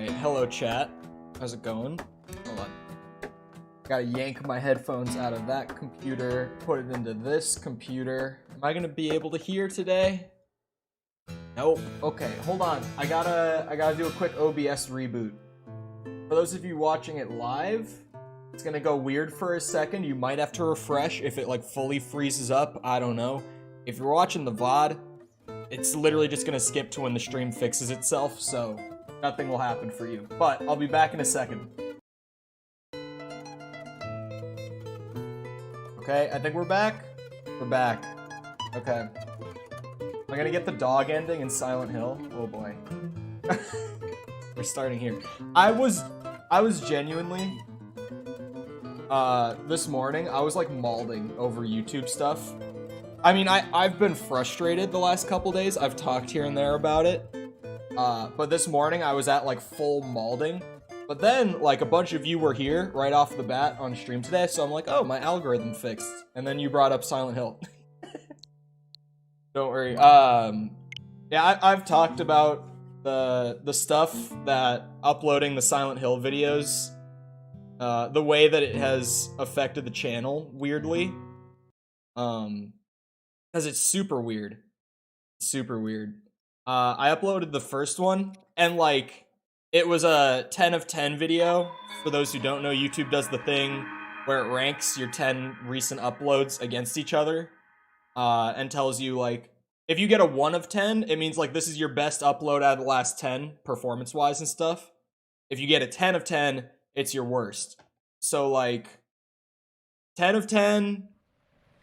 Alright, hello chat. How's it going? Hold on. Gotta yank my headphones out of that computer, put it into this computer. Am I gonna be able to hear today? Nope. Okay, hold on. I gotta do a quick OBS reboot. For those of you watching it live, it's gonna go weird for a second. You might have to refresh if it like fully freezes up. I don't know. If you're watching the VOD, it's literally just gonna skip to when the stream fixes itself, so nothing will happen for you. But I'll be back in a second. Okay, I think we're back. We're back. Okay. I'm gonna get the dog ending in Silent Hill. Oh boy. We're starting here. I was genuinely, this morning, I was like malding over YouTube stuff. I mean, I've been frustrated the last couple days. I've talked here and there about it. But this morning I was at like full malding. But then like a bunch of you were here right off the bat on stream today. So I'm like, oh, my algorithm fixed. And then you brought up Silent Hill. Don't worry. Yeah, I've talked about the stuff that uploading the Silent Hill videos, the way that it has affected the channel weirdly. Because it's super weird. Super weird. I uploaded the first one, and like, it was a 10 of 10 video. For those who don't know, YouTube does the thing where it ranks your 10 recent uploads against each other, and tells you, like, if you get a 1 of 10, it means, like, this is your best upload out of the last 10, performance-wise and stuff. If you get a 10 of 10, it's your worst. So, like, 10 of 10,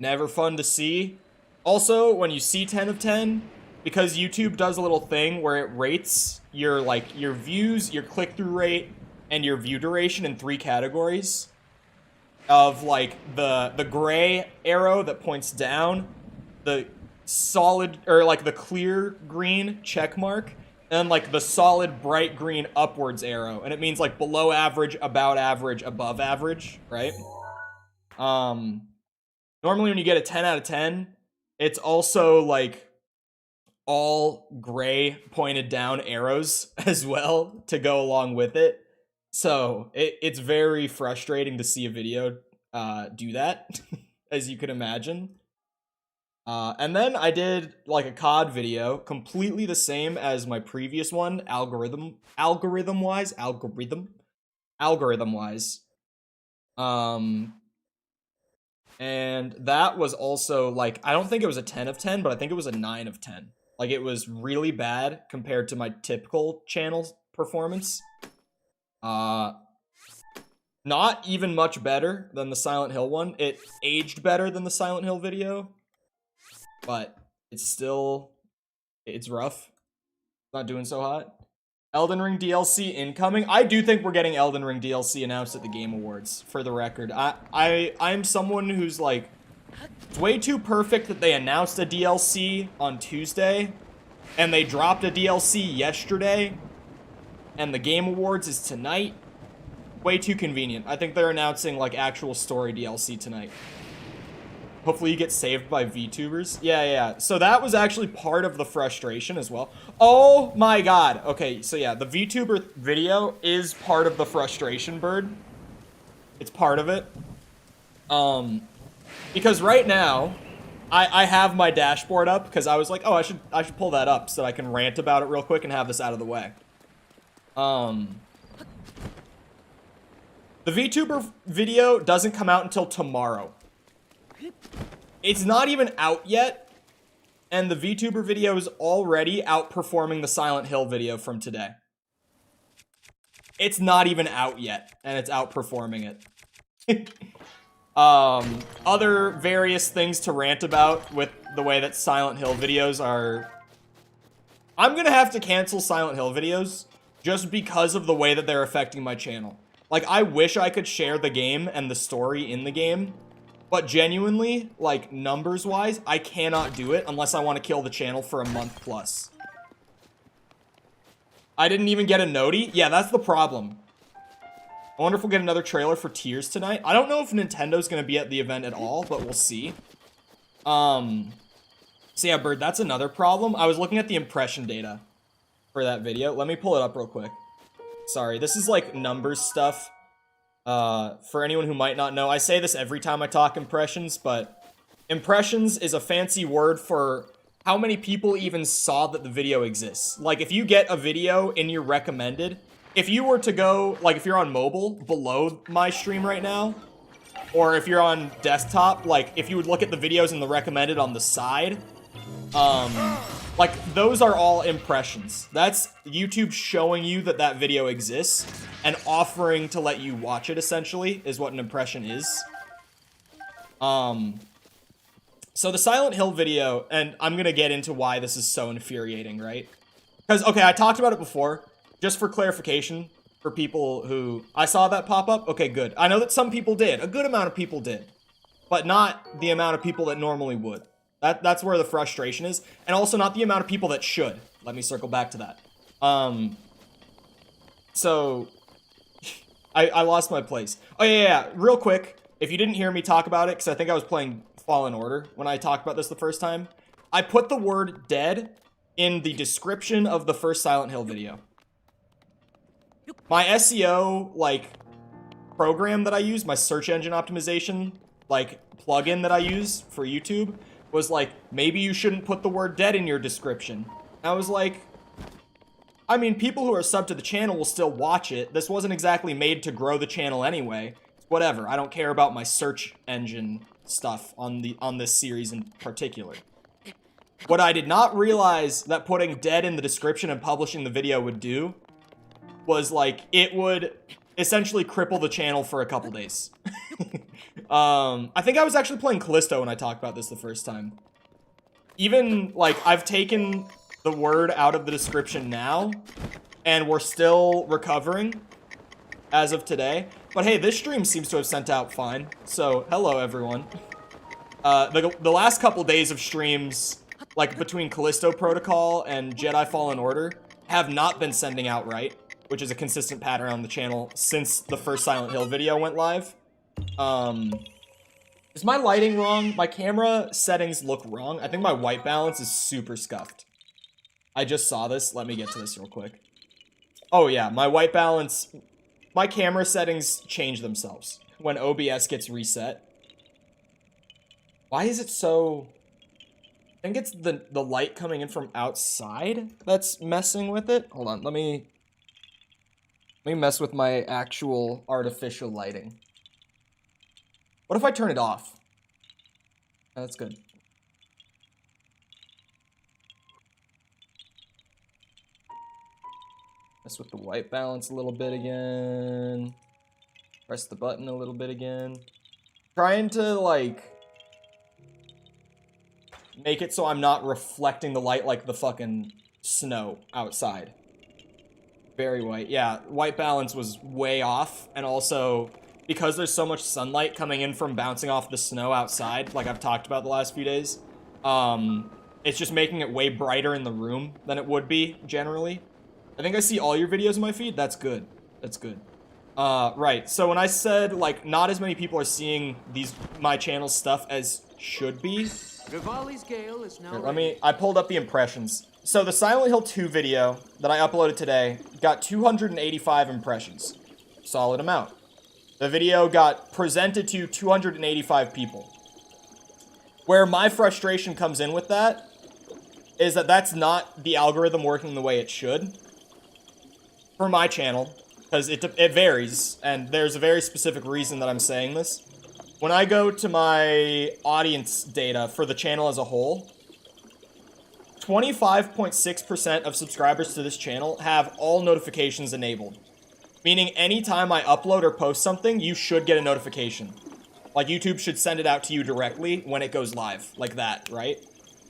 never fun to see. Also, when you see 10 of 10, because YouTube does a little thing where it rates your, like, your views, your click-through rate, and your view duration in 3 categories. Of, like, the gray arrow that points down, the solid, or, like, the clear green check mark, and, like, the solid bright green upwards arrow. And it means, like, below average, about average, above average, right? Normally when you get a 10 out of 10, it's also, like, all gray pointed down arrows as well to go along with it. So it's very frustrating to see a video do that, as you can imagine. And then I did like a COD video, completely the same as my previous one, algorithm-wise. And that was also, like, I don't think it was a 10 of 10, but I think it was a 9 of 10. Like, it was really bad compared to my typical channel performance. Not even much better than the Silent Hill one. It aged better than the Silent Hill video. But it's still, it's rough. Not doing so hot. Elden Ring DLC incoming. I do think we're getting Elden Ring DLC announced at the Game Awards, for the record. I'm someone who's like, it's way too perfect that they announced a DLC on Tuesday, and they dropped a DLC yesterday, and the Game Awards is tonight. Way too convenient. I think they're announcing like actual story DLC tonight. Hopefully you get saved by VTubers. Yeah. So that was actually part of the frustration as well. Oh my god. Okay, so yeah, the VTuber video is part of the frustration, Bird. It's part of it. Because right now, I have my dashboard up because I was like, oh, I should pull that up so I can rant about it real quick and have this out of the way. The VTuber video doesn't come out until tomorrow. It's not even out yet, and the VTuber video is already outperforming the Silent Hill video from today. It's not even out yet, and it's outperforming it. Other various things to rant about with the way that Silent Hill videos are... I'm gonna have to cancel Silent Hill videos just because of the way that they're affecting my channel. Like, I wish I could share the game and the story in the game, but genuinely, like, numbers-wise, I cannot do it unless I want to kill the channel for a month plus. I didn't even get a noti? Yeah, that's the problem. I wonder if we'll get another trailer for Tears tonight. I don't know if Nintendo's going to be at the event at all, but we'll see. So yeah, Bird, that's another problem. I was looking at the impression data for that video. Let me pull it up real quick. Sorry, this is like numbers stuff. For anyone who might not know, I say this every time I talk impressions, but impressions is a fancy word for how many people even saw that the video exists. Like, if you get a video in your recommended, if you were to go, like, if you're on mobile, below my stream right now, or if you're on desktop, like, if you would look at the videos in the recommended on the side, like, those are all impressions. That's YouTube showing you that that video exists and offering to let you watch it, essentially, is what an impression is. So the Silent Hill video, and I'm gonna get into why this is so infuriating, right? Because, okay, I talked about it before, just for clarification, for people who... I saw that pop up? Okay, good. I know that some people did. A good amount of people did. But not the amount of people that normally would. That's where the frustration is. And also not the amount of people that should. Let me circle back to that. So... I lost my place. Oh, yeah. Real quick, if you didn't hear me talk about it, because I think I was playing Fallen Order when I talked about this the first time, I put the word dead in the description of the first Silent Hill video. My SEO, like, program that I use, my search engine optimization, like, plugin that I use for YouTube, was like, maybe you shouldn't put the word dead in your description. I was like, I mean, people who are subbed to the channel will still watch it. This wasn't exactly made to grow the channel anyway. Whatever, I don't care about my search engine stuff on this series in particular. What I did not realize that putting dead in the description and publishing the video would do was, like, it would essentially cripple the channel for a couple days. I think I was actually playing Callisto when I talked about this the first time. Even, like, I've taken the word out of the description now, and we're still recovering as of today. But hey, this stream seems to have sent out fine, so hello everyone. The last couple days of streams, like between Callisto Protocol and Jedi Fallen Order, have not been sending out right, which is a consistent pattern on the channel since the first Silent Hill video went live. Is my lighting wrong? My camera settings look wrong. I think my white balance is super scuffed. I just saw this. Let me get to this real quick. Oh yeah, my white balance... My camera settings change themselves when OBS gets reset. Why is it so... I think it's the light coming in from outside that's messing with it. Hold on, let me mess with my actual artificial lighting. What if I turn it off? That's good. Mess with the white balance a little bit again. Press the button a little bit again. Trying to, like, make it so I'm not reflecting the light like the fucking snow outside. Very white. Yeah, white balance was way off. And also, because there's so much sunlight coming in from bouncing off the snow outside, like I've talked about the last few days, it's just making it way brighter in the room than it would be, generally. I think I see all your videos in my feed. That's good. That's good. Right. So when I said, like, not as many people are seeing my channel's stuff as should be. Gale is now here, I pulled up the impressions. So the Silent Hill 2 video that I uploaded today got 285 impressions. Solid amount. The video got presented to 285 people. Where my frustration comes in with that is that that's not the algorithm working the way it should. For my channel, because it varies, and there's a very specific reason that I'm saying this. When I go to my audience data for the channel as a whole, 25.6% of subscribers to this channel have all notifications enabled. Meaning anytime I upload or post something, you should get a notification. Like, YouTube should send it out to you directly when it goes live, like that, right?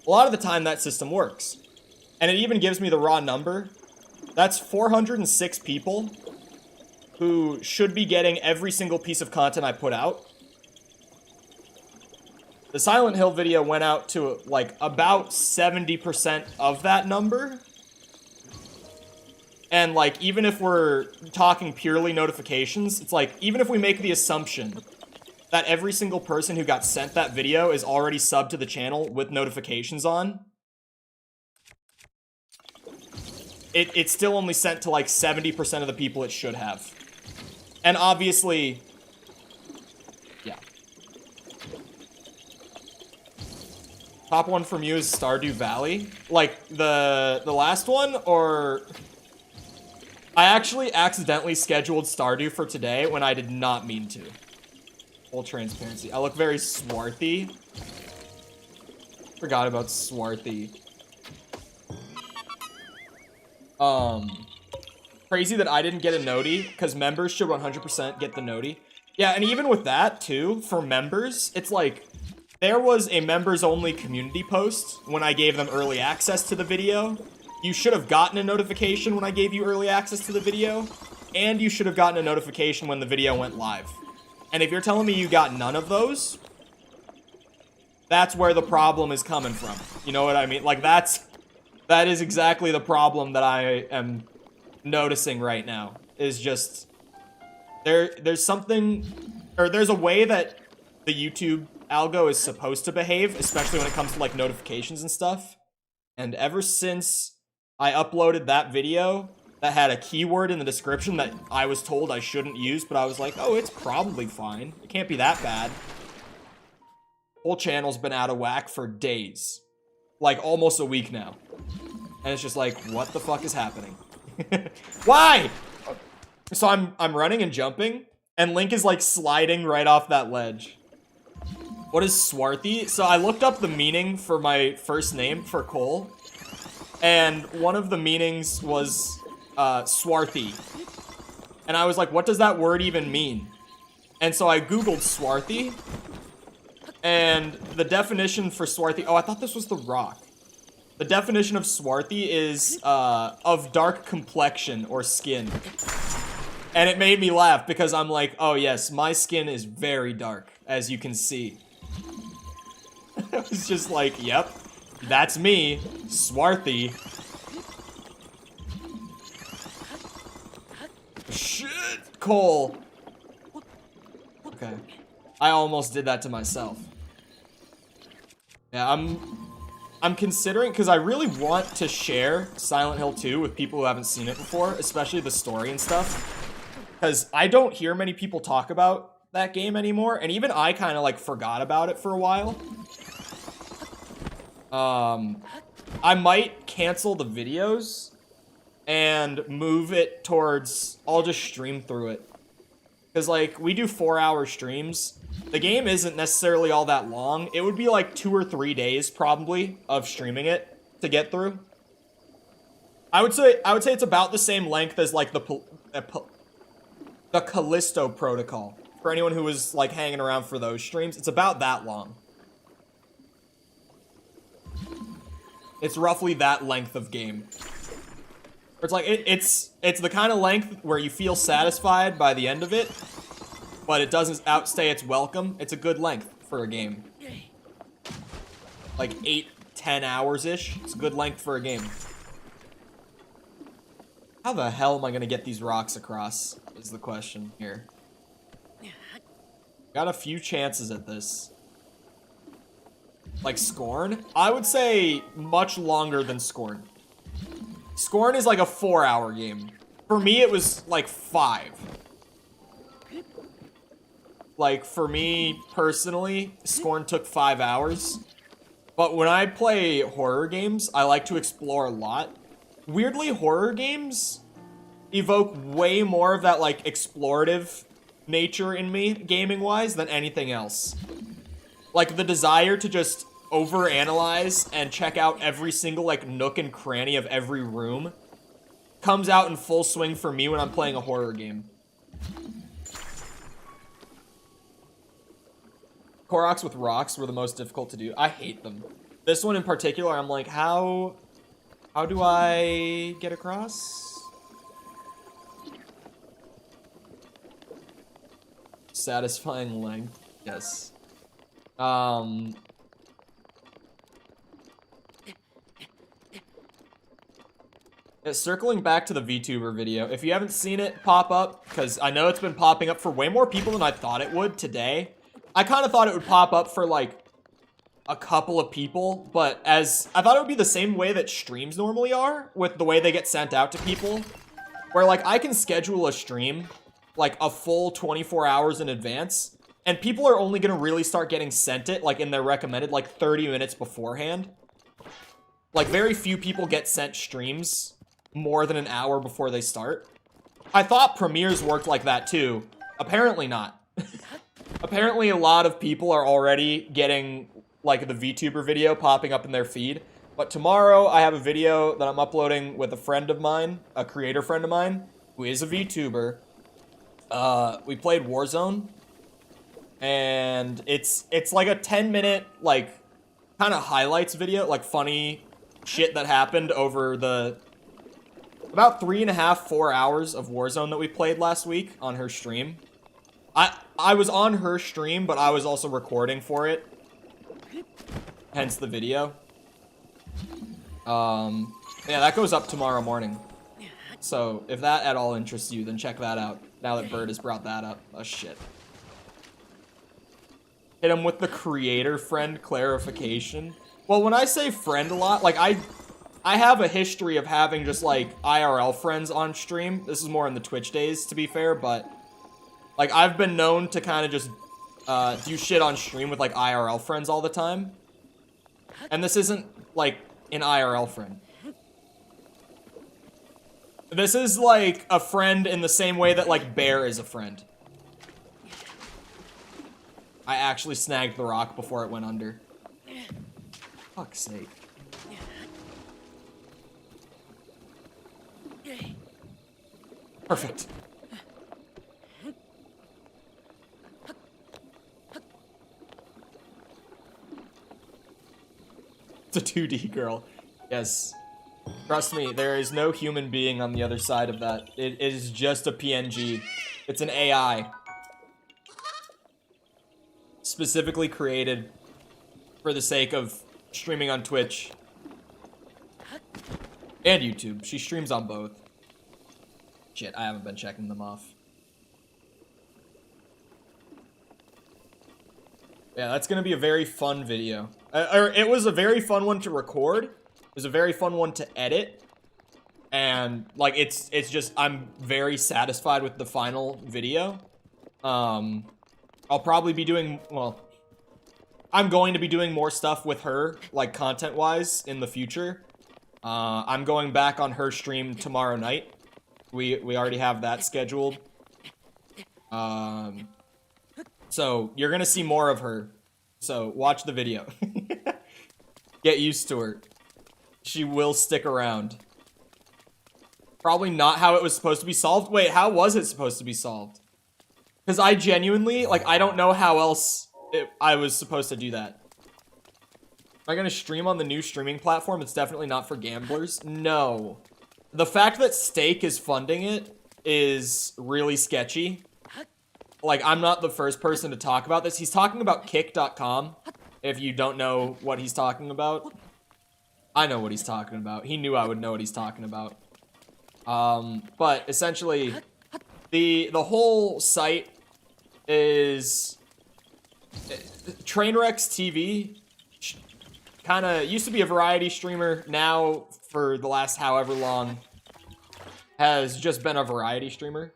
A lot of the time that system works. And it even gives me the raw number. That's 406 people who should be getting every single piece of content I put out. The Silent Hill video went out to, like, about 70% of that number. And, like, even if we're talking purely notifications, it's like, even if we make the assumption that every single person who got sent that video is already subbed to the channel with notifications on, it's still only sent to like 70% of the people it should have. And obviously, yeah. Top one from you is Stardew Valley. Like the last one, or I actually accidentally scheduled Stardew for today when I did not mean to. Full transparency. I look very swarthy. Forgot about swarthy. Crazy that I didn't get a noti, because members should 100% get the noti. Yeah, and even with that, too, for members, it's like, there was a members-only community post when I gave them early access to the video. You should have gotten a notification when I gave you early access to the video, and you should have gotten a notification when the video went live. And if you're telling me you got none of those, that's where the problem is coming from. You know what I mean? Like, that is exactly the problem that I am noticing right now. Is just there's something, or there's a way that the YouTube algo is supposed to behave, especially when it comes to like notifications and stuff. And ever since I uploaded that video that had a keyword in the description that I was told I shouldn't use, but I was like, oh, it's probably fine. It can't be that bad. Whole channel's been out of whack for days. Like, almost a week now. And it's just like, what the fuck is happening? Why? So I'm running and jumping, and Link is like sliding right off that ledge. What is swarthy? So I looked up the meaning for my first name for Cole, and one of the meanings was swarthy. And I was like, what does that word even mean? And so I googled swarthy, and the definition for swarthy, oh, I thought this was the rock. The definition of swarthy is of dark complexion or skin. And it made me laugh because I'm like, oh yes, my skin is very dark, as you can see. I was just like, yep, that's me, swarthy. Shit, Cole. Okay. I almost did that to myself. Yeah, I'm considering, because I really want to share Silent Hill 2 with people who haven't seen it before, especially the story and stuff. Because I don't hear many people talk about that game anymore, and even I kind of like forgot about it for a while. I might cancel the videos and move it towards, I'll just stream through it. Because like, we do 4-hour streams. The game isn't necessarily all that long. It would be like 2 or 3 days probably of streaming it to get through. I would say it's about the same length as like the Callisto Protocol. For anyone who was like hanging around for those streams, it's about that long. It's roughly that length of game. It's like it's the kind of length where you feel satisfied by the end of it, but it doesn't outstay its welcome. It's a good length for a game. Like 8-10 hours-ish. It's a good length for a game. How the hell am I gonna get these rocks across, is the question here. Got a few chances at this. Like Scorn? I would say much longer than Scorn. Scorn is like a 4-hour game. For me, it was like 5. Like, for me, personally, Scorn took 5 hours. But when I play horror games, I like to explore a lot. Weirdly, horror games evoke way more of that, like, explorative nature in me, gaming-wise, than anything else. Like, the desire to just overanalyze and check out every single, like, nook and cranny of every room comes out in full swing for me when I'm playing a horror game. Koroks with rocks were the most difficult to do. I hate them. This one in particular, I'm like, how do I get across? Satisfying length. Yes. Circling back to the VTuber video, if you haven't seen it pop up, because I know it's been popping up for way more people than I thought it would today. I kind of thought it would pop up for, like, a couple of people, but as I thought it would be the same way that streams normally are, with the way they get sent out to people, where like I can schedule a stream like a full 24 hours in advance, and people are only gonna really start getting sent it like in their recommended like 30 minutes beforehand. Like very few people get sent streams more than an hour before they start. I thought premieres worked like that too. Apparently not. Apparently a lot of people are already getting like the VTuber video popping up in their feed. But tomorrow I have a video that I'm uploading with a friend of mine, a creator friend of mine, who is a VTuber. We played Warzone. And it's like a 10-minute like kind of highlights video, like funny shit that happened over the about 3.5, 4 hours of Warzone that we played last week on her stream. I was on her stream, but I was also recording for it. Hence the video. Yeah, that goes up tomorrow morning. So if that at all interests you, then check that out. Now that Bird has brought that up. Oh shit. Hit him with the creator friend clarification. Well, when I say friend a lot, like I have a history of having just like IRL friends on stream. This is more in the Twitch days, to be fair, but like I've been known to kind of just do shit on stream with like IRL friends all the time. And this isn't like an IRL friend. This is like a friend in the same way that like Bear is a friend. I actually snagged the rock before it went under. Fuck's sake. Perfect. It's a 2D girl. Yes. Trust me, there is no human being on the other side of that. It is just a PNG. It's an AI. Specifically created for the sake of streaming on Twitch. And YouTube. She streams on both. Shit, I haven't been checking them off. Yeah, that's gonna be a very fun video. It was a very fun one to record. It was a very fun one to edit. And, like, it's just, I'm very satisfied with the final video. I'll probably be doing, well, I'm going to be doing more stuff with her, like, content-wise, in the future. I'm going back on her stream tomorrow night. We already have that scheduled. So, you're gonna see more of her. So, watch the video. Get used to her. She will stick around. Probably not how it was supposed to be solved. Wait, how was it supposed to be solved? Because I genuinely, like, I don't know how else I was supposed to do that. Am I gonna stream on the new streaming platform? It's definitely not for gamblers. No. The fact that Stake is funding it is really sketchy. Like, I'm not the first person to talk about this. He's talking about kick.com. If you don't know what he's talking about. I know what he's talking about. He knew I would know what he's talking about. But essentially, the whole site is Trainwrecks TV. Kind of used to be a variety streamer. Now, for the last however long, has just been a variety streamer.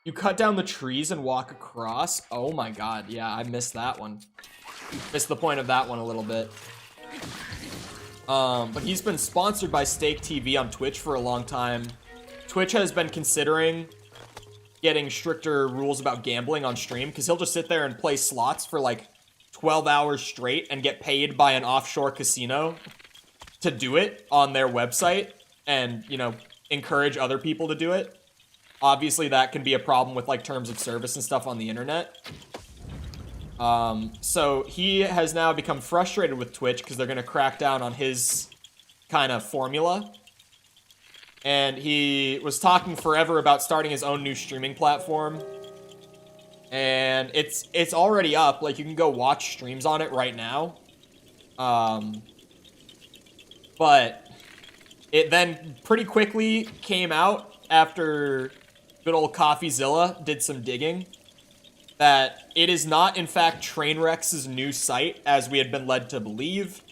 You cut down the trees and walk across. Oh my god, yeah, I missed that one. Missed the point of that one a little bit. But he's been sponsored by Stake TV on Twitch for a long time. Twitch has been considering getting stricter rules about gambling on stream, because he'll just sit there and play slots for like 12 hours straight and get paid by an offshore casino to do it on their website and, you know, encourage other people to do it. Obviously, that can be a problem with like terms of service and stuff on the internet. So he has now become frustrated with Twitch because they're going to crack down on his kind of formula. And he was talking forever about starting his own new streaming platform. And it's already up. Like, you can go watch streams on it right now. But it then pretty quickly came out after good old CoffeeZilla did some digging. that it is not, in fact, Trainwreck's new site, as we had been led to believe.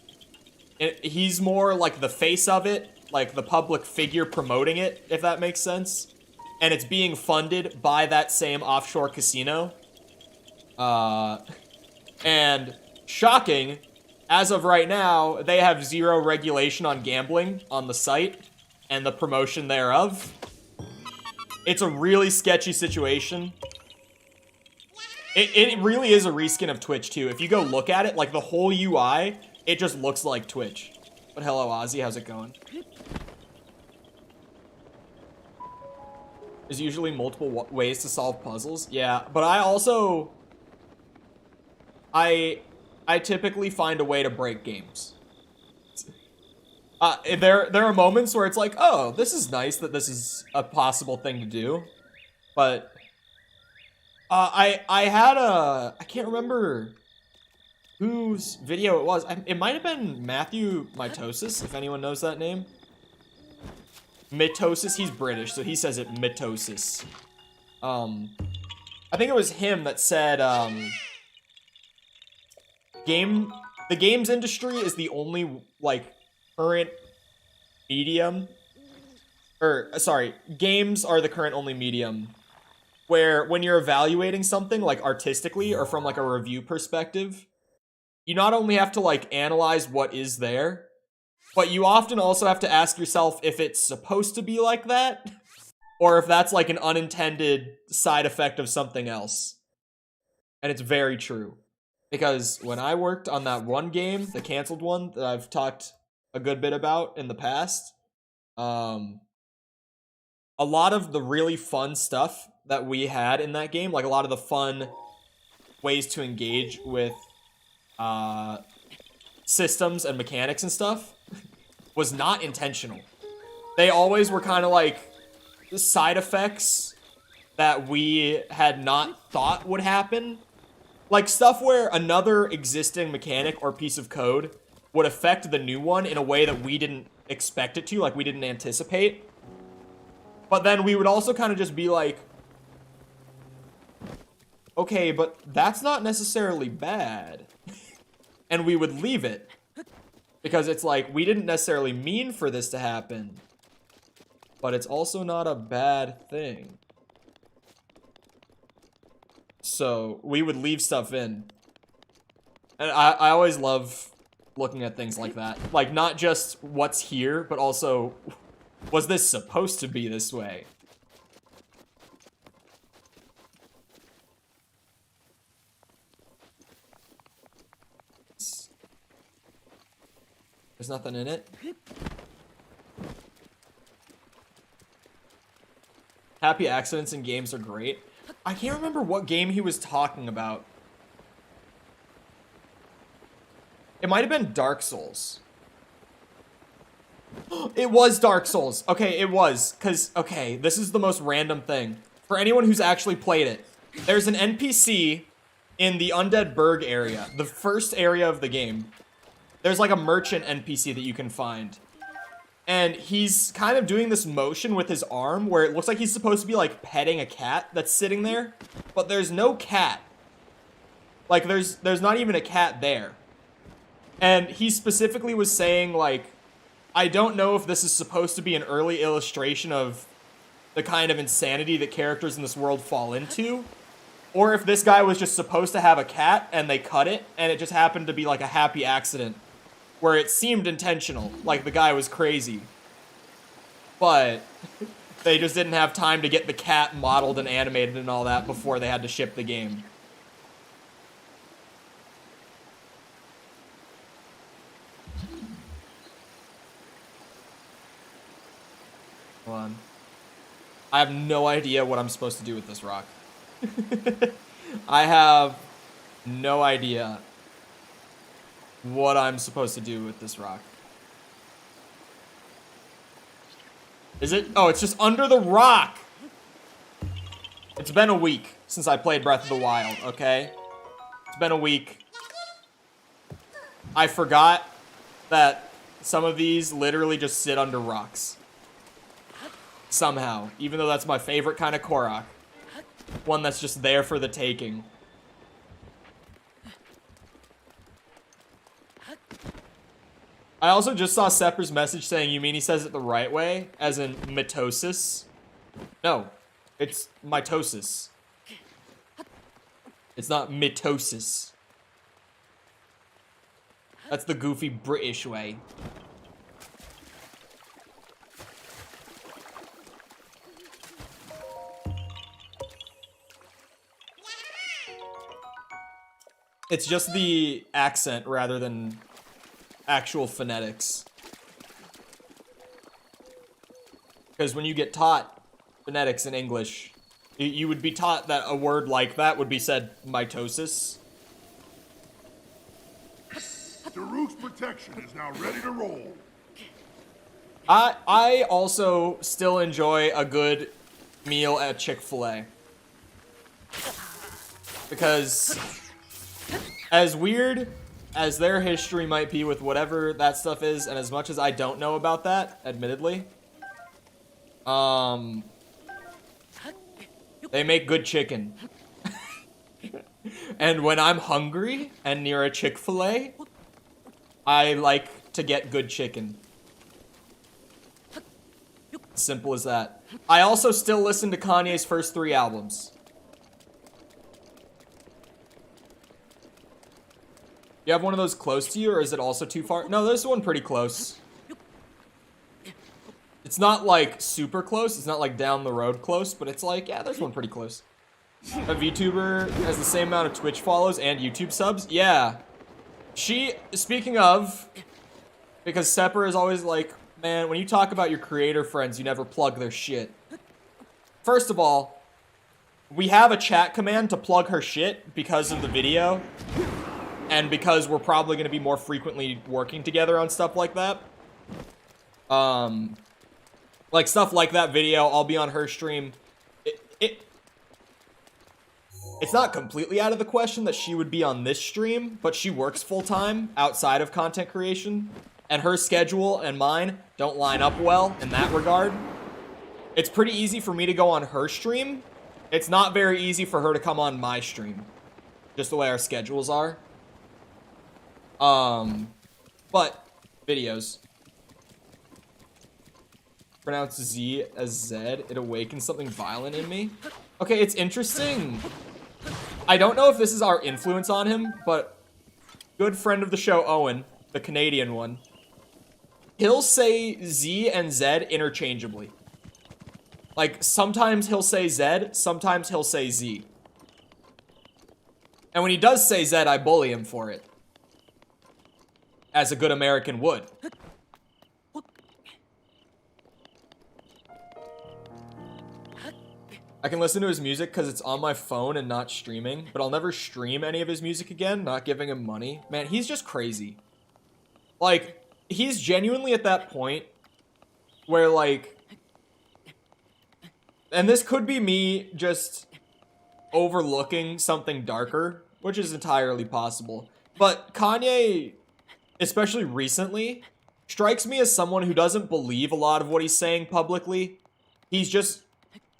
He's more like the face of it, like the public figure promoting it, if that makes sense. And it's being funded by that same offshore casino. And shocking, as of right now, they have zero regulation on gambling on the site and the promotion thereof. It's a really sketchy situation. It really is a reskin of Twitch, too. If you go look at it, like, the whole UI, it just looks like Twitch. But hello, Ozzy. How's it going? There's usually multiple ways to solve puzzles. Yeah, but I also... I typically find a way to break games. There are moments where it's like, oh, this is nice that this is a possible thing to do. But... I can't remember whose video it was. It might have been Matthew Mitosis, if anyone knows that name. Mitosis, he's British, so he says it Mitosis. I think it was him that said, the games industry is the only, like, current medium, games are the current only medium where when you're evaluating something, like, artistically or from, like, a review perspective, you not only have to, like, analyze what is there, but you often also have to ask yourself if it's supposed to be like that, or if that's, like, an unintended side effect of something else. And it's very true. Because when I worked on that one game, the canceled one that I've talked a good bit about in the past, a lot of the really fun stuff that we had in that game, like a lot of the fun ways to engage with systems and mechanics and stuff, was not intentional. They always were kind of like side effects that we had not thought would happen. Like stuff where another existing mechanic or piece of code would affect the new one in a way that we didn't expect it to, like we didn't anticipate. But then we would also kind of just be like, okay, but that's not necessarily bad. And we would leave it. Because it's like, we didn't necessarily mean for this to happen. But it's also not a bad thing. So, we would leave stuff in. And I always love looking at things like that. Like, not just what's here, but also, was this supposed to be this way? There's nothing in it. Happy accidents in games are great. I can't remember what game he was talking about. It might have been Dark Souls. It was Dark Souls. Okay, it was. Because, okay, this is the most random thing. For anyone who's actually played it, there's an NPC in the Undead Burg area, the first area of the game. There's like a merchant NPC that you can find. And he's kind of doing this motion with his arm where it looks like he's supposed to be like petting a cat that's sitting there. But there's no cat. Like there's not even a cat there. And he specifically was saying like, I don't know if this is supposed to be an early illustration of the kind of insanity that characters in this world fall into. Or if this guy was just supposed to have a cat and they cut it and it just happened to be like a happy accident. Where it seemed intentional, like the guy was crazy. But they just didn't have time to get the cat modeled and animated and all that before they had to ship the game. Hold on. I have no idea what I'm supposed to do with this rock. I have no idea what I'm supposed to do with this rock. Is it? Oh, it's just under the rock. It's been a week since I played Breath of the Wild, okay? It's been a week. I forgot that some of these literally just sit under rocks. Somehow. Even though that's my favorite kind of Korok. One that's just there for the taking. I also just saw Sepper's message saying, you mean he says it the right way? As in mitosis? No, it's mitosis. It's not mitosis. That's the goofy British way. It's just the accent rather than actual phonetics. Because when you get taught phonetics in English, you would be taught that a word like that would be said mitosis. Daruk's protection is now ready to roll. I also still enjoy a good meal at Chick-fil-A. Because as weird as their history might be with whatever that stuff is, and as much as I don't know about that, admittedly, they make good chicken. And when I'm hungry and near a Chick-fil-A, I like to get good chicken. Simple as that. I also still listen to Kanye's first 3 albums. You have one of those close to you, or is it also too far? No, there's one pretty close. It's not like super close, it's not like down the road close, but it's like, yeah, there's one pretty close. A VTuber has the same amount of Twitch follows and YouTube subs? Yeah. Speaking of, because Sepper is always like, man, when you talk about your creator friends, you never plug their shit. First of all, we have a chat command to plug her shit because of the video. And because we're probably going to be more frequently working together on stuff like that. Like stuff like that video, I'll be on her stream. It's not completely out of the question that she would be on this stream, but she works full-time outside of content creation. And her schedule and mine don't line up well in that regard. It's pretty easy for me to go on her stream. It's not very easy for her to come on my stream. Just the way our schedules are. But videos. Pronounce Z as Z. It awakens something violent in me. Okay, it's interesting. I don't know if this is our influence on him, but good friend of the show, Owen, the Canadian one, he'll say Z and Z interchangeably. Like, sometimes he'll say Z, sometimes he'll say Z. And when he does say Z, I bully him for it. As a good American would. I can listen to his music because it's on my phone and not streaming, but I'll never stream any of his music again, not giving him money. Man, he's just crazy. Like, he's genuinely at that point where, like, and this could be me just overlooking something darker, which is entirely possible. But Kanye, especially recently, strikes me as someone who doesn't believe a lot of what he's saying publicly. He's just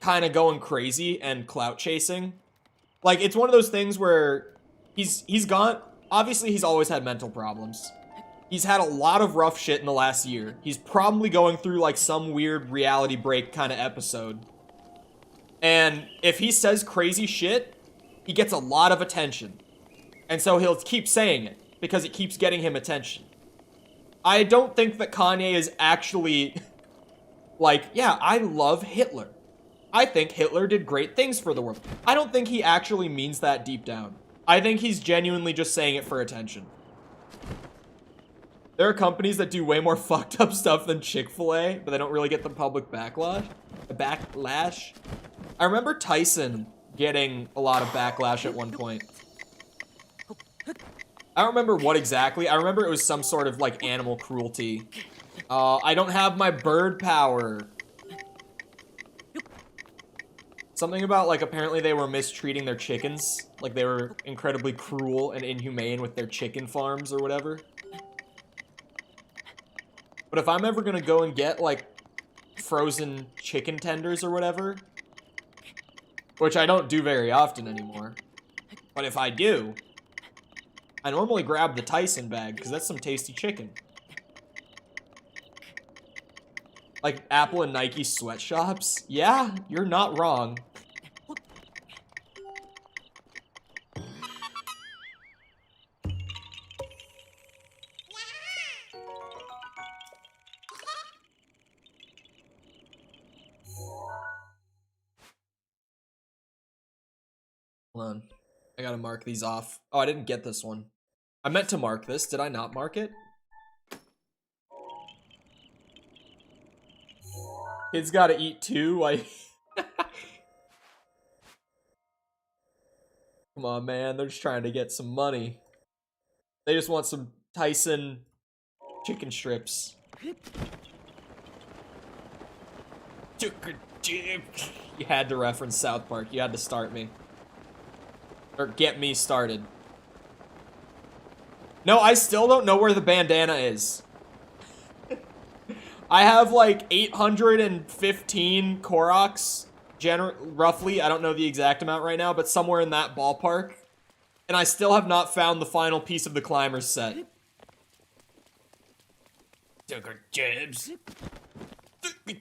kind of going crazy and clout chasing. Like, it's one of those things where he's gone, obviously he's always had mental problems. He's had a lot of rough shit in the last year. He's probably going through like some weird reality break kind of episode. And if he says crazy shit, he gets a lot of attention. And so he'll keep saying it because it keeps getting him attention. I don't think that Kanye is actually like, yeah, I love Hitler. I think Hitler did great things for the world. I don't think he actually means that deep down. I think he's genuinely just saying it for attention. There are companies that do way more fucked up stuff than Chick-fil-A, but they don't really get the public backlash. I remember Tyson getting a lot of backlash at one point. I don't remember what exactly. I remember it was some sort of like animal cruelty. I don't have my bird power. Something about, like, apparently they were mistreating their chickens. Like, they were incredibly cruel and inhumane with their chicken farms or whatever. But if I'm ever gonna go and get, like, frozen chicken tenders or whatever, which I don't do very often anymore, but if I do, I normally grab the Tyson bag, because that's some tasty chicken. Like Apple and Nike sweatshops? Yeah, you're not wrong. Hold on. I gotta mark these off. Oh, I didn't get this one. I meant to mark this. Did I not mark it? Kids gotta eat too. Like, come on, man. They're just trying to get some money. They just want some Tyson chicken strips. You had to reference South Park. You had to start me. Or get me started. No, I still don't know where the bandana is. I have like 815 Koroks, roughly. I don't know the exact amount right now, but somewhere in that ballpark. And I still have not found the final piece of the Climbers set. Sugar jibs. The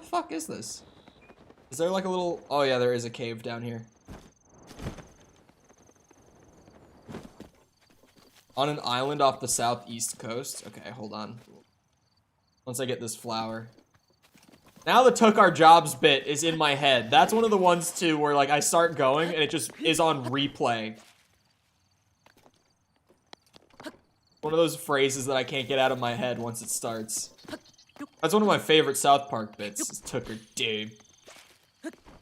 fuck is this? Is there like a little... Oh yeah, there is a cave down here. On an island off the southeast coast. Okay, hold on. Once I get this flower. Now the took our jobs bit is in my head. That's one of the ones too where like I start going and it just is on replay. One of those phrases that I can't get out of my head once it starts. That's one of my favorite South Park bits. Is took her dude.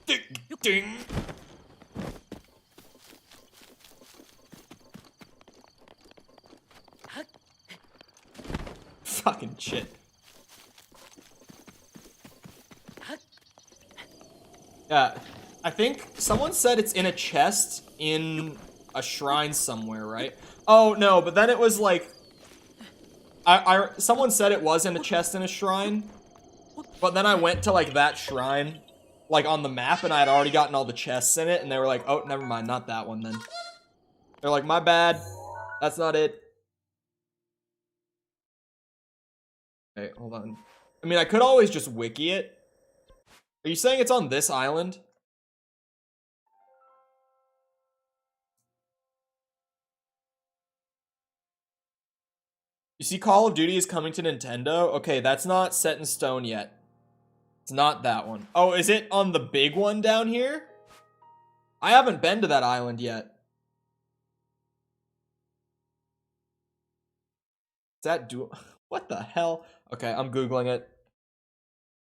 Ding, ding. Fucking shit. Yeah, I think someone said it's in a chest in a shrine somewhere, right? Oh no, but then it was like, someone said it was in a chest in a shrine, but then I went to like that shrine, like on the map, and I had already gotten all the chests in it, and they were like, oh, never mind, not that one then. They're like, my bad, that's not it. Okay, hold on. I mean, I could always just wiki it. Are you saying it's on this island? You see Call of Duty is coming to Nintendo? Okay, that's not set in stone yet. It's not that one. Oh, is it on the big one down here? I haven't been to that island yet. Is that dual? What the hell? Okay, I'm Googling it.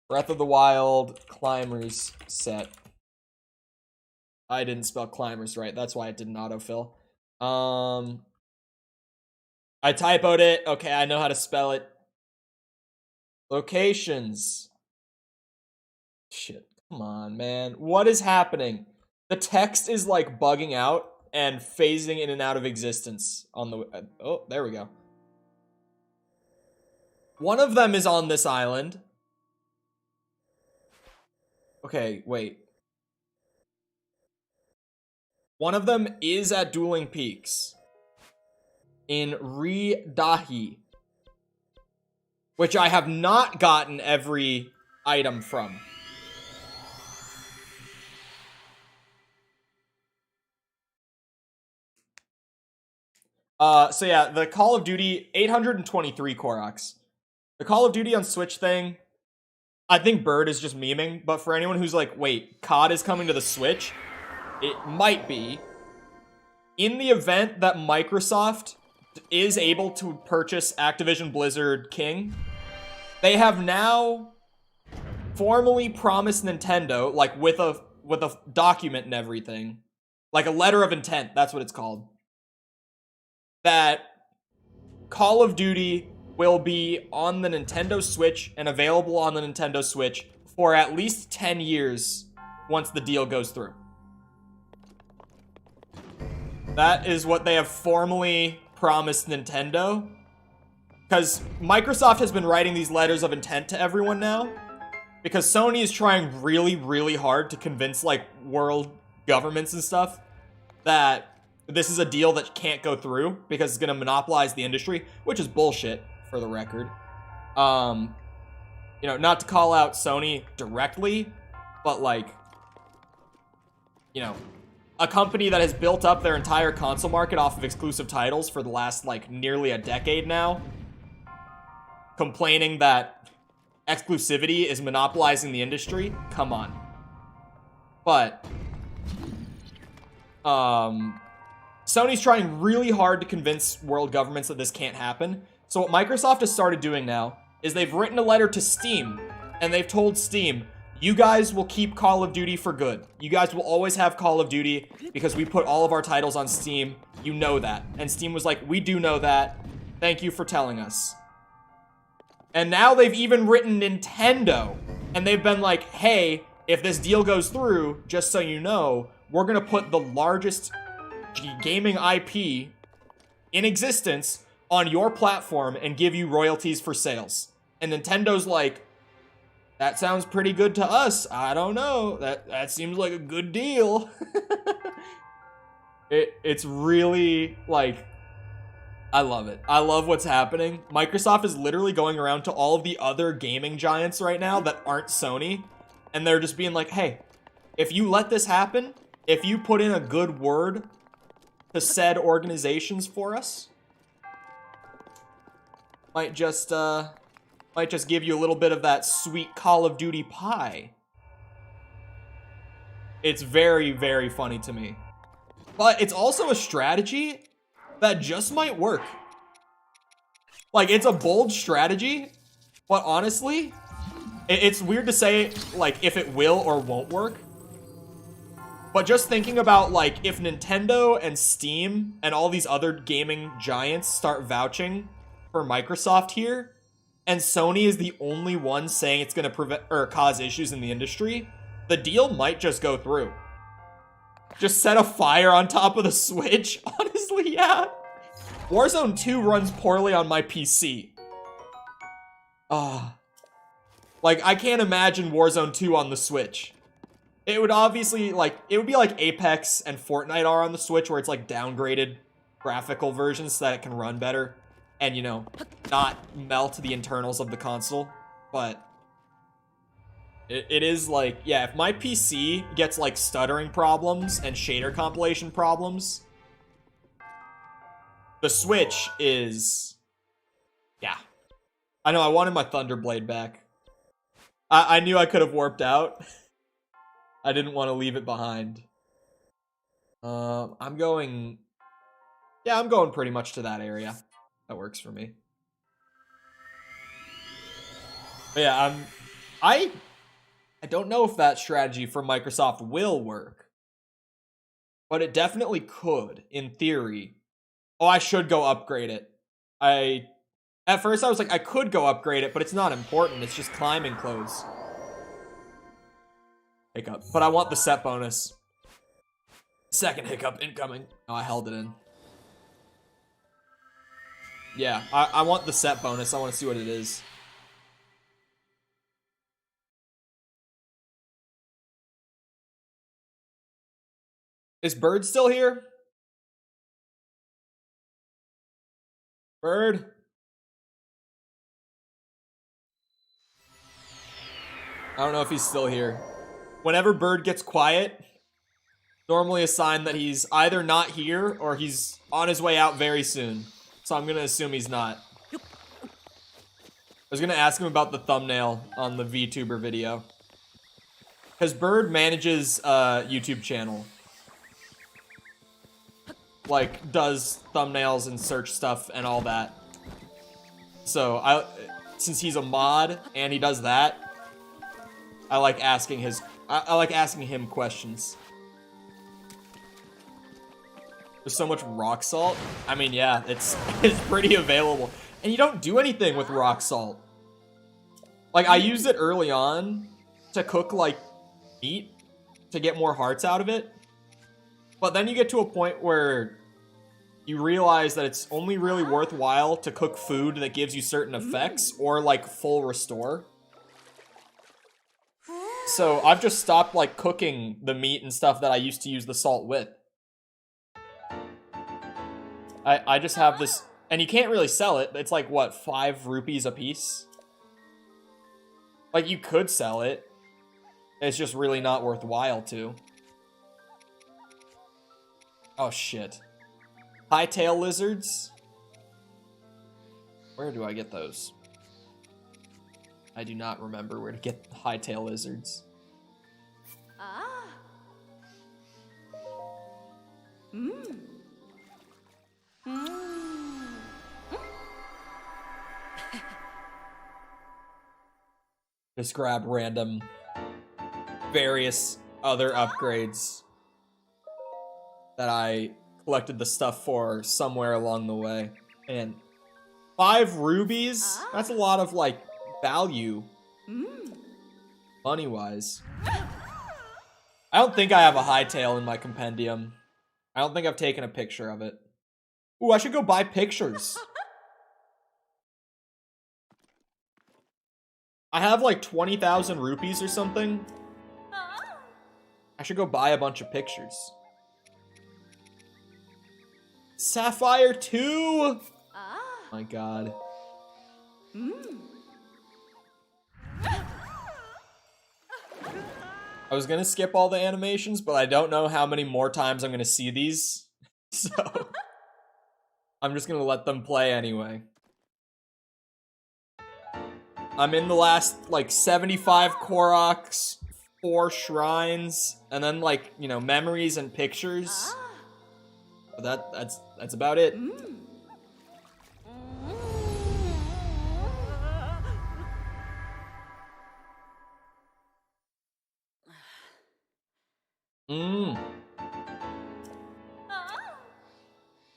Breath of the Wild Climbers set. I didn't spell climbers right. That's why it didn't autofill. I typoed it. Okay, I know how to spell it. Locations. Shit. Come on, man. What is happening? The text is like bugging out and phasing in and out of existence on the... Oh, there we go. One of them is on this island. Okay, wait. One of them is at Dueling Peaks. In Ridahi. Which I have not gotten every item from. So yeah, the Call of Duty, 823 Koroks. The Call of Duty on Switch thing, I think Bird is just memeing, but for anyone who's like, wait, COD is coming to the Switch, it might be. In the event that Microsoft is able to purchase Activision Blizzard King, they have now formally promised Nintendo, like with a document and everything, like a letter of intent, that's what it's called, that Call of Duty will be on the Nintendo Switch and available on the Nintendo Switch for at least 10 years once the deal goes through. That is what they have formally promised Nintendo. Because Microsoft has been writing these letters of intent to everyone now. Because Sony is trying really, really hard to convince, like, world governments and stuff that this is a deal that can't go through because it's going to monopolize the industry, which is bullshit, for the record. You know, not to call out Sony directly, but like, you know, a company that has built up their entire console market off of exclusive titles for the last, like, nearly a decade now, complaining that exclusivity is monopolizing the industry. Come on. But, Sony's trying really hard to convince world governments that this can't happen. So what Microsoft has started doing now is they've written a letter to Steam, and they've told Steam, you guys will keep Call of Duty for good. You guys will always have Call of Duty because we put all of our titles on Steam. You know that. And Steam was like, we do know that. Thank you for telling us. And now they've even written Nintendo, and they've been like, hey, if this deal goes through, just so you know, we're going to put the largest gaming IP in existence on your platform and give you royalties for sales. And Nintendo's like, that sounds pretty good to us. I don't know. That seems like a good deal. It's really, like, I love it. I love what's happening. Microsoft is literally going around to all of the other gaming giants right now that aren't Sony, and they're just being like, hey, if you let this happen, if you put in a good word to said organizations for us, might just give you a little bit of that sweet Call of Duty pie. It's very, very funny to me. But it's also a strategy that just might work. Like, it's a bold strategy, but honestly, it's weird to say, like, if it will or won't work. But just thinking about, like, if Nintendo and Steam and all these other gaming giants start vouching for Microsoft here, and Sony is the only one saying it's going to prevent or cause issues in the industry, the deal might just go through. Just set a fire on top of the Switch. Honestly, yeah. Warzone 2 runs poorly on my PC. Like, I can't imagine Warzone 2 on the Switch. It would obviously, like, it would be like Apex and Fortnite are on the Switch, where it's, like, downgraded graphical versions so that it can run better and, you know, not melt the internals of the console. But it is, like, yeah, if my PC gets, like, stuttering problems and shader compilation problems, the Switch is, yeah. I know, I wanted my Thunderblade back. I knew I could have warped out. I didn't want to leave it behind. I'm going pretty much to that area. That works for me. But yeah, I don't know if that strategy for Microsoft will work, but it definitely could, in theory. Oh, I should go upgrade it. At first I was like, I could go upgrade it, but it's not important. It's just climbing clothes. Hiccup. But I want the set bonus. Second hiccup incoming. Oh, I held it in. Yeah, I want the set bonus. I want to see what it is. Is Bird still here? Bird? I don't know if he's still here. Whenever Bird gets quiet, normally a sign that he's either not here or he's on his way out very soon. So I'm gonna assume he's not. I was gonna ask him about the thumbnail on the VTuber video. Because Bird manages a YouTube channel. Like, does thumbnails and search stuff and all that. So, since he's a mod and he does that, I like asking him questions. There's so much rock salt. I mean, yeah, it's pretty available. And you don't do anything with rock salt. Like, I used it early on to cook, like, meat to get more hearts out of it. But then you get to a point where you realize that it's only really worthwhile to cook food that gives you certain effects or, like, full restore. So I've just stopped, like, cooking the meat and stuff that I used to use the salt with. I just have this, and you can't really sell it. It's like, what, 5 rupees a piece? Like, you could sell it. It's just really not worthwhile to. Oh, shit. Hightail lizards? Where do I get those? I do not remember where to get hightail lizards. Ah. Mm. Mm. Just grab random various other upgrades that I collected the stuff for somewhere along the way. And 5 rubies? That's a lot of, like, value. Money-wise. I don't think I have a hightail in my compendium. I don't think I've taken a picture of it. Ooh, I should go buy pictures. I have like 20,000 rupees or something. I should go buy a bunch of pictures. Sapphire 2! My god. I was gonna skip all the animations, but I don't know how many more times I'm gonna see these. So I'm just gonna let them play anyway. I'm in the last, like, 75 Koroks, 4 shrines, and then, like, you know, memories and pictures. But that's about it.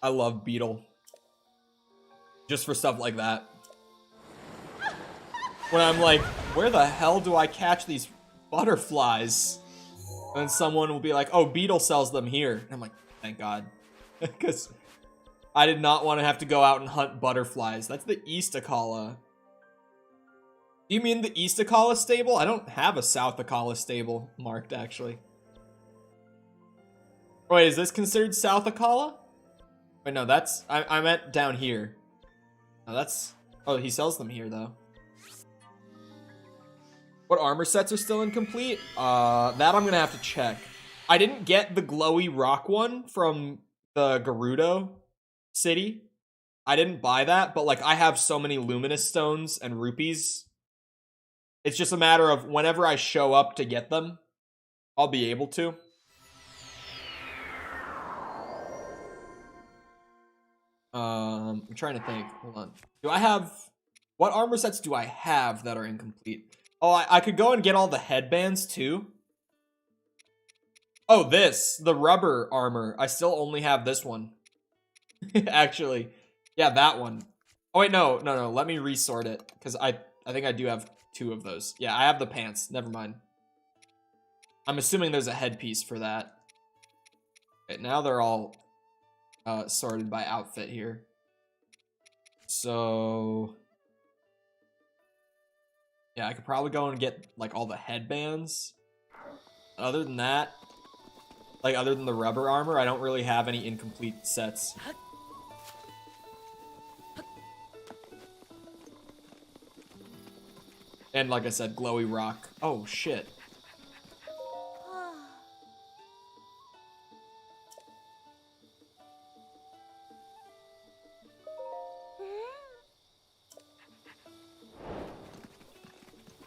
I love Beetle. Just for stuff like that. When I'm like, where the hell do I catch these butterflies? And someone will be like, oh, Beetle sells them here. And I'm like, thank God. Because I did not want to have to go out and hunt butterflies. That's the East Akala. Do you mean the East Akala stable? I don't have a South Akala stable marked, actually. Wait, is this considered South Akala? Wait, no, that's... I meant down here. No, that's... Oh, he sells them here, though. What armor sets are still incomplete? That I'm gonna have to check. I didn't get the glowy rock one from the Gerudo city. I didn't buy that, but, like, I have so many luminous stones and rupees. It's just a matter of whenever I show up to get them, I'll be able to. I'm trying to think. Hold on. Do I have... What armor sets do I have that are incomplete? Oh, I could go and get all the headbands, too. Oh, this. The rubber armor. I still only have this one. Actually. Yeah, that one. Oh, wait, no. Let me resort it. Because I think I do have 2 of those. Yeah, I have the pants. Never mind. I'm assuming there's a headpiece for that. Okay, now they're all sorted by outfit here. So... Yeah, I could probably go and get, like, all the headbands. Other than that, like, other than the rubber armor, I don't really have any incomplete sets. And like I said, glowy rock. Oh, shit.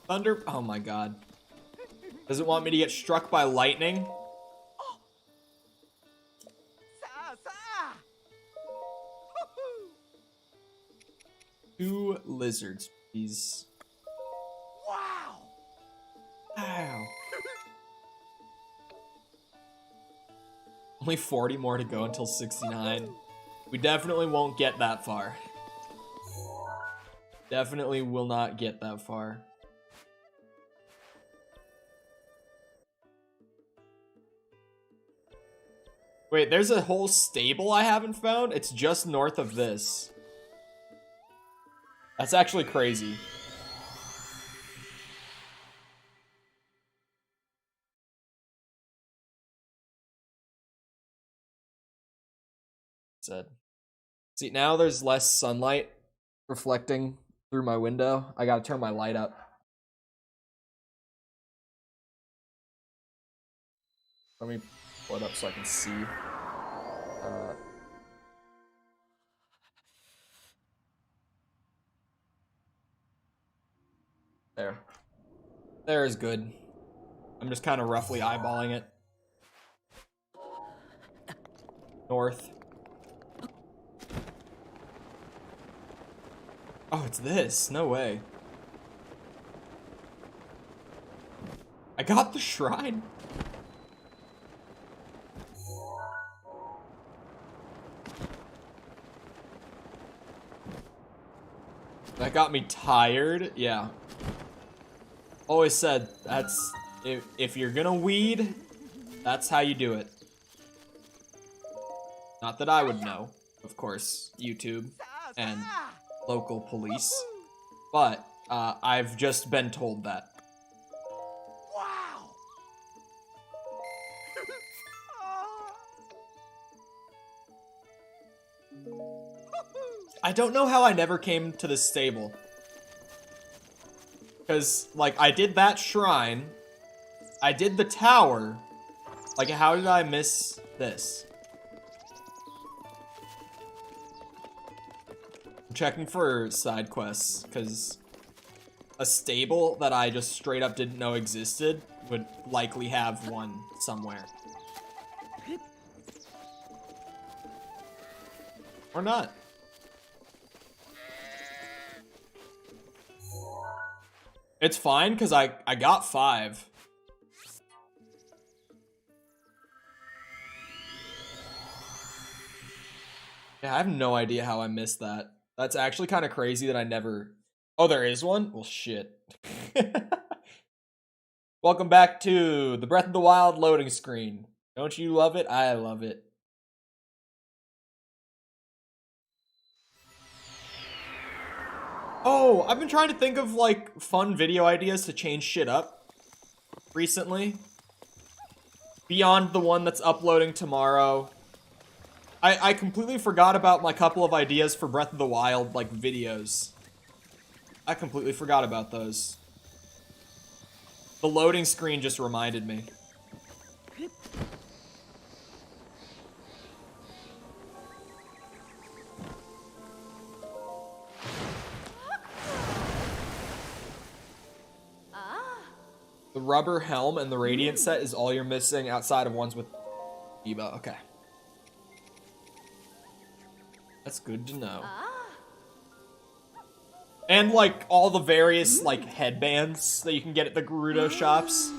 Thunder? Oh my god. Does it want me to get struck by lightning? Two lizards, please. Wow! Wow. Only 40 more to go until 69. We definitely won't get that far. Definitely will not get that far. Wait, there's a whole stable I haven't found? It's just north of this. That's actually crazy. Said. See, now there's less sunlight reflecting through my window. I gotta turn my light up. Let me pull it up so I can see. There. There is good. I'm just kind of roughly eyeballing it. North. Oh, it's this. No way. I got the shrine. That got me tired. Yeah. Always said that's if you're gonna weed, that's how you do it. Not that I would know, of course, YouTube and local police, but I've just been told that. Wow! I don't know how I never came to this stable. Because, like, I did that shrine. I did the tower. Like, how did I miss this? I'm checking for side quests, because a stable that I just straight up didn't know existed would likely have one somewhere. Or not. It's fine, because I got 5. Yeah, I have no idea how I missed that. That's actually kind of crazy that I never... Oh, there is one? Well, shit. Welcome back to the Breath of the Wild loading screen. Don't you love it? I love it. Oh, I've been trying to think of, like, fun video ideas to change shit up recently. Beyond the one that's uploading tomorrow. I completely forgot about my couple of ideas for Breath of the Wild, like, videos. I completely forgot about those. The loading screen just reminded me. The rubber helm and the radiant set is all you're missing outside of ones with Eba. Okay. That's good to know. And, like, all the various, like, headbands that you can get at the Gerudo shops.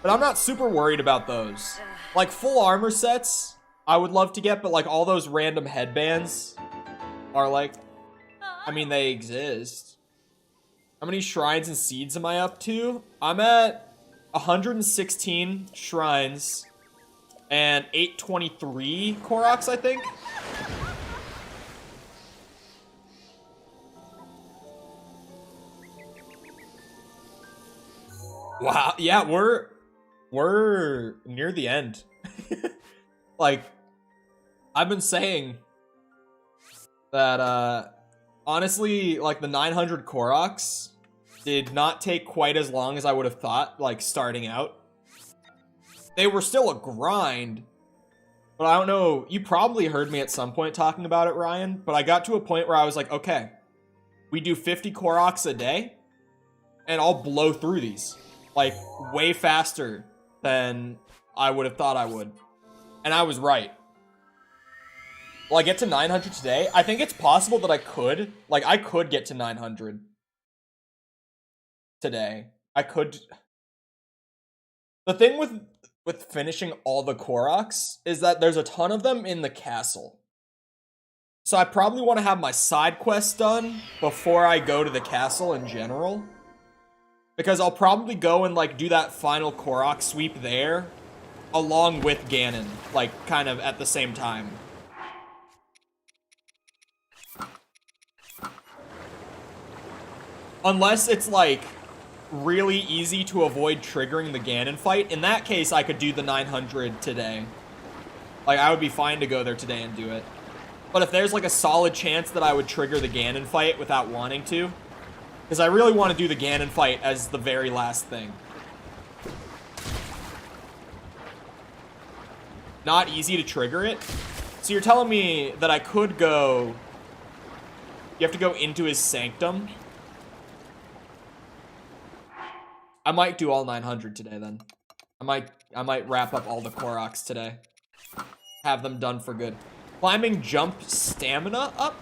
But I'm not super worried about those. Like, full armor sets, I would love to get, but, like, all those random headbands are, like... I mean, they exist. How many shrines and seeds am I up to? I'm at 116 shrines and 823 Koroks, I think. Wow, yeah, we're near the end. Like, I've been saying that, honestly, like, the 900 Koroks did not take quite as long as I would have thought, like, starting out. They were still a grind, but I don't know, you probably heard me at some point talking about it, Ryan, but I got to a point where I was like, okay, we do 50 Koroks a day, and I'll blow through these. Like, way faster than I would have thought I would. And I was right. Will I get to 900 today? I think it's possible that I could. Like, I could get to 900 today. I could. The thing with finishing all the Koroks is that there's a ton of them in the castle. So I probably want to have my side quests done before I go to the castle in general. Because I'll probably go and, like, do that final Korok sweep there, along with Ganon, like, kind of at the same time. Unless it's, like, really easy to avoid triggering the Ganon fight. In that case, I could do the 900 today. Like, I would be fine to go there today and do it. But if there's like a solid chance that I would trigger the Ganon fight without wanting to, because I really want to do the Ganon fight as the very last thing. Not easy to trigger it. So you're telling me that I could go... You have to go into his sanctum? I might do all 900 today then. I might wrap up all the Koroks today. Have them done for good. Climbing jump stamina up?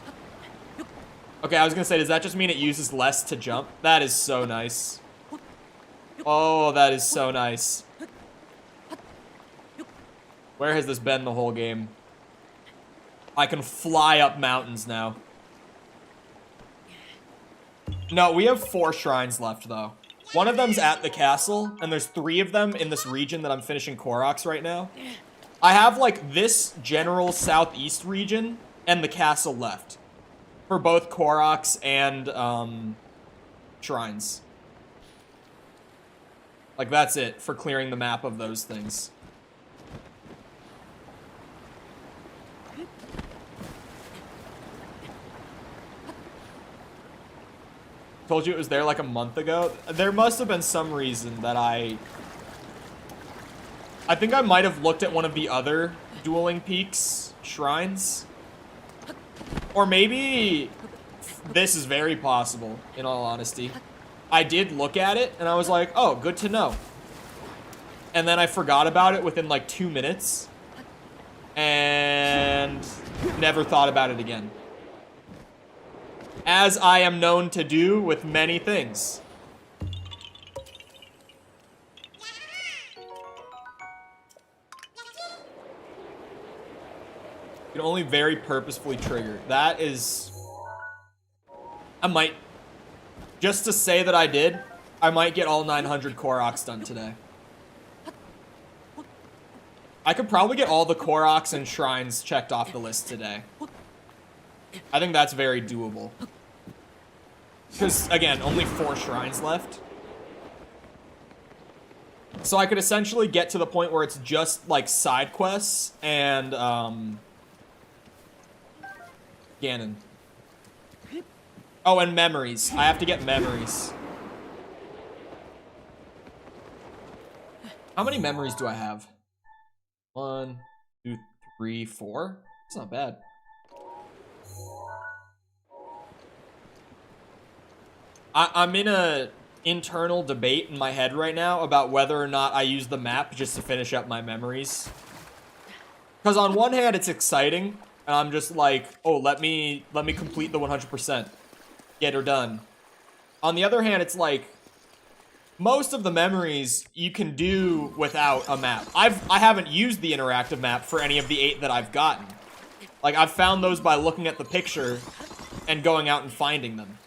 Okay, I was gonna say, does that just mean it uses less to jump? That is so nice. Oh, that is so nice. Where has this been the whole game? I can fly up mountains now. No, we have 4 shrines left, though. One of them's at the castle, and there's 3 of them in this region that I'm finishing Koroks right now. I have, like, this general southeast region and the castle left. For both Koroks and, shrines. Like, that's it for clearing the map of those things. Told you it was there like a month ago. There must have been some reason that I think I might have looked at one of the other Dueling Peaks shrines. Or maybe this is very possible, in all honesty. I did look at it, and I was like, oh, good to know. And then I forgot about it within like 2 minutes. And never thought about it again. As I am known to do with many things. You can only very purposefully trigger. That is... I might... Just to say that I did, I might get all 900 Koroks done today. I could probably get all the Koroks and shrines checked off the list today. I think that's very doable. Because, again, only 4 shrines left. So I could essentially get to the point where it's just, like, side quests and, Ganon. Oh, and memories. I have to get memories. How many memories do I have? 1, 2, 3, 4? It's not bad. I'm in a internal debate in my head right now about whether or not I use the map just to finish up my memories. Because on one hand, it's exciting, and I'm just like, oh, let me complete the 100%. Get her done. On the other hand, it's like, most of the memories you can do without a map. I haven't used the interactive map for any of the 8 that I've gotten. Like, I've found those by looking at the picture and going out and finding them.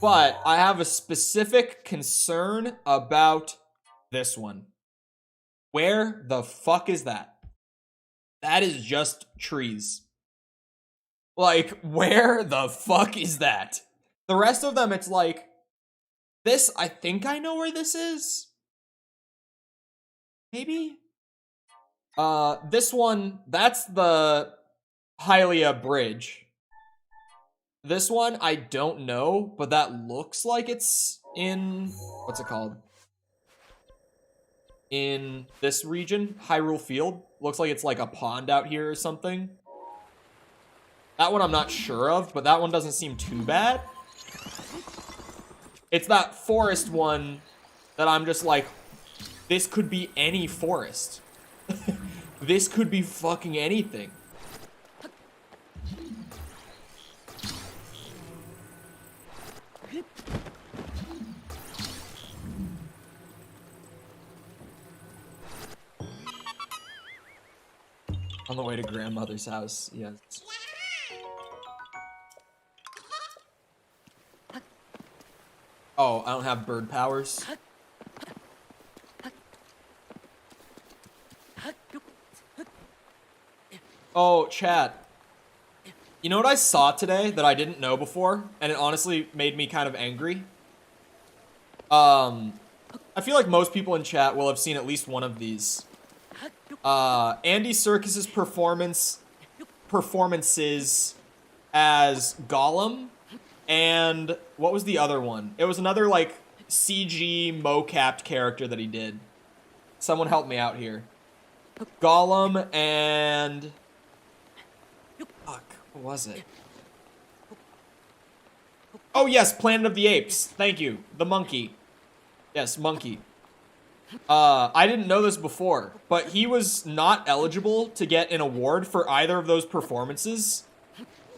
But I have a specific concern about this one. Where the fuck is that? That is just trees. Like, where the fuck is that? The rest of them, it's like, this, I think I know where this is. Maybe? This one, that's the Hylia Bridge. This one, I don't know, but that looks like it's in... What's it called? In this region, Hyrule Field. Looks like it's like a pond out here or something. That one I'm not sure of, but that one doesn't seem too bad. It's that forest one that I'm just like, this could be any forest. This could be fucking anything. On the way to grandmother's house, yes. Oh, I don't have bird powers. Oh, chat. You know what I saw today that I didn't know before? And it honestly made me kind of angry. I feel like most people in chat will have seen at least one of these. Andy Serkis's performances as Gollum, and what was the other one? It was another like CG mo-capped character that he did. Someone help me out here. Gollum and fuck, what was it? Oh yes, Planet of the Apes. Thank you. The monkey. Yes, monkey. I didn't know this before, but he was not eligible to get an award for either of those performances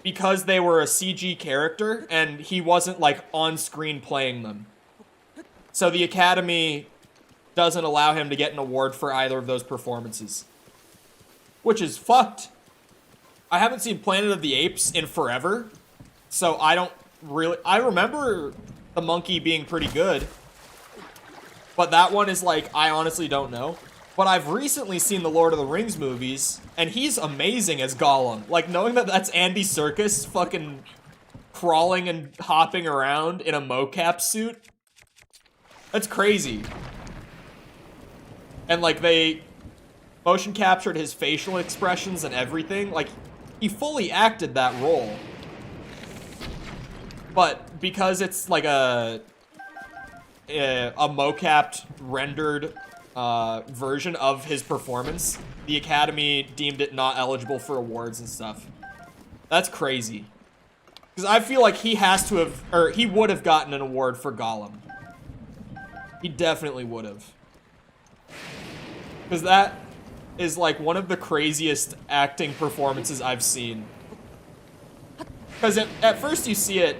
because they were a CG character and he wasn't like on screen playing them. So the Academy doesn't allow him to get an award for either of those performances, which is fucked. I haven't seen Planet of the Apes in forever, so I remember the monkey being pretty good, but that one is like, I honestly don't know. But I've recently seen the Lord of the Rings movies, and he's amazing as Gollum. Like, knowing that that's Andy Serkis fucking crawling and hopping around in a mocap suit, that's crazy. And like, they motion captured his facial expressions and everything. Like, he fully acted that role. But because it's like a mocapped, rendered version of his performance, the Academy deemed it not eligible for awards and stuff. That's crazy. Because I feel like he has to have, or he would have gotten an award for Gollum. He definitely would have. Because that is like one of the craziest acting performances I've seen. Because at first you see it,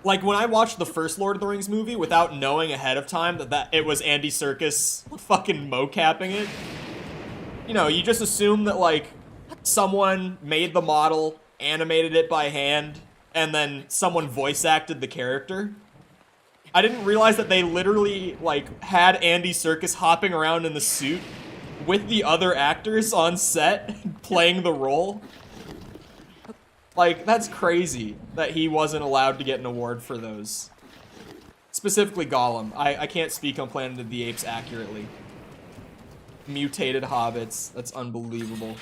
like when I watched the first Lord of the Rings movie without knowing ahead of time that it was Andy Serkis fucking mocapping it, you know, you just assume that like someone made the model, animated it by hand, and then someone voice acted the character. I didn't realize that they literally like had Andy Serkis hopping around in the suit with the other actors on set playing the role. Like, that's crazy that he wasn't allowed to get an award for those. Specifically Gollum. I can't speak on Planet of the Apes accurately. Mutated hobbits. That's unbelievable.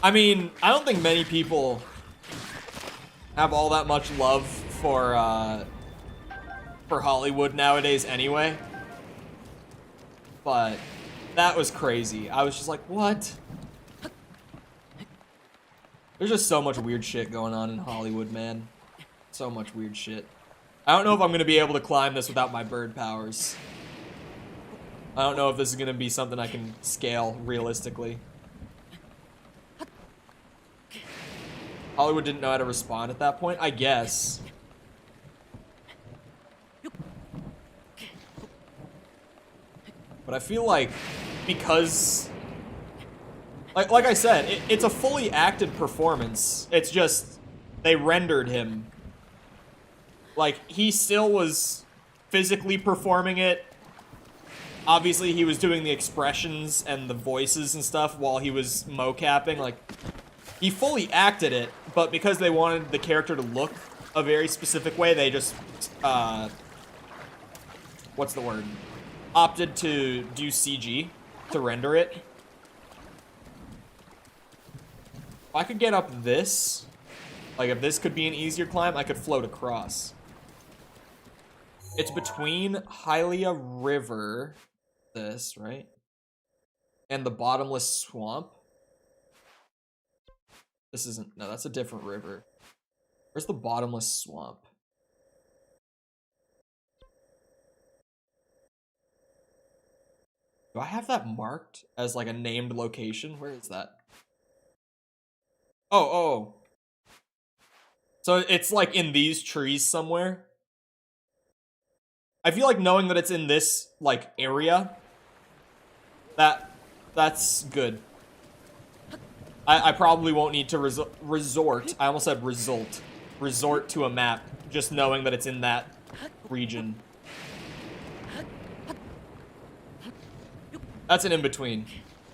I mean, I don't think many people have all that much love for Hollywood nowadays anyway. But that was crazy. I was just like, what? There's just so much weird shit going on in Hollywood, man. So much weird shit. I don't know if I'm gonna be able to climb this without my bird powers. I don't know if this is gonna be something I can scale realistically. Hollywood didn't know how to respond at that point, I guess. But I feel like because like I said, it's a fully acted performance. It's just they rendered him. Like, he still was physically performing it. Obviously, he was doing the expressions and the voices and stuff while he was mocapping. Like, he fully acted it, but because they wanted the character to look a very specific way, they just, what's the word? Opted to do CG to render it. If I could get up this, like if this could be an easier climb, I could float across. It's between Hylia River, this, right? And the bottomless swamp. This isn't, no, that's a different river. Where's the bottomless swamp? Do I have that marked as like a named location? Where is that? Oh. So it's like in these trees somewhere. I feel like knowing that it's in this like area, that's good. I probably won't need to resort. I almost said resort to a map, just knowing that it's in that region. That's an in-between.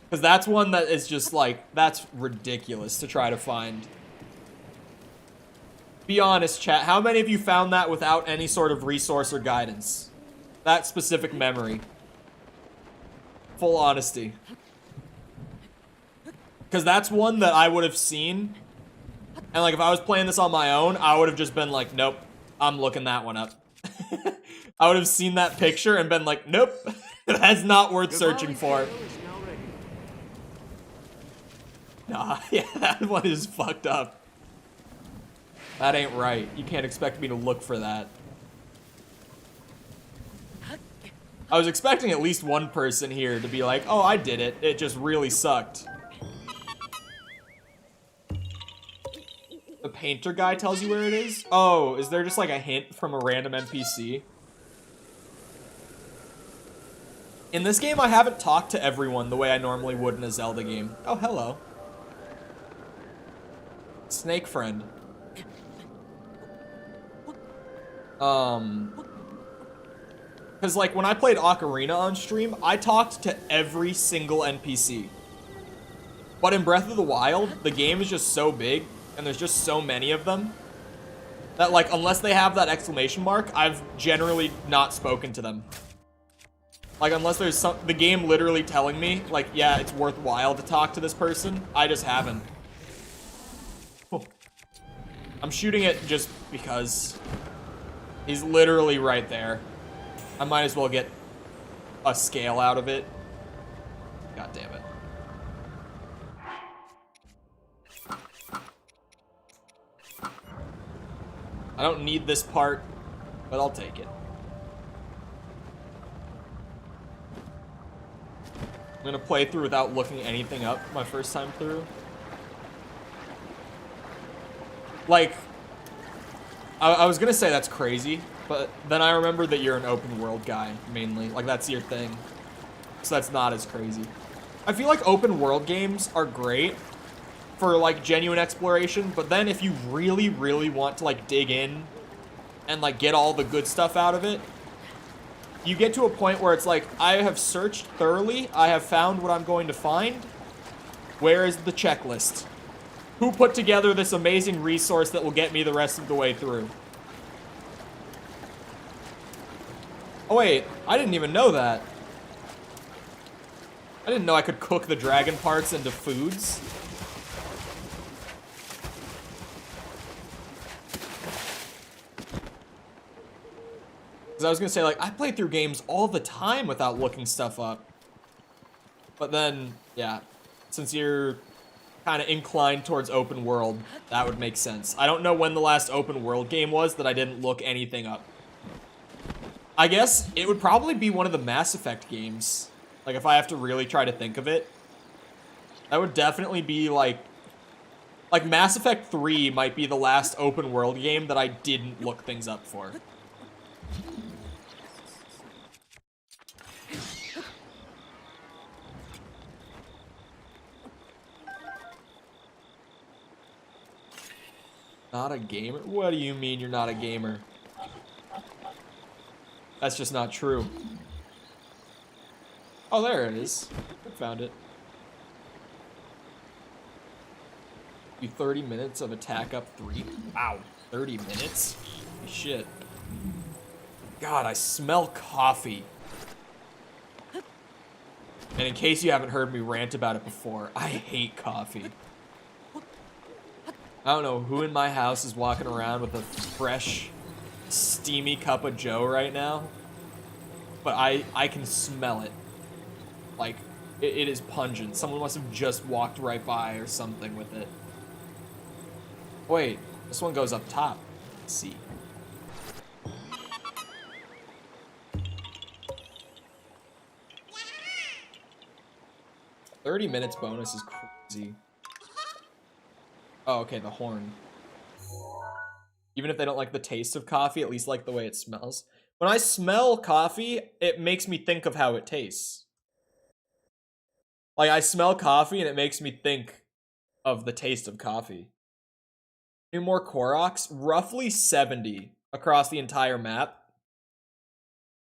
Because that's one that is just like, that's ridiculous to try to find. Be honest, chat. How many of you found that without any sort of resource or guidance? That specific memory. Full honesty. Because that's one that I would have seen. And like if I was playing this on my own, I would have just been like, nope, I'm looking that one up. I would have seen that picture and been like, nope, that's not worth searching for. Nah, yeah, that one is fucked up. That ain't right. You can't expect me to look for that. I was expecting at least one person here to be like, oh, I did it. It just really sucked. The painter guy tells you where it is? Oh, is there just like a hint from a random NPC? In this game, I haven't talked to everyone the way I normally would in a Zelda game. Oh, hello. Snake friend. Because like when I played Ocarina on stream, I talked to every single NPC. But in Breath of the Wild, the game is just so big, and there's just so many of them, that like unless they have that exclamation mark, I've generally not spoken to them. Like unless there's the game literally telling me, like, yeah, it's worthwhile to talk to this person, I just haven't. I'm shooting it just because he's literally right there. I might as well get a scale out of it. God damn it. I don't need this part, but I'll take it. I'm gonna play through without looking anything up my first time through. Like, I was gonna say that's crazy, but then I remember that you're an open world guy, mainly. Like, that's your thing. So that's not as crazy. I feel like open world games are great for, like, genuine exploration, but then if you really, really want to, like, dig in and, like, get all the good stuff out of it, you get to a point where it's like, I have searched thoroughly, I have found what I'm going to find. Where is the checklist? Who put together this amazing resource that will get me the rest of the way through? Oh wait, I didn't even know that. I didn't know I could cook the dragon parts into foods. Because I was gonna say, like, I play through games all the time without looking stuff up. But then, yeah, since you're kind of inclined towards open world, that would make sense. I don't know when the last open world game was that I didn't look anything up. I guess it would probably be one of the Mass Effect games. Like, if I have to really try to think of it. That would definitely be, like Mass Effect 3 might be the last open world game that I didn't look things up for. Not a gamer? What do you mean you're not a gamer? That's just not true. Oh, there it is. I found it. You 30 minutes of attack up 3. Wow, 30 minutes? Holy shit. God, I smell coffee. And in case you haven't heard me rant about it before, I hate coffee. I don't know who in my house is walking around with a fresh, steamy cup of joe right now, but I can smell it. Like, it is pungent. Someone must have just walked right by or something with it. Wait, this one goes up top. Let's see. $30 minutes bonus is crazy. Oh, okay, the horn. Even if they don't like the taste of coffee, at least like the way it smells. When I smell coffee, it makes me think of how it tastes. Like, I smell coffee and it makes me think of the taste of coffee. Two more Koroks, roughly 70 across the entire map.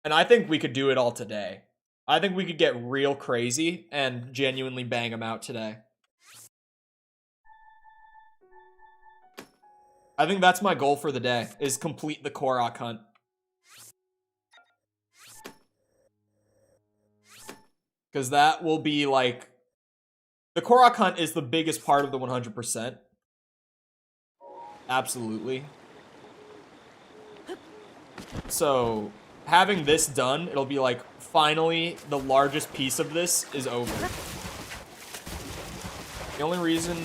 And I think we could do it all today. I think we could get real crazy and genuinely bang them out today. I think that's my goal for the day, is complete the Korok hunt. Because that will be like... The Korok hunt is the biggest part of the 100%. Absolutely. So, having this done, it'll be like, finally, the largest piece of this is over. The only reason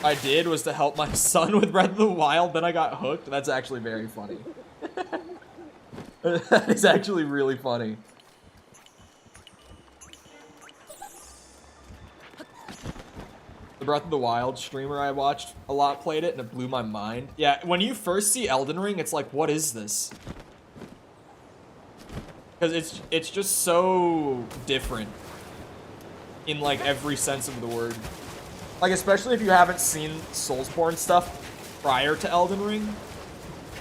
I did was to help my son with Breath of the Wild, then I got hooked. That's actually very funny. That is actually really funny. The Breath of the Wild streamer I watched a lot played it, and it blew my mind. Yeah, when you first see Elden Ring, it's like, what is this? Because it's just so different in like every sense of the word. Like, especially if you haven't seen Soulsborne stuff prior to Elden Ring.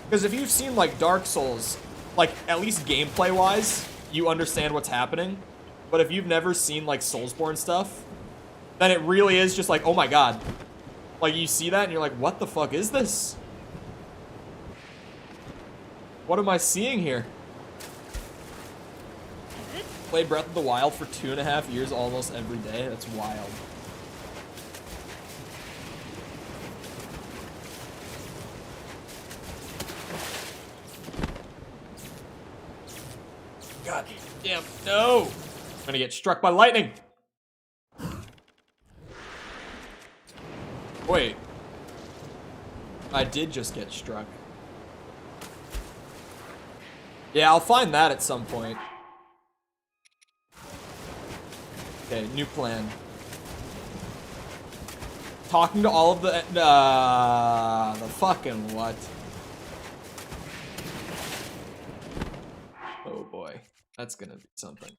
Because if you've seen like Dark Souls, like at least gameplay wise, you understand what's happening. But if you've never seen like Soulsborne stuff, then it really is just like, oh my god. Like, you see that and you're like, what the fuck is this? What am I seeing here? Played Breath of the Wild for 2.5 years almost every day. That's wild. God damn, no! I'm gonna get struck by lightning! Wait. I did just get struck. Yeah, I'll find that at some point. Okay, new plan. Talking to all of the fucking what? Oh boy, that's gonna be something.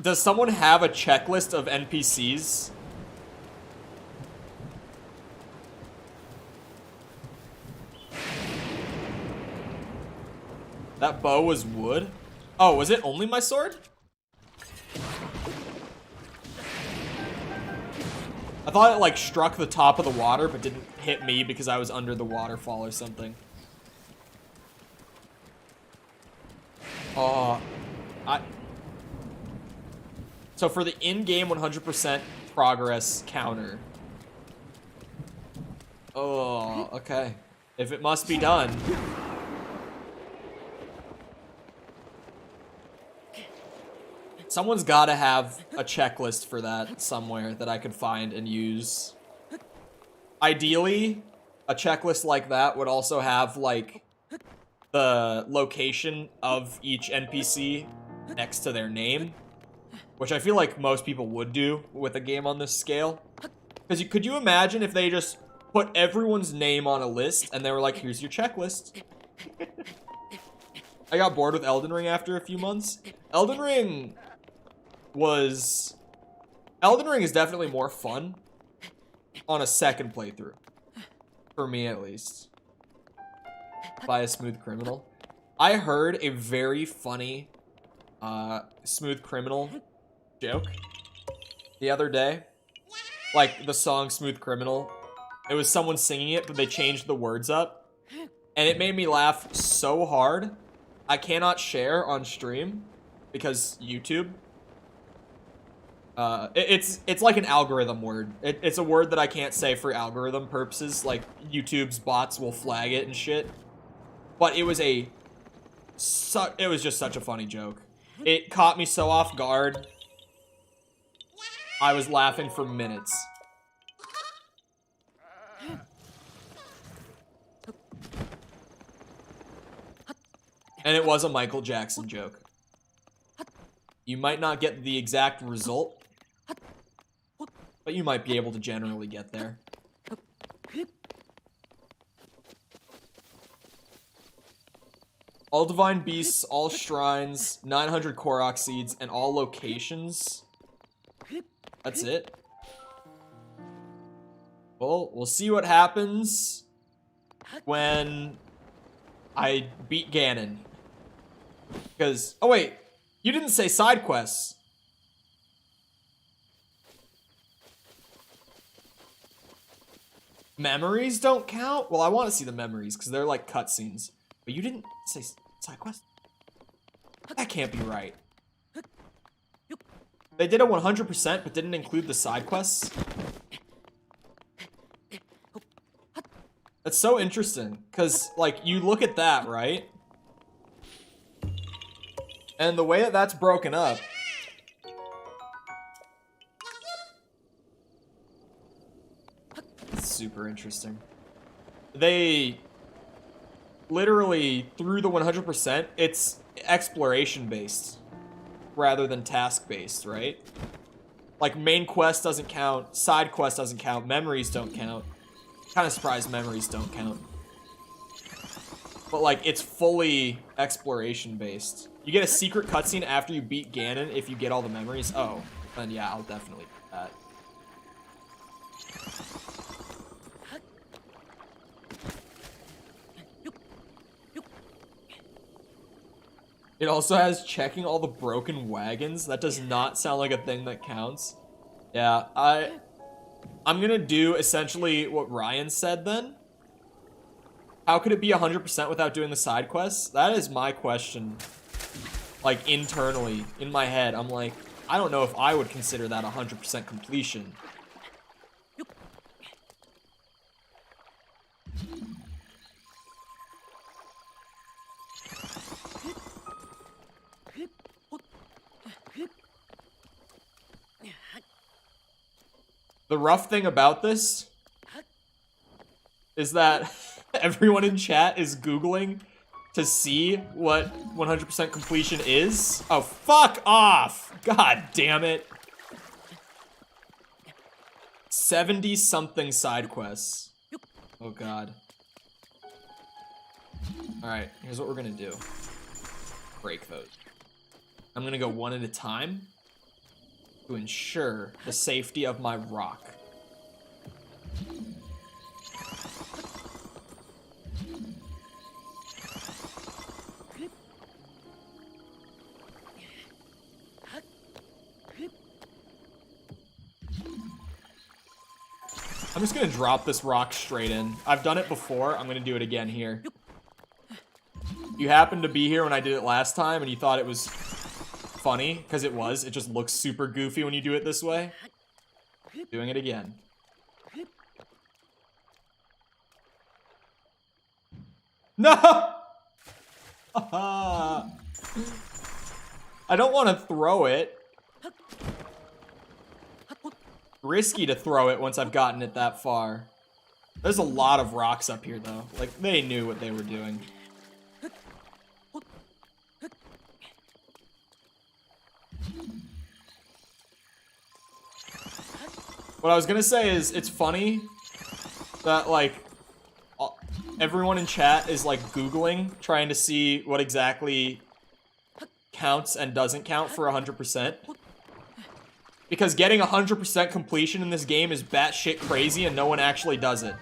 Does someone have a checklist of NPCs? That bow was wood? Oh, was it only my sword? I thought it like struck the top of the water, but didn't hit me because I was under the waterfall or something. Oh, so for the in-game 100% progress counter. Oh, okay. If it must be done. Someone's gotta have a checklist for that somewhere that I could find and use. Ideally, a checklist like that would also have, like, the location of each NPC next to their name, which I feel like most people would do with a game on this scale. Because could you imagine if they just put everyone's name on a list and they were like, here's your checklist? I got bored with Elden Ring after a few months. Elden Ring is definitely more fun on a second playthrough. For me, at least. By a Smooth Criminal. I heard a very funny Smooth Criminal joke the other day. Like, the song Smooth Criminal. It was someone singing it, but they changed the words up. And it made me laugh so hard. I cannot share on stream because YouTube. It's like an algorithm word. It's a word that I can't say for algorithm purposes. Like, YouTube's bots will flag it and shit. But it was just such a funny joke. It caught me so off guard. I was laughing for minutes. And it was a Michael Jackson joke. You might not get the exact result, but you might be able to generally get there. All divine beasts, all shrines, 900 Korok seeds, and all locations. That's it. Well, we'll see what happens when I beat Ganon. Because, oh wait, you didn't say side quests. Memories don't count? Well, I want to see the memories because they're like cutscenes. But you didn't say side quest? That can't be right. They did a 100% but didn't include the side quests. That's so interesting, because, like, you look at that, right? And the way that that's broken up... It's super interesting. They... Literally, through the 100%, it's exploration-based rather than task-based, right? Like, main quest doesn't count, side quest doesn't count, memories don't count. Kind of surprised memories don't count. But, like, it's fully exploration-based. You get a secret cutscene after you beat Ganon if you get all the memories. Oh, then yeah, I'll definitely do that. It also has checking all the broken wagons. That does not sound like a thing that counts. Yeah, I'm gonna do essentially what Ryan said then. How could it be 100% without doing the side quests? That is my question. Like, internally, in my head, I'm like, I don't know if I would consider that 100% completion. The rough thing about this is that everyone in chat is Googling to see what 100% completion is. Oh, fuck off! God damn it. 70-something side quests. Oh, God. Alright, here's what we're gonna do. Break those. I'm gonna go one at a time to ensure the safety of my rock. I'm just gonna drop this rock straight in. I've done it before, I'm gonna do it again here. You happened to be here when I did it last time and you thought it was funny, because it was. It just looks super goofy when you do it this way. Doing it again. No! I don't want to throw it. Risky to throw it once I've gotten it that far. There's a lot of rocks up here, though. Like, they knew what they were doing. What I was gonna say is, it's funny that, like, everyone in chat is, like, Googling, trying to see what exactly counts and doesn't count for 100%. Because getting 100% completion in this game is batshit crazy and no one actually does it.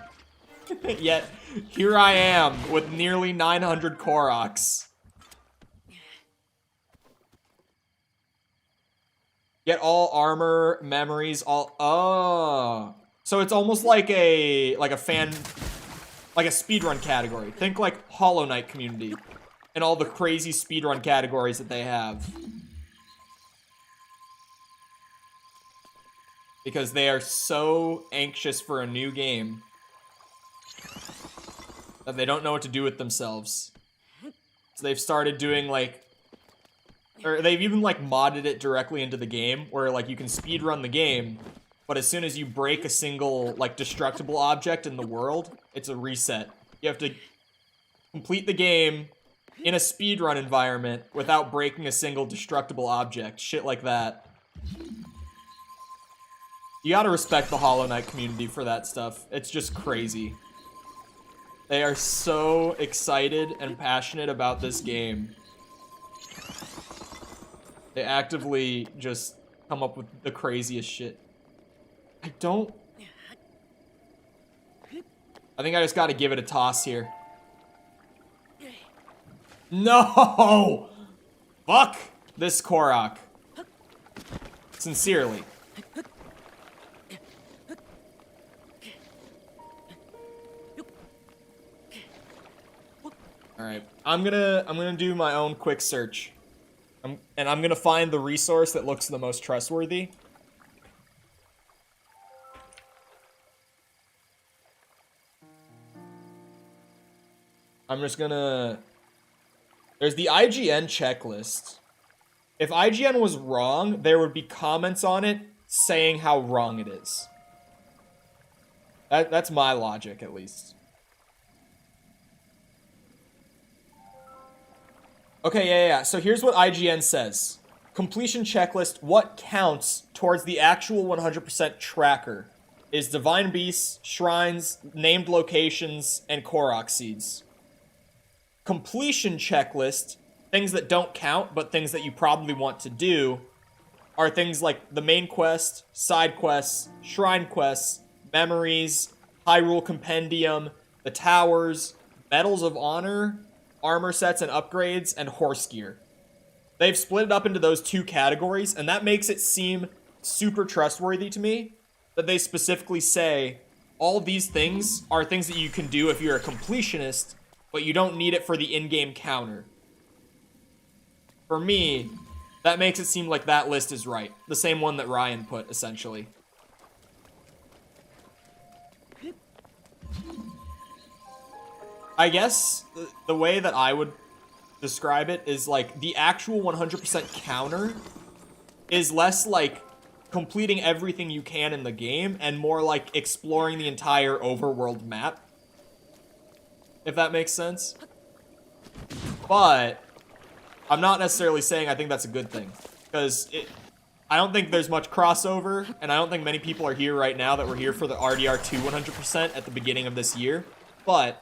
Yet, here I am with nearly 900 Koroks. Get all armor, memories, all... Oh. So it's almost like a speedrun category. Think like Hollow Knight community and all the crazy speedrun categories that they have. Because they are so anxious for a new game that they don't know what to do with themselves. So they've started doing, like... Or they've even, like, modded it directly into the game, where, like, you can speedrun the game, but as soon as you break a single, like, destructible object in the world, it's a reset. You have to complete the game in a speedrun environment without breaking a single destructible object. Shit like that. You gotta respect the Hollow Knight community for that stuff. It's just crazy. They are so excited and passionate about this game. They actively just come up with the craziest shit. I think I just gotta give it a toss here. No! Fuck this Korok. Sincerely. Alright, I'm gonna do my own quick search And I'm gonna find the resource that looks the most trustworthy. I'm just gonna... There's the IGN checklist. If IGN was wrong, there would be comments on it saying how wrong it is. That's my logic, at least. Okay, yeah. So here's what IGN says. Completion checklist, what counts towards the actual 100% tracker is divine beasts, shrines, named locations, and Korok seeds. Completion checklist, things that don't count, but things that you probably want to do, are things like the main quest, side quests, shrine quests, memories, Hyrule Compendium, the towers, medals of honor, armor sets and upgrades, and horse gear. They've split it up into those two categories, and that makes it seem super trustworthy to me that they specifically say all these things are things that you can do if you're a completionist, but you don't need it for the in-game counter. For me, that makes it seem like that list is right. The same one that Ryan put, essentially. I guess the way that I would describe it is like the actual 100% counter is less like completing everything you can in the game and more like exploring the entire overworld map. If that makes sense. But I'm not necessarily saying I think that's a good thing, because I don't think there's much crossover, and I don't think many people are here right now that were here for the RDR2 100% at the beginning of this year. But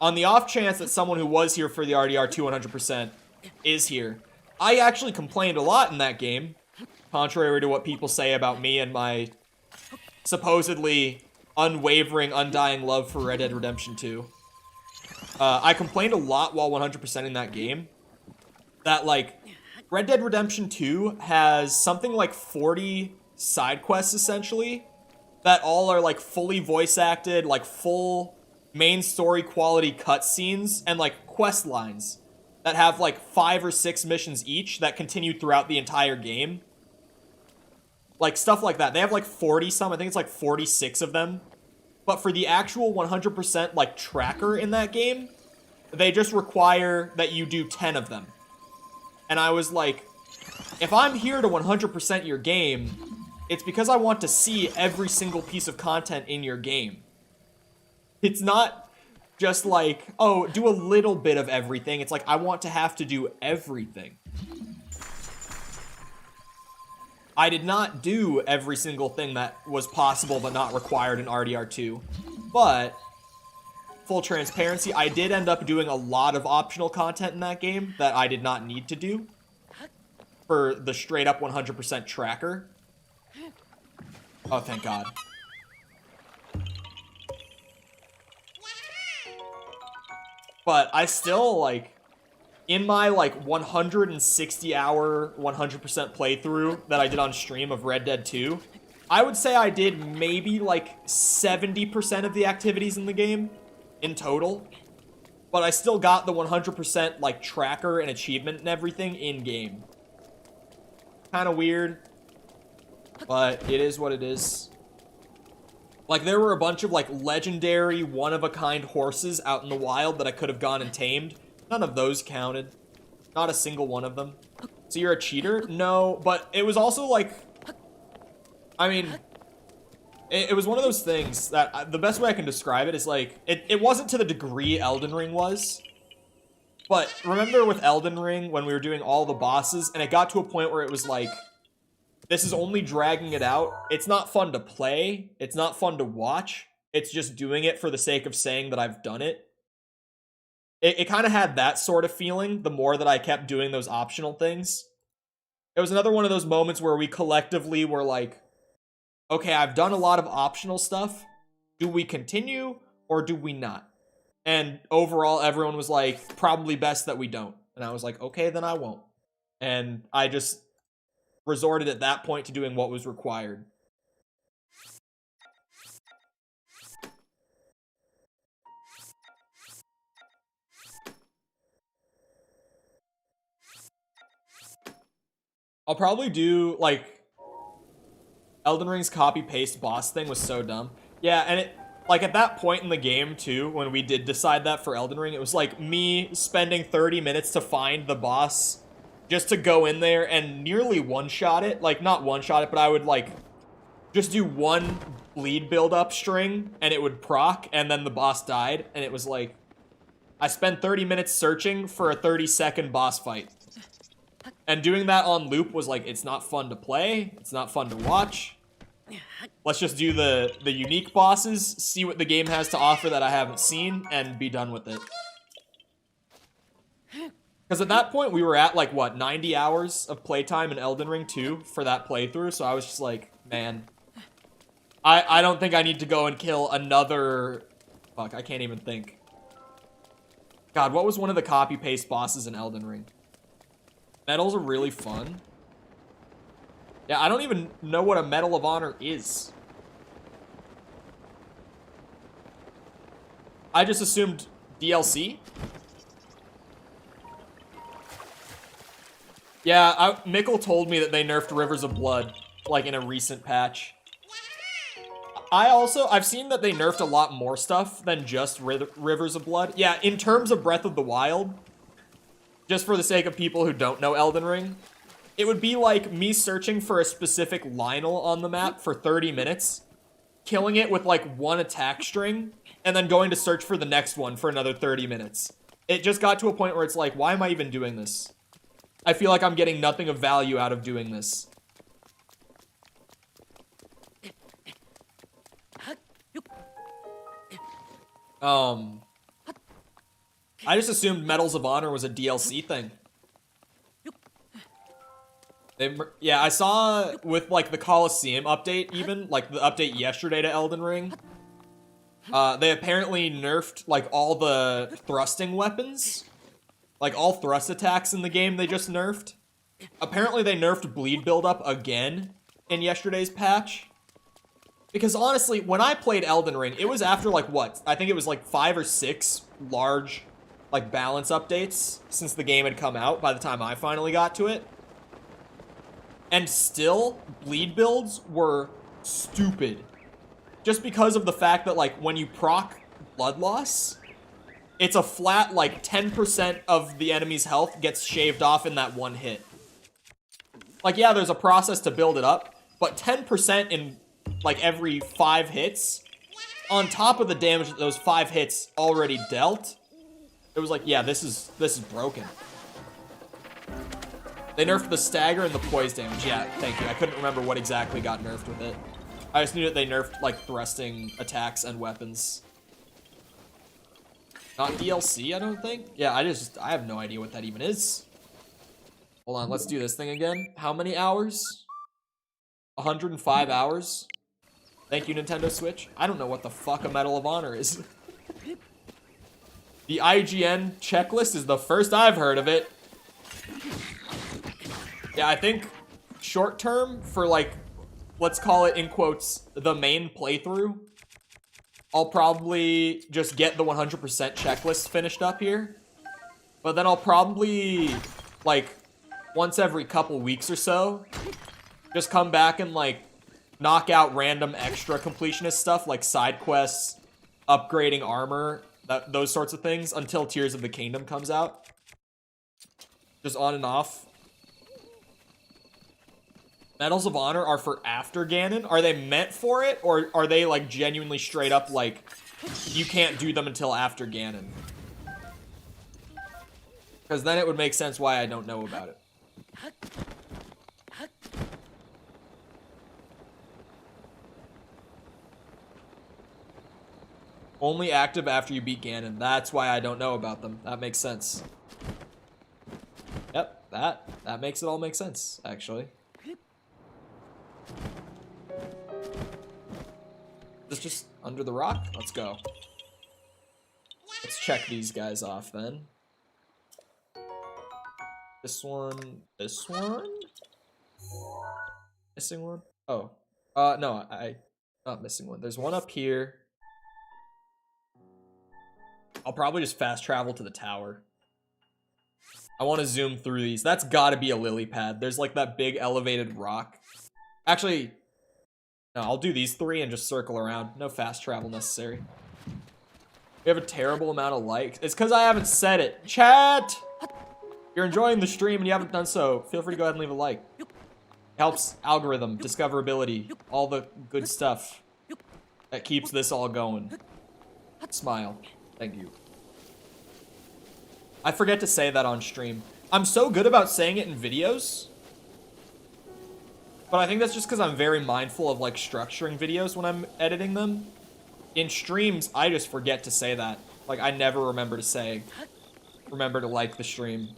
on the off chance that someone who was here for the RDR2 100% is here, I actually complained a lot in that game, contrary to what people say about me and my supposedly unwavering, undying love for Red Dead Redemption 2. I complained a lot while 100%ing that game that, like, Red Dead Redemption 2 has something like 40 side quests, essentially, that all are, like, fully voice acted, like, full main story quality cutscenes, and, like, quest lines that have, like, 5 or 6 missions each that continue throughout the entire game. Like, stuff like that. They have, like, 40-some, I think it's, like, 46 of them. But for the actual 100%, like, tracker in that game, they just require that you do 10 of them. And I was like, if I'm here to 100% your game, it's because I want to see every single piece of content in your game. It's not just like, oh, do a little bit of everything. It's like, I want to have to do everything. I did not do every single thing that was possible but not required in RDR2. But, full transparency, I did end up doing a lot of optional content in that game that I did not need to do for the straight up 100% tracker. Oh, thank God. But I still, like, in my, like, 160-hour, 100% playthrough that I did on stream of Red Dead 2, I would say I did maybe, like, 70% of the activities in the game in total. But I still got the 100%, like, tracker and achievement and everything in-game. Kind of weird, but it is what it is. Like, there were a bunch of, like, legendary, one-of-a-kind horses out in the wild that I could have gone and tamed. None of those counted. Not a single one of them. So you're a cheater? No, but it was also, like... I mean... It was one of those things that... the best way I can describe it is, like... It wasn't to the degree Elden Ring was. But remember with Elden Ring, when we were doing all the bosses, and it got to a point where it was like... This is only dragging it out. It's not fun to play. It's not fun to watch. It's just doing it for the sake of saying that I've done it. It kind of had that sort of feeling the more that I kept doing those optional things. It was another one of those moments where we collectively were like, okay, I've done a lot of optional stuff. Do we continue or do we not? And overall, everyone was like, probably best that we don't. And I was like, okay, then I won't. And I just resorted at that point to doing what was required. I'll probably do, like, Elden Ring's copy-paste boss thing was so dumb. Yeah, and it, like, at that point in the game, too, when we did decide that for Elden Ring, it was, like, me spending 30 minutes to find the boss just to go in there and nearly one-shot it. Like, not one-shot it, but I would, like, just do one bleed build-up string, and it would proc, and then the boss died, and it was, like, I spent 30 minutes searching for a 30-second boss fight. And doing that on loop was like, it's not fun to play, it's not fun to watch. Let's just do the unique bosses, see what the game has to offer that I haven't seen, and be done with it. Because at that point, we were at, like, what, 90 hours of playtime in Elden Ring 2 for that playthrough, so I was just like, man, I don't think I need to go and kill another... Fuck, I can't even think. God, what was one of the copy-paste bosses in Elden Ring? Medals are really fun. Yeah, I don't even know what a Medal of Honor is. I just assumed DLC. Yeah, Mikkel told me that they nerfed Rivers of Blood, like, in a recent patch. I've seen that they nerfed a lot more stuff than just Rivers of Blood. Yeah, in terms of Breath of the Wild, just for the sake of people who don't know Elden Ring, it would be like me searching for a specific Lionel on the map for 30 minutes, killing it with, like, one attack string, and then going to search for the next one for another 30 minutes. It just got to a point where it's like, why am I even doing this? I feel like I'm getting nothing of value out of doing this. I just assumed Medals of Honor was a DLC thing. Yeah, I saw with, like, the Coliseum update even, like, the update yesterday to Elden Ring. They apparently nerfed, like, all the thrusting weapons. Like, all thrust attacks in the game they just nerfed. Apparently they nerfed bleed buildup again in yesterday's patch. Because honestly, when I played Elden Ring, it was after, like, what? I think it was, like, 5 or 6 large, like, balance updates since the game had come out by the time I finally got to it. And still, bleed builds were stupid. Just because of the fact that, like, when you proc blood loss, it's a flat, like, 10% of the enemy's health gets shaved off in that one hit. Like, yeah, there's a process to build it up, but 10% in, like, every 5 hits, on top of the damage that those 5 hits already dealt, it was like, yeah, this is broken. They nerfed the stagger and the poise damage. Yeah, thank you. I couldn't remember what exactly got nerfed with it. I just knew that they nerfed, like, thrusting attacks and weapons. Not DLC, I don't think. Yeah, I have no idea what that even is. Hold on, let's do this thing again. How many hours? 105 hours. Thank you, Nintendo Switch. I don't know what the fuck a Medal of Honor is. The IGN checklist is the first I've heard of it. Yeah, I think short term for, like, let's call it in quotes, the main playthrough, I'll probably just get the 100% checklist finished up here. But then I'll probably, like, once every couple weeks or so, just come back and, like, knock out random extra completionist stuff, like side quests, upgrading armor, those sorts of things, until Tears of the Kingdom comes out. Just on and off. Medals of Honor are for after Ganon? Are they meant for it? Or are they, like, genuinely straight up, like, you can't do them until after Ganon? Because then it would make sense why I don't know about it. Only active after you beat Ganon. That's why I don't know about them. That makes sense. Yep, that makes it all make sense, actually. This just under the rock? Let's go. Let's check these guys off then. This one, this one? Missing one? Oh. No, I'm not missing one. There's one up here. I'll probably just fast travel to the tower. I want to zoom through these. That's gotta be a lily pad. There's like that big elevated rock. Actually, no, I'll do these 3 and just circle around. No fast travel necessary. We have a terrible amount of likes. It's because I haven't said it. Chat! If you're enjoying the stream and you haven't done so, feel free to go ahead and leave a like. It helps algorithm, discoverability, all the good stuff that keeps this all going. Smile. Thank you. I forget to say that on stream. I'm so good about saying it in videos. But I think that's just because I'm very mindful of like structuring videos when I'm editing them. In streams, I just forget to say that. Like, I never remember to like the stream.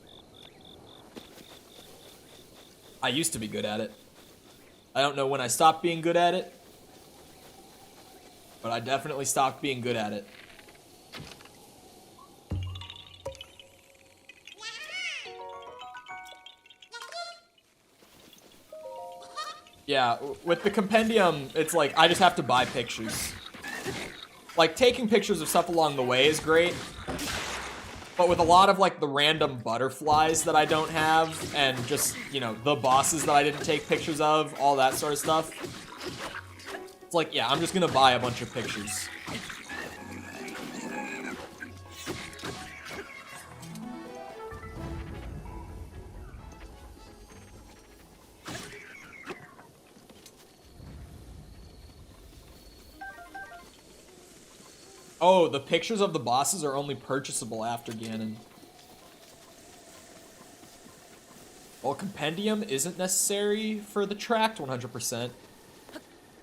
I used to be good at it. I don't know when I stopped being good at it. But I definitely stopped being good at it. Yeah, with the compendium, it's like, I just have to buy pictures. Like, taking pictures of stuff along the way is great. But with a lot of, like, the random butterflies that I don't have, and just, you know, the bosses that I didn't take pictures of, all that sort of stuff. It's like, yeah, I'm just gonna buy a bunch of pictures. Oh, the pictures of the bosses are only purchasable after Ganon. Well, Compendium isn't necessary for the tracked 100%.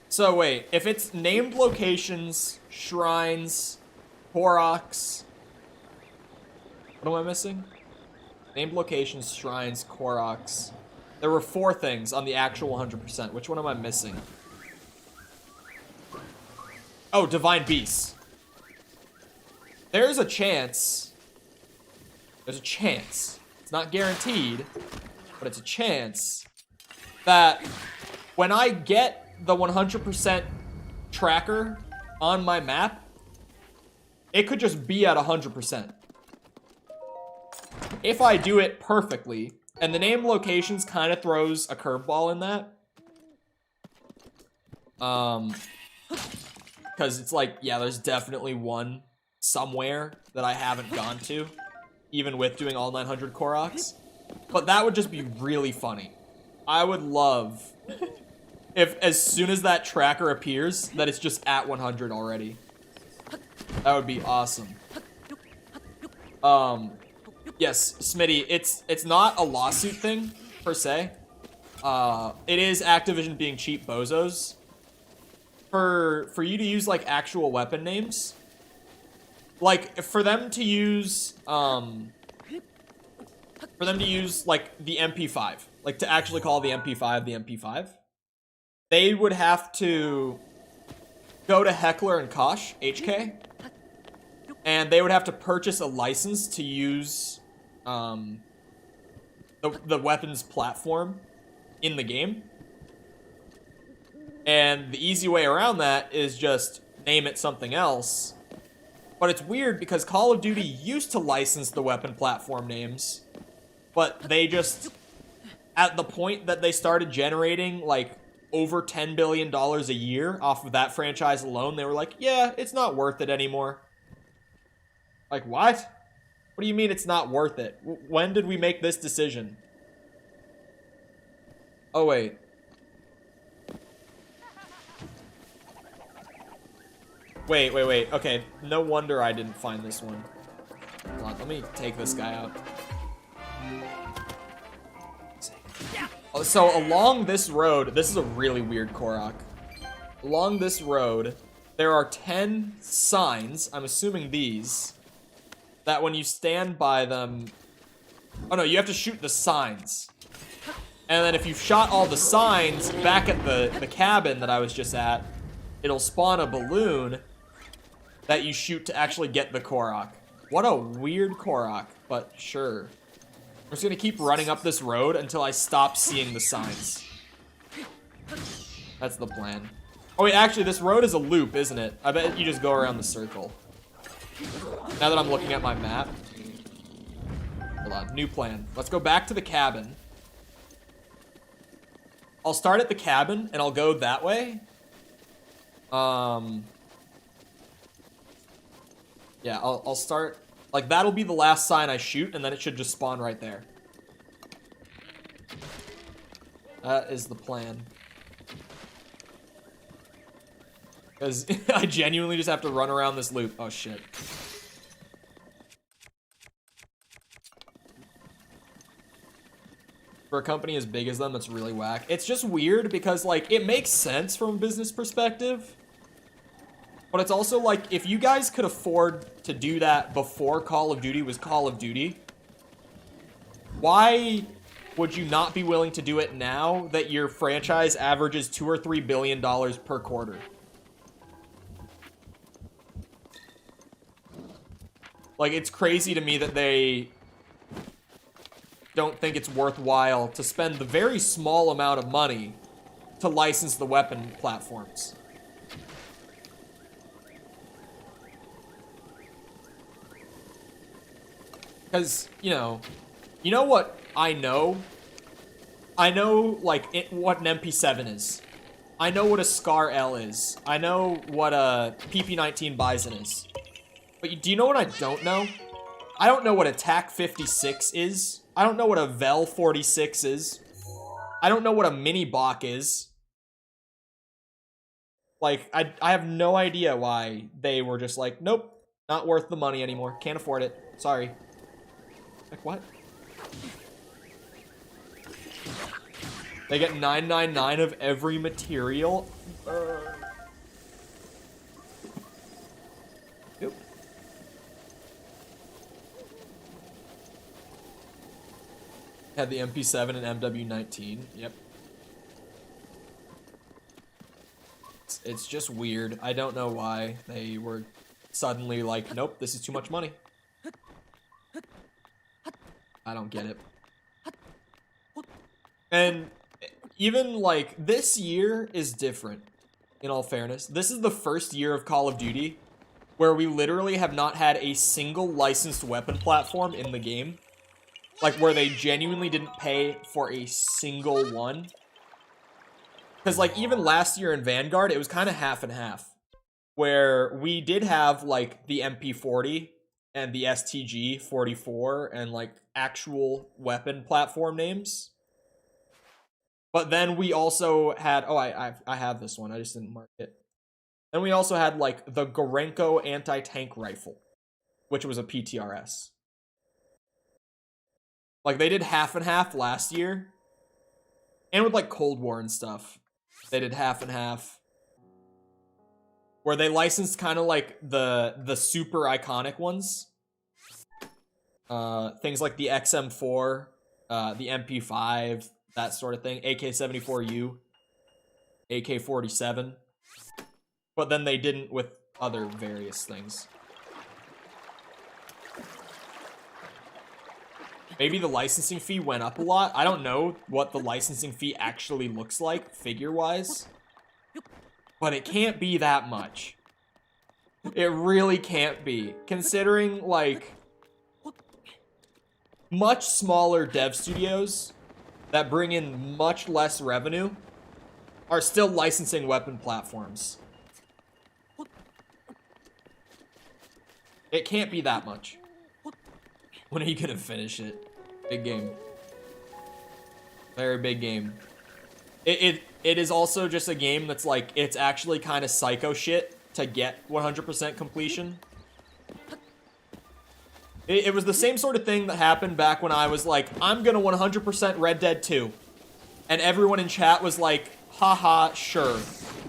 So wait, if it's named locations, shrines, Koroks... What am I missing? Named locations, shrines, Koroks. There were 4 things on the actual 100%. Which one am I missing? Oh, Divine Beasts. There's a chance. There's a chance. It's not guaranteed, but it's a chance that when I get the 100% tracker on my map, it could just be at 100%. If I do it perfectly, and the name locations kind of throws a curveball in that. Because it's like, yeah, there's definitely one somewhere that I haven't gone to, even with doing all 900 Koroks. But that would just be really funny. I would love if as soon as that tracker appears, that it's just at 100 already. That would be awesome. Yes, Smitty, it's not a lawsuit thing, per se. It is Activision being cheap bozos. For you to use, like, actual weapon names, like, for them to use, like, the MP5, like, to actually call the MP5 the MP5, they would have to go to Heckler and Koch, HK, and they would have to purchase a license to use, the weapons platform in the game. And the easy way around that is just name it something else. But it's weird because Call of Duty used to license the weapon platform names, but they just, at the point that they started generating like over $10 billion a year off of that franchise alone, they were like, yeah, it's not worth it anymore. Like, what? What do you mean it's not worth it? When did we make this decision? Oh, wait. Wait. Okay, no wonder I didn't find this one. Hold on, let me take this guy out. Oh, so along this road, this is a really weird Korok. Along this road, there are 10 signs, I'm assuming these, that when you stand by them... Oh no, you have to shoot the signs. And then if you've shot all the signs back at the cabin that I was just at, it'll spawn a balloon that you shoot to actually get the Korok. What a weird Korok, but sure. I'm just gonna keep running up this road until I stop seeing the signs. That's the plan. Oh wait, actually this road is a loop, isn't it? I bet you just go around the circle. Now that I'm looking at my map. A Hold on, new plan. Let's go back to the cabin. I'll start at the cabin, and I'll go that way. Yeah, I'll start... Like, that'll be the last sign I shoot, and then it should just spawn right there. That is the plan. Because I genuinely just have to run around this loop. Oh, shit. For a company as big as them, that's really whack. It's just weird because, like, it makes sense from a business perspective. But it's also like, if you guys could afford to do that before Call of Duty was Call of Duty, why would you not be willing to do it now that your franchise averages $2 or $3 billion per quarter? Like, it's crazy to me that they don't think it's worthwhile to spend the very small amount of money to license the weapon platforms. Because, you know what I know? I know, like, what an MP7 is. I know what a Scar L is. I know what a PP-19 Bison is. But do you know what I don't know? I don't know what a TAC 56 is. I don't know what a Vel 46 is. I don't know what a Mini Bach is. Like, I have no idea why they were just like, nope, not worth the money anymore. Can't afford it. Sorry. Like, what? They get 999 of every material? Yep. Had the MP7 and MW19. Yep. It's just weird. I don't know why they were suddenly like, nope, this is too much money. I don't get it. And even, like, this year is different, in all fairness. This is the first year of Call of Duty where we literally have not had a single licensed weapon platform in the game. Like, where they genuinely didn't pay for a single one. Because, like, even last year in Vanguard, it was kind of half and half. Where we did have, like, the MP40 and the STG-44 and, like, actual weapon platform names. But then we also had... Oh, I have this one. I just didn't mark it. Then we also had, like, the Gorenko anti-tank rifle, which was a PTRS. Like, they did half and half last year. And with, like, Cold War and stuff. They did half and half. Where they licensed kind of, like, the super iconic ones. Things like the XM4, the MP5, that sort of thing. AK-74U. AK-47. But then they didn't with other various things. Maybe the licensing fee went up a lot. I don't know what the licensing fee actually looks like, figure-wise. But it can't be that much. It really can't be. Considering, like, much smaller dev studios that bring in much less revenue are still licensing weapon platforms. It can't be that much. When are you gonna finish it? Big game. Very big game. It is also just a game that's like, it's actually kind of psycho shit to get 100% completion. It was the same sort of thing that happened back when I was like, I'm gonna 100% Red Dead 2. And everyone in chat was like, haha, sure.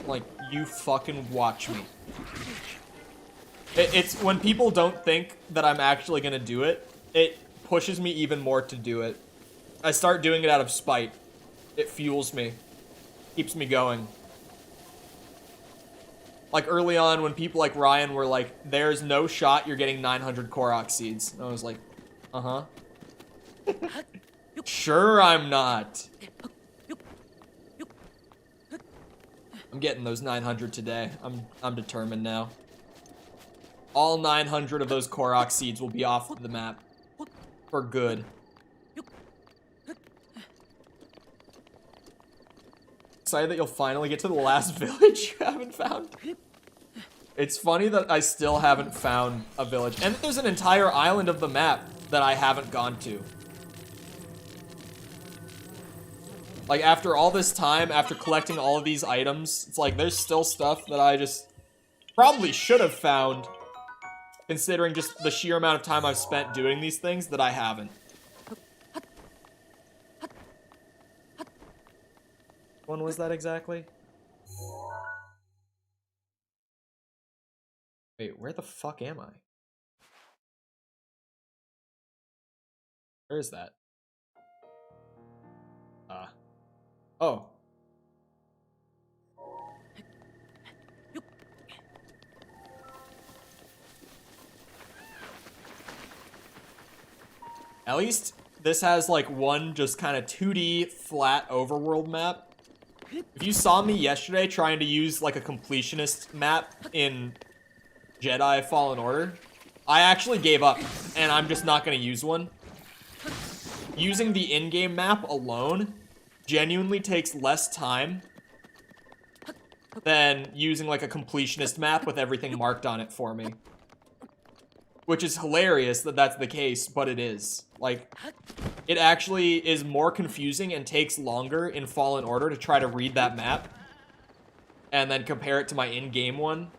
Like, you fucking watch me. It's when people don't think that I'm actually gonna do it, it pushes me even more to do it. I start doing it out of spite. It fuels me. Keeps me going. Like early on when people like Ryan were like, there's no shot you're getting 900 Korok seeds. And I was like, uh-huh. Sure I'm not. I'm getting those 900 today. I'm determined now. All 900 of those Korok seeds will be off the map. For good. Excited that you'll finally get to the last village you haven't found. It's funny that I still haven't found a village. And there's an entire island of the map that I haven't gone to. Like, after all this time, after collecting all of these items, it's like there's still stuff that I just probably should have found, considering just the sheer amount of time I've spent doing these things that I haven't. When was that exactly? Wait, where the fuck am I? Where is that? Oh. At least this has like one just kind of 2D flat overworld map. If you saw me yesterday trying to use like a completionist map in Jedi Fallen Order, I actually gave up and I'm just not going to use one. Using the in-game map alone genuinely takes less time than using like a completionist map with everything marked on it for me. Which is hilarious that that's the case, but it is. Like, it actually is more confusing and takes longer in Fallen Order to try to read that map and then compare it to my in-game one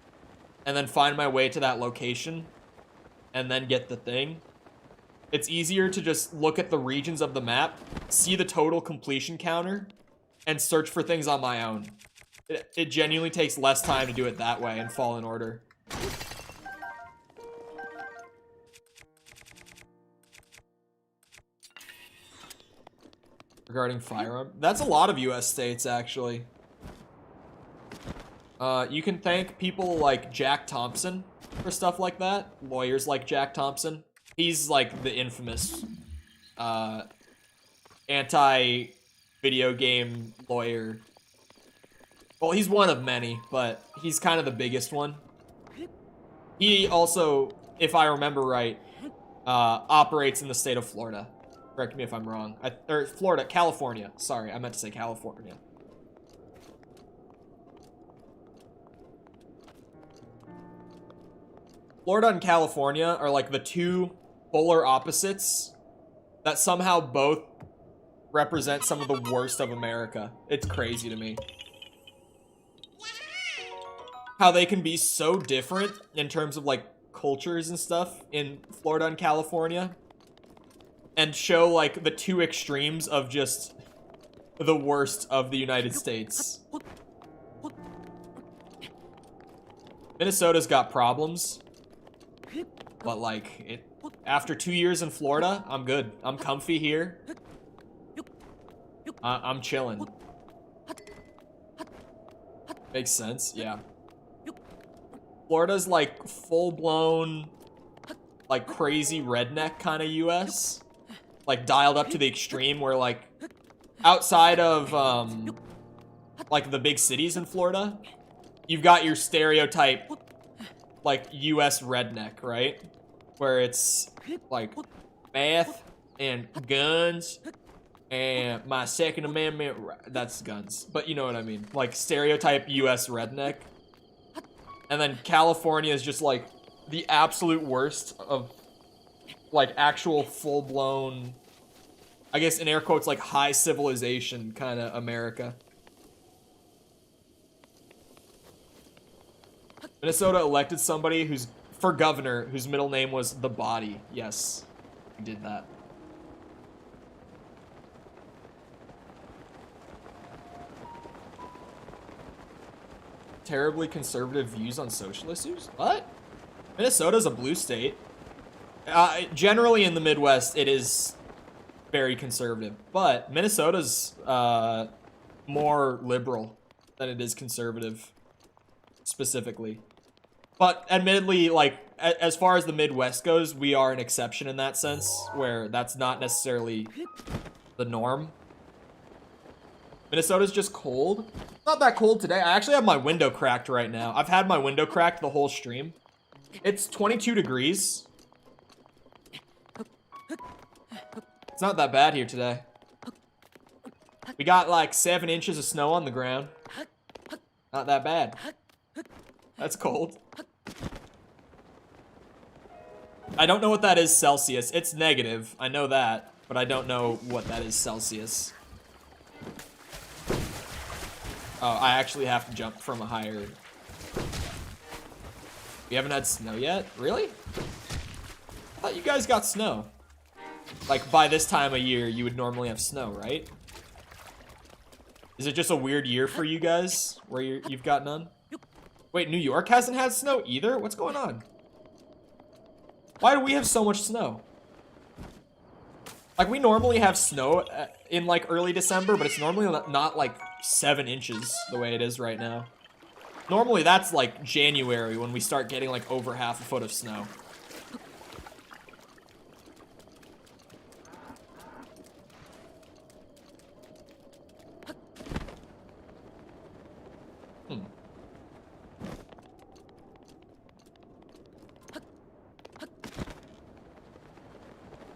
and then find my way to that location and then get the thing. It's easier to just look at the regions of the map, see the total completion counter, and search for things on my own. It genuinely takes less time to do it that way in Fallen Order. Regarding firearm, that's a lot of US states, actually. You can thank people like Jack Thompson for stuff like that. Lawyers like Jack Thompson. He's like the infamous anti-video game lawyer. Well, he's one of many, but he's kind of the biggest one. He also, if I remember right, operates in the state of Florida. Correct me if I'm wrong. Or Florida, California. Sorry, I meant to say California. Florida and California are like the two polar opposites that somehow both represent some of the worst of America. It's crazy to me. How they can be so different in terms of like cultures and stuff in Florida and California. And show, like, the two extremes of just the worst of the United States. Minnesota's got problems. But, like, after 2 years in Florida, I'm good. I'm comfy here. I'm chilling. Makes sense, yeah. Florida's, like, full-blown, like, crazy redneck kind of US. Like, dialed up to the extreme where, like, outside of, like, the big cities in Florida, you've got your stereotype, like, US redneck, right? Where it's, like, meth and guns and my Second Amendment, that's guns. But you know what I mean. Like, stereotype US redneck. And then California is just, like, the absolute worst of like actual full-blown, I guess in air quotes, like high civilization kind of America. Minnesota elected somebody who's for governor whose middle name was The Body. Yes, we did that. Terribly conservative views on social issues? What? Minnesota's a blue state. Generally in the Midwest, it is very conservative, but Minnesota's more liberal than it is conservative, specifically. But admittedly, like, as far as the Midwest goes, we are an exception in that sense, where that's not necessarily the norm. Minnesota's just cold. Not that cold today. I actually have my window cracked right now. I've had my window cracked the whole stream. It's 22 degrees. It's not that bad here today. We got like 7 inches of snow on the ground. Not that bad. That's cold. I don't know what that is Celsius. It's negative. I know that, but I don't know what that is Celsius. Oh, I actually have to jump from a higher... We haven't had snow yet? Really? I thought you guys got snow. Like, by this time of year, you would normally have snow, right? Is it just a weird year for you guys, where you've got none? Wait, New York hasn't had snow either? What's going on? Why do we have so much snow? Like, we normally have snow in, like, early December, but it's normally not like, 7 inches the way it is right now. Normally, that's, like, January when we start getting, like, over half a foot of snow.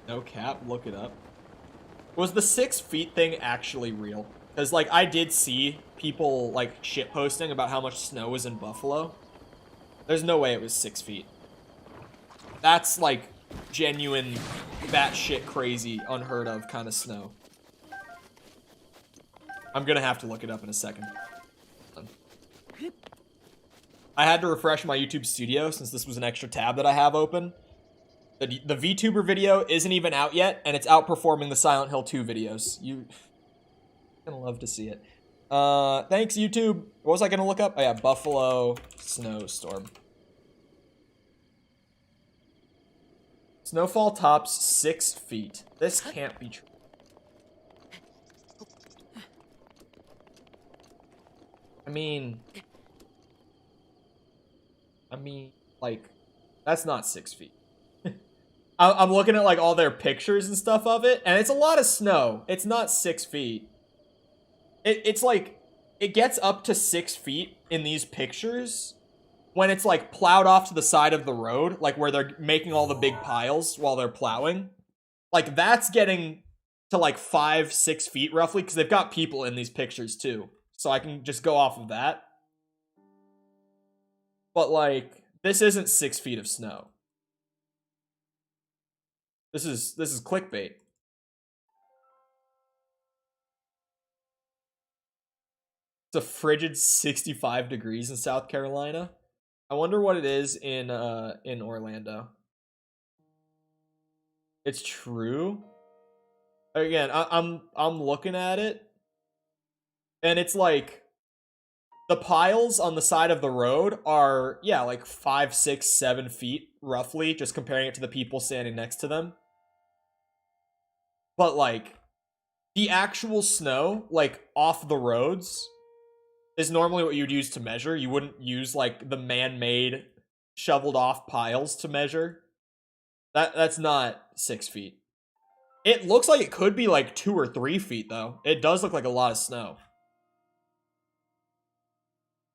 No cap, look it up. Was the 6 feet thing actually real? Because, like, I did see people, like, shitposting about how much snow was in Buffalo. There's no way it was 6 feet. That's, like, genuine, batshit crazy, unheard of kind of snow. I'm gonna have to look it up in a second. I had to refresh my YouTube studio since this was an extra tab that I have open. The VTuber video isn't even out yet, and it's outperforming the Silent Hill 2 videos. You're gonna love to see it. Thanks, YouTube. What was I gonna look up? Oh yeah, Buffalo snowstorm. Snowfall tops 6 feet. This can't be true. I mean, like, that's not 6 feet. I'm looking at, like, all their pictures and stuff of it, and it's a lot of snow. It's not 6 feet. It's like, it gets up to 6 feet in these pictures when it's, like, plowed off to the side of the road, like, where they're making all the big piles while they're plowing. Like, that's getting to, like, 5-6 feet, roughly, because they've got people in these pictures, too. So I can just go off of that. But, like, this isn't 6 feet of snow. This is clickbait. It's a frigid 65 degrees in South Carolina. I wonder what it is in Orlando. It's true. Again, I'm looking at it, and it's like the piles on the side of the road are, yeah, like 5, 6, 7 feet roughly, just comparing it to the people standing next to them. But, like, the actual snow, like, off the roads is normally what you'd use to measure. You wouldn't use, like, the man-made shoveled off piles to measure. That's not 6 feet. It looks like it could be, like, 2 or 3 feet, though. It does look like a lot of snow.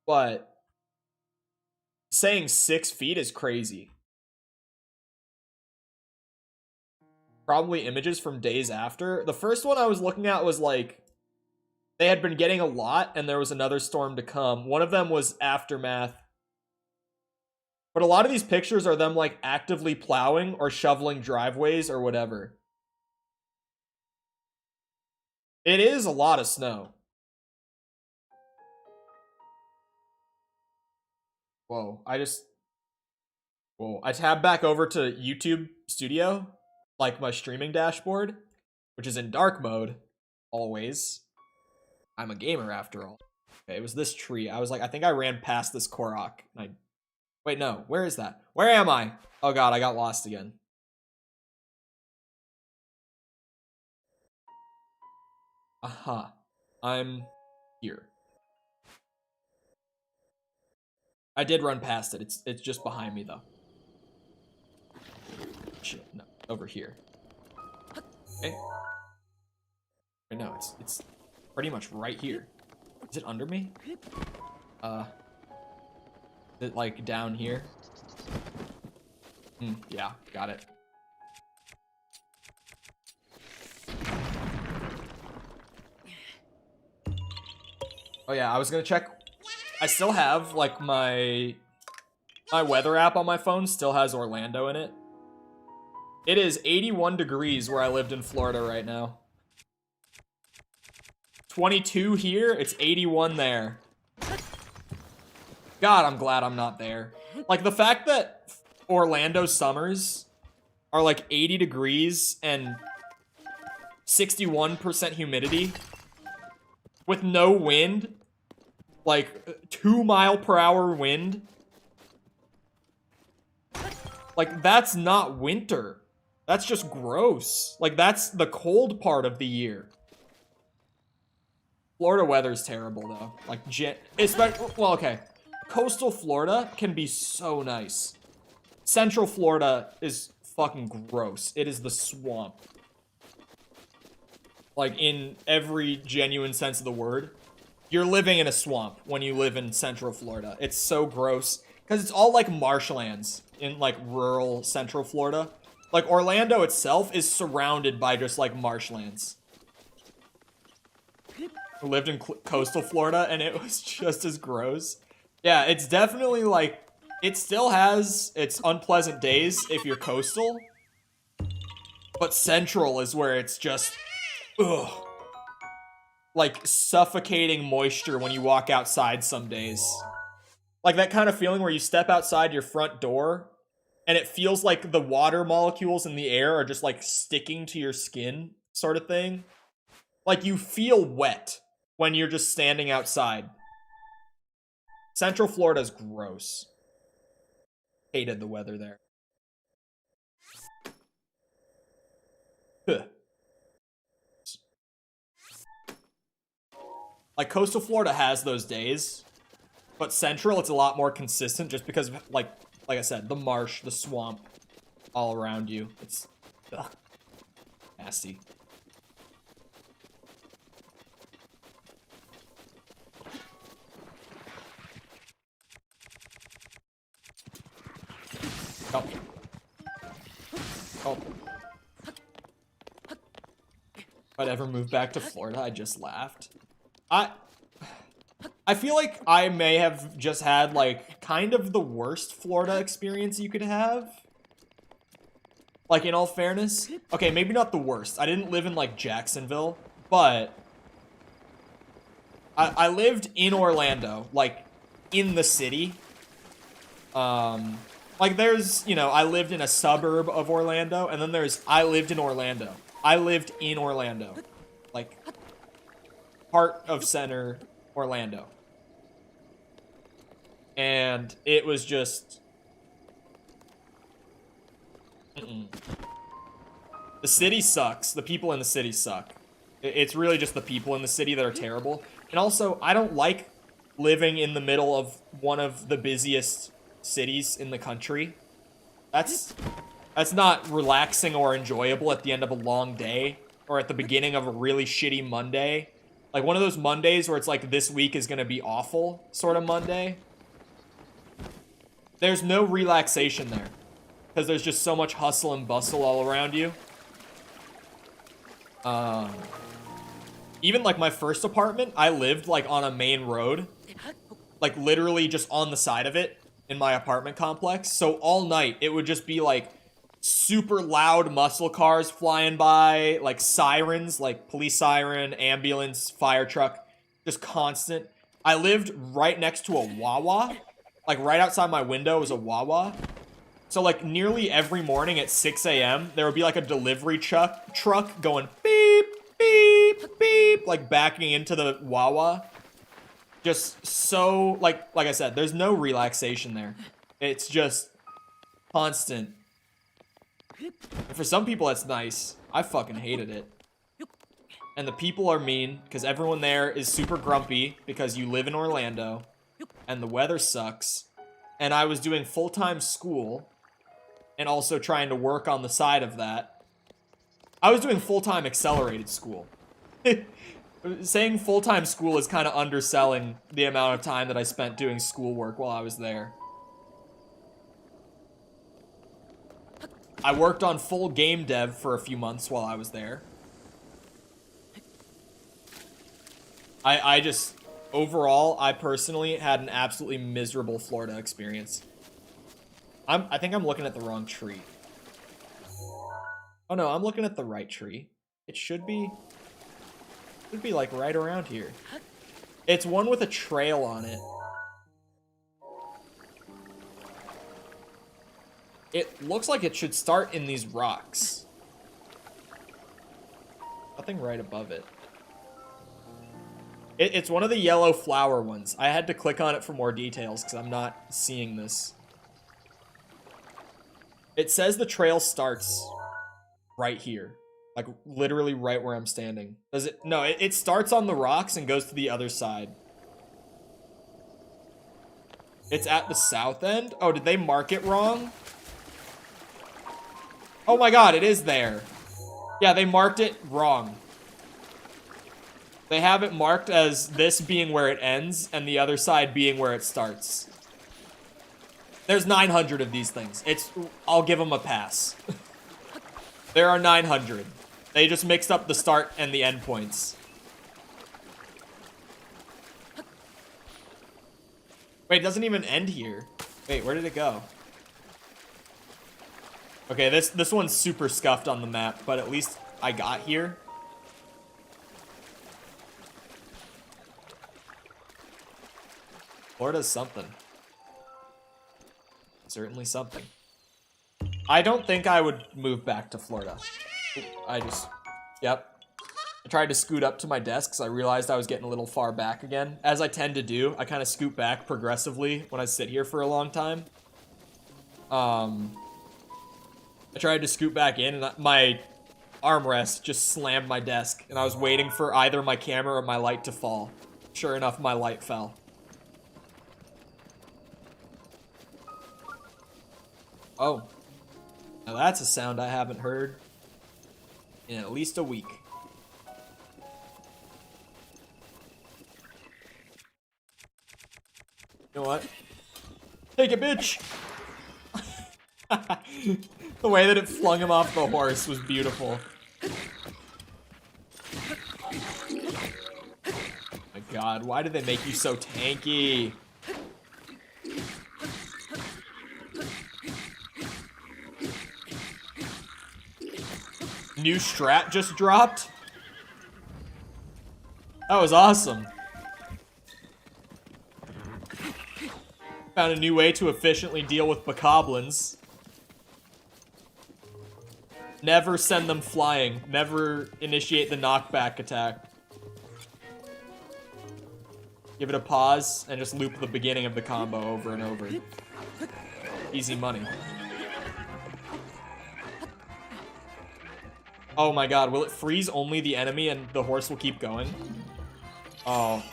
But saying 6 feet is crazy. Probably images from days after. The first one I was looking at was like, they had been getting a lot and there was another storm to come. One of them was Aftermath. But a lot of these pictures are them like actively plowing or shoveling driveways or whatever. It is a lot of snow. Whoa, I tabbed back over to YouTube Studio, like my streaming dashboard, which is in dark mode, always. I'm a gamer after all. Okay, it was this tree. I was like, I think I ran past this Korok. Wait, no, where is that? Where am I? Oh god, I got lost again. Aha, I'm here. I did run past it. It's just behind me though. Shit, no, over here. Okay. Wait, no, it's pretty much right here. Is it under me? Is it like down here? Yeah, got it. Oh yeah, I was gonna check. I still have like my weather app on my phone still has Orlando in it. It is 81 degrees where I lived in Florida right now. 22 here, it's 81 there. God, I'm glad I'm not there. Like, the fact that Orlando summers are like 80 degrees and 61% humidity with no wind, like 2-mile-per-hour wind. Like, that's not winter. That's just gross. Like, that's the cold part of the year. Florida weather's terrible, though. Like, especially, well, okay. Coastal Florida can be so nice. Central Florida is fucking gross. It is the swamp. Like, in every genuine sense of the word. You're living in a swamp when you live in Central Florida. It's so gross. Because it's all, like, marshlands in, like, rural Central Florida. Like, Orlando itself is surrounded by just, like, marshlands. I lived in coastal Florida, and it was just as gross. Yeah, it's definitely, like, it still has its unpleasant days if you're coastal. But Central is where it's just, ugh. Like, suffocating moisture when you walk outside some days. Like, that kind of feeling where you step outside your front door, and it feels like the water molecules in the air are just, like, sticking to your skin, sort of thing. Like, you feel wet when you're just standing outside. Central Florida's gross. Hated the weather there. Huh. Like, coastal Florida has those days, but Central, it's a lot more consistent just because, like I said, the marsh, the swamp, all around you. It's, ugh, nasty. Oh. Oh. If I'd ever move back to Florida, I just laughed. I feel like I may have just had, like, kind of the worst Florida experience you could have. Like, in all fairness. Okay, maybe not the worst. I didn't live in, like, Jacksonville, but I lived in Orlando, like, in the city. Like, there's, you know, I lived in a suburb of Orlando, and then there's, I lived in Orlando. I lived in Orlando. Like, heart of center Orlando. And it was just... The city sucks. The people in the city suck. It's really just the people in the city that are terrible. And also, I don't like living in the middle of one of the busiest cities in the country. That's not relaxing or enjoyable at the end of a long day or at the beginning of a really shitty Monday. Like one of those Mondays where it's like this week is gonna be awful sort of Monday. There's no relaxation there because there's just so much hustle and bustle all around you. Even like my first apartment, I lived like on a main road, like literally just on the side of it in my apartment complex. So all night it would just be like super loud muscle cars flying by, like sirens, like police siren, ambulance, fire truck, just constant. I lived right next to a Wawa, like right outside my window was a Wawa. So like nearly every morning at 6 a.m. there would be like a delivery truck going beep, beep, beep, like backing into the Wawa. Just so, like I said, there's no relaxation there. It's just constant. And for some people, that's nice. I fucking hated it. And the people are mean, because everyone there is super grumpy, because you live in Orlando, and the weather sucks. And I was doing full-time school, and also trying to work on the side of that. I was doing full-time accelerated school. Saying full-time school is kind of underselling the amount of time that I spent doing schoolwork while I was there. I worked on full game dev for a few months while I was there. I just... overall, I personally had an absolutely miserable Florida experience. I think I'm looking at the wrong tree. Oh no, I'm looking at the right tree. It should be like right around here. It's one with a trail on it. It looks like it should start in these rocks. Nothing right above it. It's one of the yellow flower ones. I had to click on it for more details because I'm not seeing this. It says the trail starts right here. Like, literally right where I'm standing. Does it? No, it starts on the rocks and goes to the other side. It's at the south end? Oh, did they mark it wrong? Oh my god, it is there. Yeah, they marked it wrong. They have it marked as this being where it ends and the other side being where it starts. There's 900 of these things. I'll give them a pass. There are 900. They just mixed up the start and the end points. Wait, it doesn't even end here. Wait, where did it go? Okay, this one's super scuffed on the map, but at least I got here. Florida's something. Certainly something. I don't think I would move back to Florida. Yep. I tried to scoot up to my desk because I realized I was getting a little far back again. As I tend to do, I kind of scoot back progressively when I sit here for a long time. I tried to scoot back in and my armrest just slammed my desk and I was waiting for either my camera or my light to fall. Sure enough, my light fell. Oh. Now that's a sound I haven't heard in at least a week. You know what? Take it, bitch! The way that it flung him off the horse was beautiful. Oh my god, why did they make you so tanky? New strat just dropped? That was awesome. Found a new way to efficiently deal with bokoblins. Never send them flying. Never initiate the knockback attack. Give it a pause and just loop the beginning of the combo over and over. Easy money. Oh my god, will it freeze only the enemy and the horse will keep going? Oh.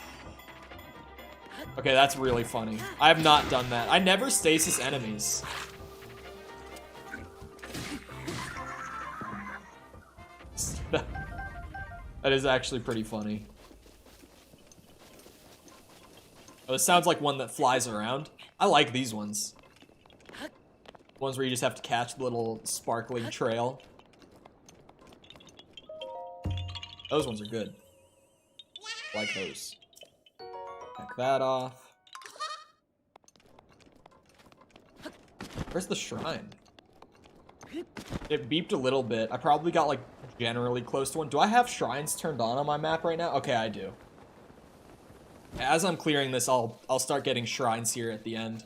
Okay, that's really funny. I have not done that. I never stasis enemies. That is actually pretty funny. Oh, this sounds like one that flies around. I like these ones. Ones where you just have to catch the little sparkling trail. Those ones are good. I like those. Check that off. Where's the shrine? It beeped a little bit. I probably got like generally close to one. Do I have shrines turned on my map right now? Okay, I do. As I'm clearing this, I'll start getting shrines here at the end.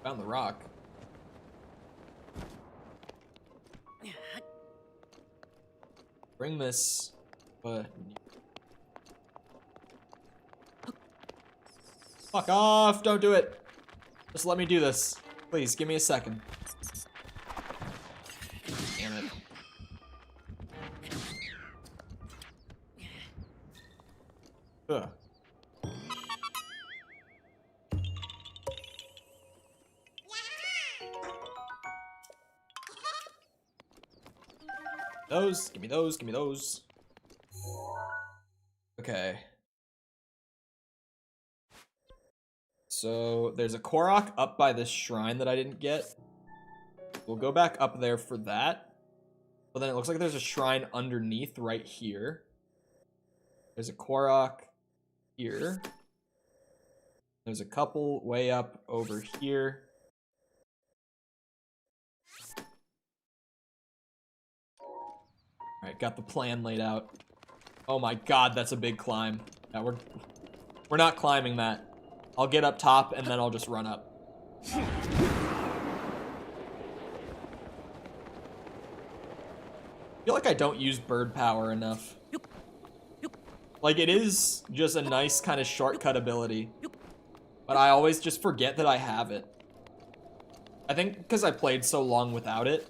Found the rock. Bring this, but fuck off! Don't do it. Just let me do this, please. Give me a second. Damn it. Ugh. Those, give me those, give me those. Okay. So there's a Korok up by this shrine that I didn't get. We'll go back up there for that. But then it looks like there's a shrine underneath right here. There's a Korok here. There's a couple way up over here. Alright, got the plan laid out. Oh my god, that's a big climb. Yeah, we're not climbing that. I'll get up top and then I'll just run up. I feel like I don't use bird power enough. Like, it is just a nice kind of shortcut ability. But I always just forget that I have it. I think because I played so long without it.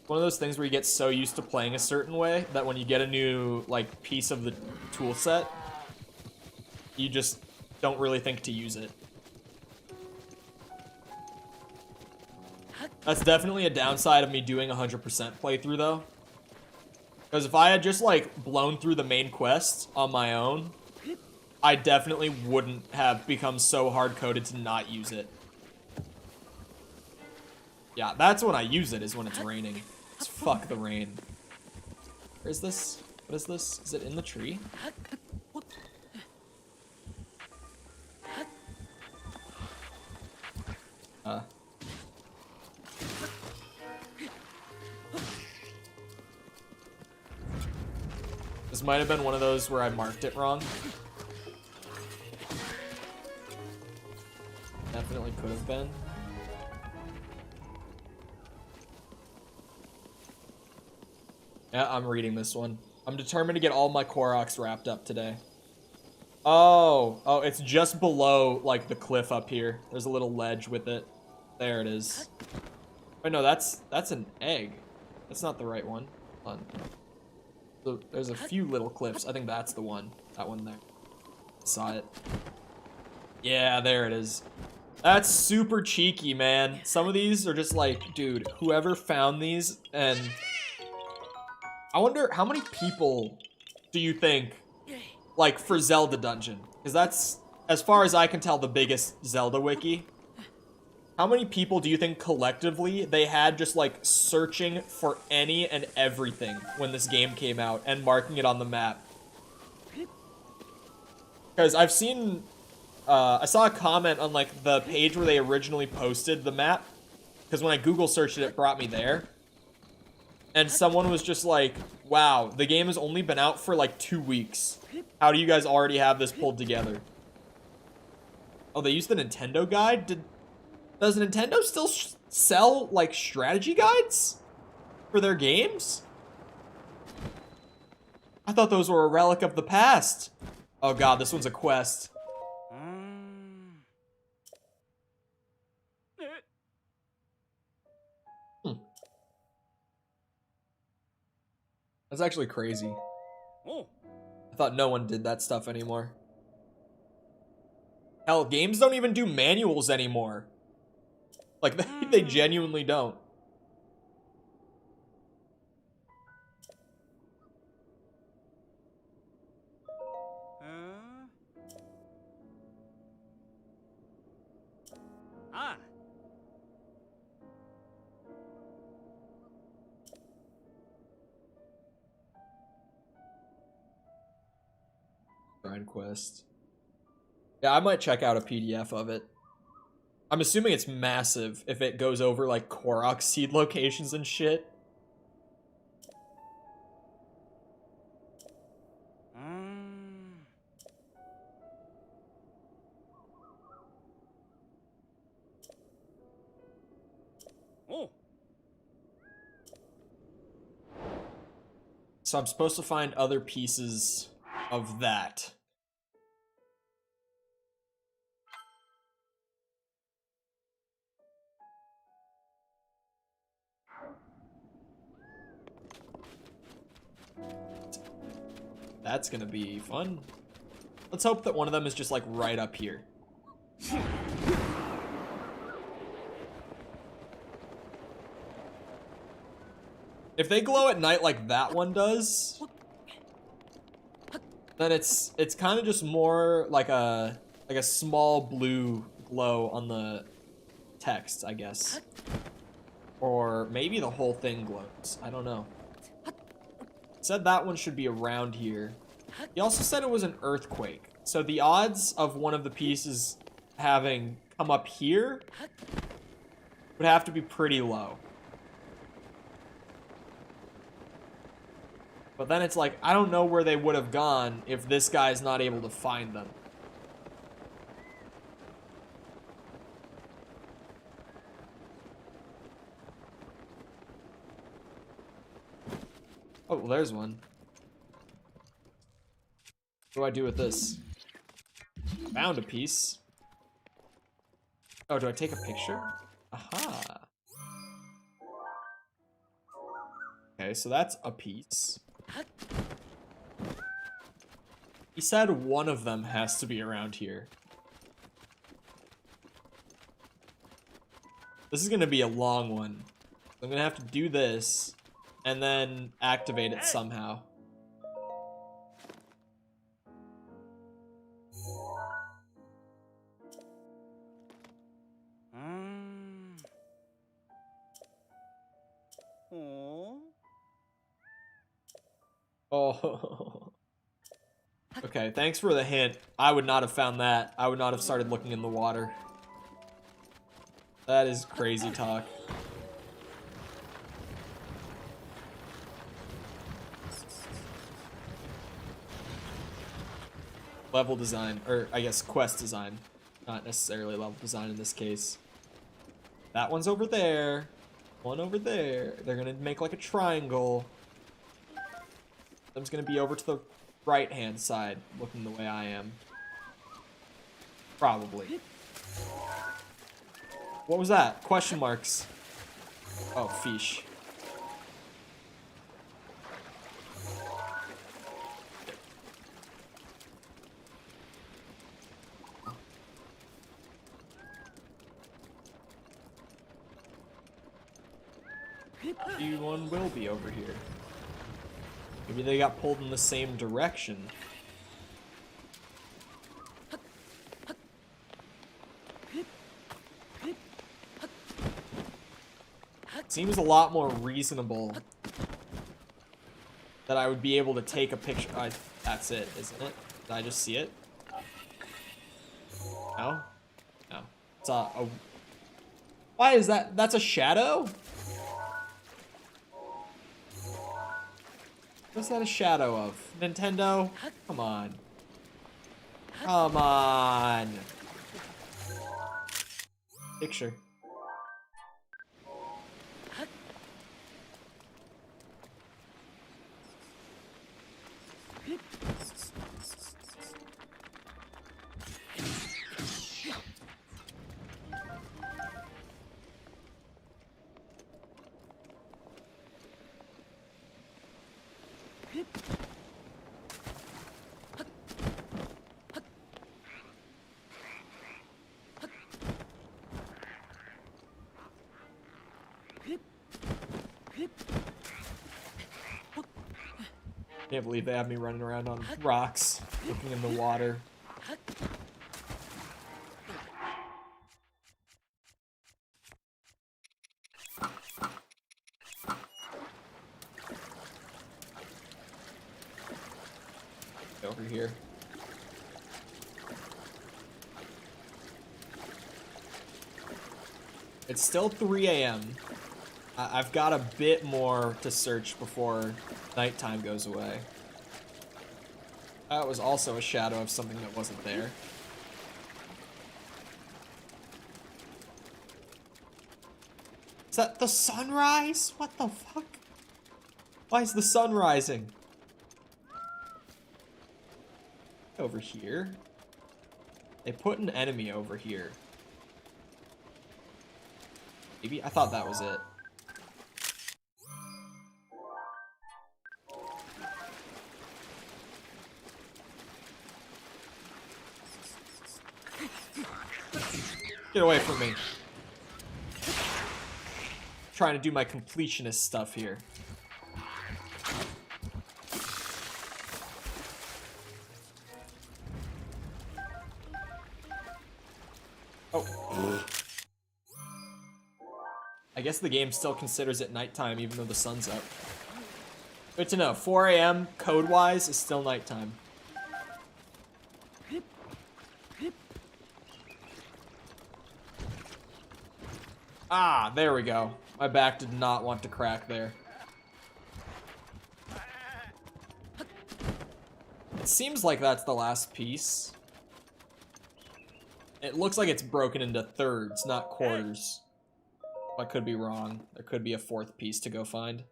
One of those things where you get so used to playing a certain way that when you get a new, like, piece of the tool set, you just don't really think to use it. That's definitely a downside of me doing 100% playthrough, though. Because if I had just, like, blown through the main quest on my own, I definitely wouldn't have become so hard-coded to not use it. Yeah, that's when I use it, is when it's raining. It's fuck the rain. Where is this? What is this? Is it in the tree? This might have been one of those where I marked it wrong. Definitely could have been. Yeah, I'm reading this one. I'm determined to get all my Koroks wrapped up today. Oh, it's just below, like, the cliff up here. There's a little ledge with it. There it is. Wait, no, that's an egg. That's not the right one. Hold on. So there's a few little cliffs. I think that's the one. That one there. Saw it. Yeah, there it is. That's super cheeky, man. Some of these are just like, dude, whoever found these, and I wonder how many people do you think, like, for Zelda Dungeon? Because that's, as far as I can tell, the biggest Zelda wiki. How many people do you think collectively they had just, like, searching for any and everything when this game came out and marking it on the map? Because I've seen, I saw a comment on, like, the page where they originally posted the map. Because when I Google searched it, it brought me there. And someone was just like, wow, the game has only been out for, like, 2 weeks. How do you guys already have this pulled together? Oh, they used the Nintendo guide? Does Nintendo still sell, like, strategy guides for their games? I thought those were a relic of the past. Oh god, this one's a quest. That's actually crazy. I thought no one did that stuff anymore. Hell, games don't even do manuals anymore. Like, they genuinely don't. Shrine quest. Yeah, I might check out a PDF of it. I'm assuming it's massive if it goes over, like, Korok seed locations and shit. So I'm supposed to find other pieces of that. That's gonna be fun. Let's hope that one of them is just, like, right up here. If they glow at night like that one does, then it's kind of just more like a small blue glow on the text, I guess. Or maybe the whole thing glows. I don't know. Said that one should be around here. He also said it was an earthquake. So the odds of one of the pieces having come up here would have to be pretty low. But then it's like, I don't know where they would have gone if this guy's not able to find them. Oh, well, there's one. What do I do with this? Found a piece. Oh, do I take a picture? Aha. Okay, so that's a piece. He said one of them has to be around here. This is gonna be a long one. I'm gonna have to do this and then activate it somehow. Oh. Okay, thanks for the hint. I would not have found that. I would not have started looking in the water. That is crazy talk. Level design, or I guess quest design. Not necessarily level design in this case. That one's over there. One over there. They're gonna make like a triangle. Them's gonna be over to the right-hand side, looking the way I am. Probably. What was that? Question marks. Oh, fish. Maybe one will be over here. Maybe they got pulled in the same direction. Seems a lot more reasonable that I would be able to take a picture. That's it, isn't it? Did I just see it? No? No. It's a why is that? That's a shadow? What's that a shadow of? Nintendo? Come on. Come on. Picture. Can't believe they have me running around on rocks, looking in the water. Over here. It's still 3 a.m. I've got a bit more to search before nighttime goes away. That was also a shadow of something that wasn't there. Is that the sunrise? What the fuck? Why is the sun rising? Over here. They put an enemy over here. Maybe? I thought that was it. Get away from me. Trying to do my completionist stuff here. Oh. I guess the game still considers it nighttime even though the sun's up. Good to know. 4 a.m. code-wise is still nighttime. Ah, there we go. My back did not want to crack there. It seems like that's the last piece. It looks like it's broken into thirds, not quarters. I could be wrong. There could be a fourth piece to go find.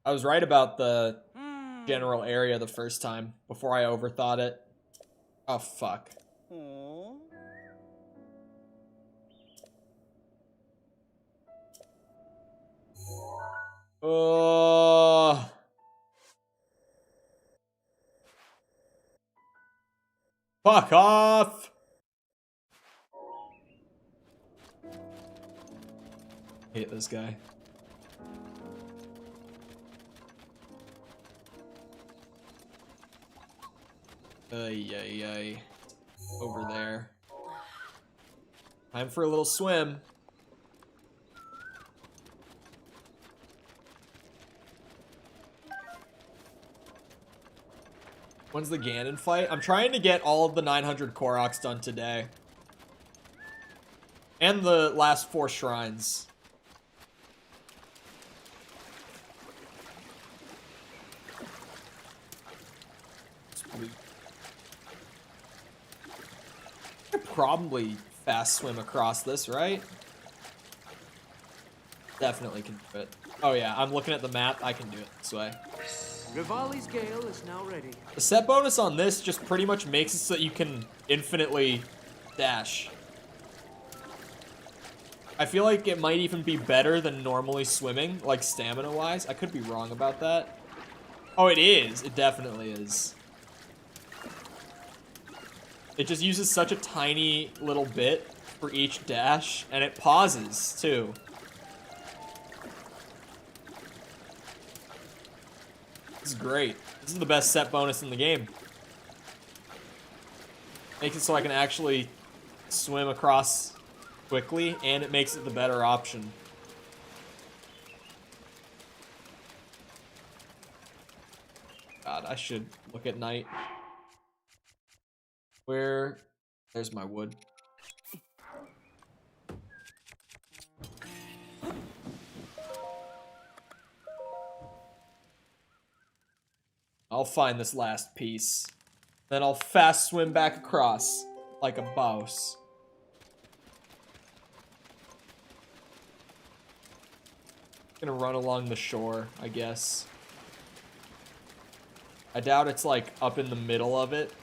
I was right about the general area the first time, before I overthought it. Oh, fuck. Oh. Fuck off! Hate this guy. Ay. Over there. Time for a little swim. When's the Ganon fight? I'm trying to get all of the 900 Koroks done today. And the last 4 shrines. I could probably fast swim across this, right? Definitely can do it. Oh yeah, I'm looking at the map. I can do it this way. Rivali's Gale is now ready. The set bonus on this just pretty much makes it so that you can infinitely dash. I feel like it might even be better than normally swimming, like stamina-wise. I could be wrong about that. Oh, it is. It definitely is. It just uses such a tiny little bit for each dash, and it pauses, too. This is great. This is the best set bonus in the game. Makes it so I can actually swim across quickly, and it makes it the better option. God, I should look at night. Where? There's my wood. I'll find this last piece. Then I'll fast swim back across like a boss. Gonna run along the shore, I guess. I doubt it's like up in the middle of it.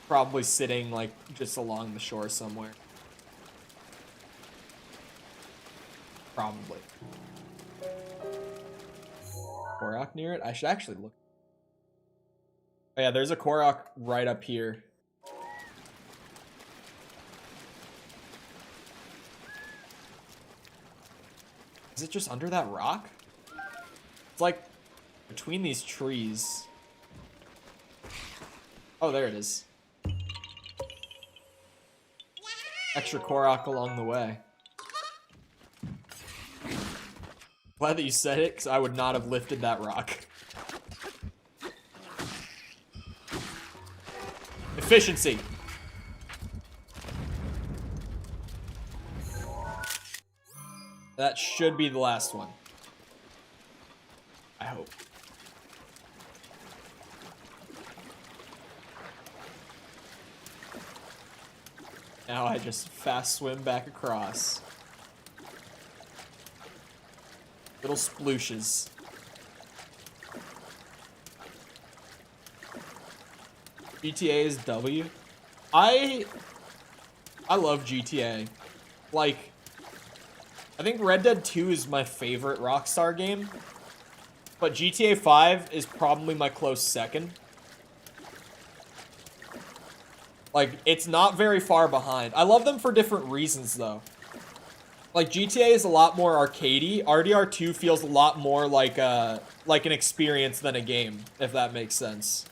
Probably sitting like just along the shore somewhere. Probably. Korok near it? I should actually look. Oh yeah, there's a Korok right up here. Is it just under that rock? It's like between these trees. Oh, there it is. Extra Korok along the way. Glad that you said it, because I would not have lifted that rock. Efficiency. That should be the last one. I hope. Now I just fast swim back across. Little splooshes. GTA is W. I love GTA. Like, I think Red Dead 2 is my favorite Rockstar game, but GTA 5 is probably my close second. Like, it's not very far behind. I love them for different reasons, though. Like, GTA is a lot more arcadey. RDR2 feels a lot more like an experience than a game, if that makes sense.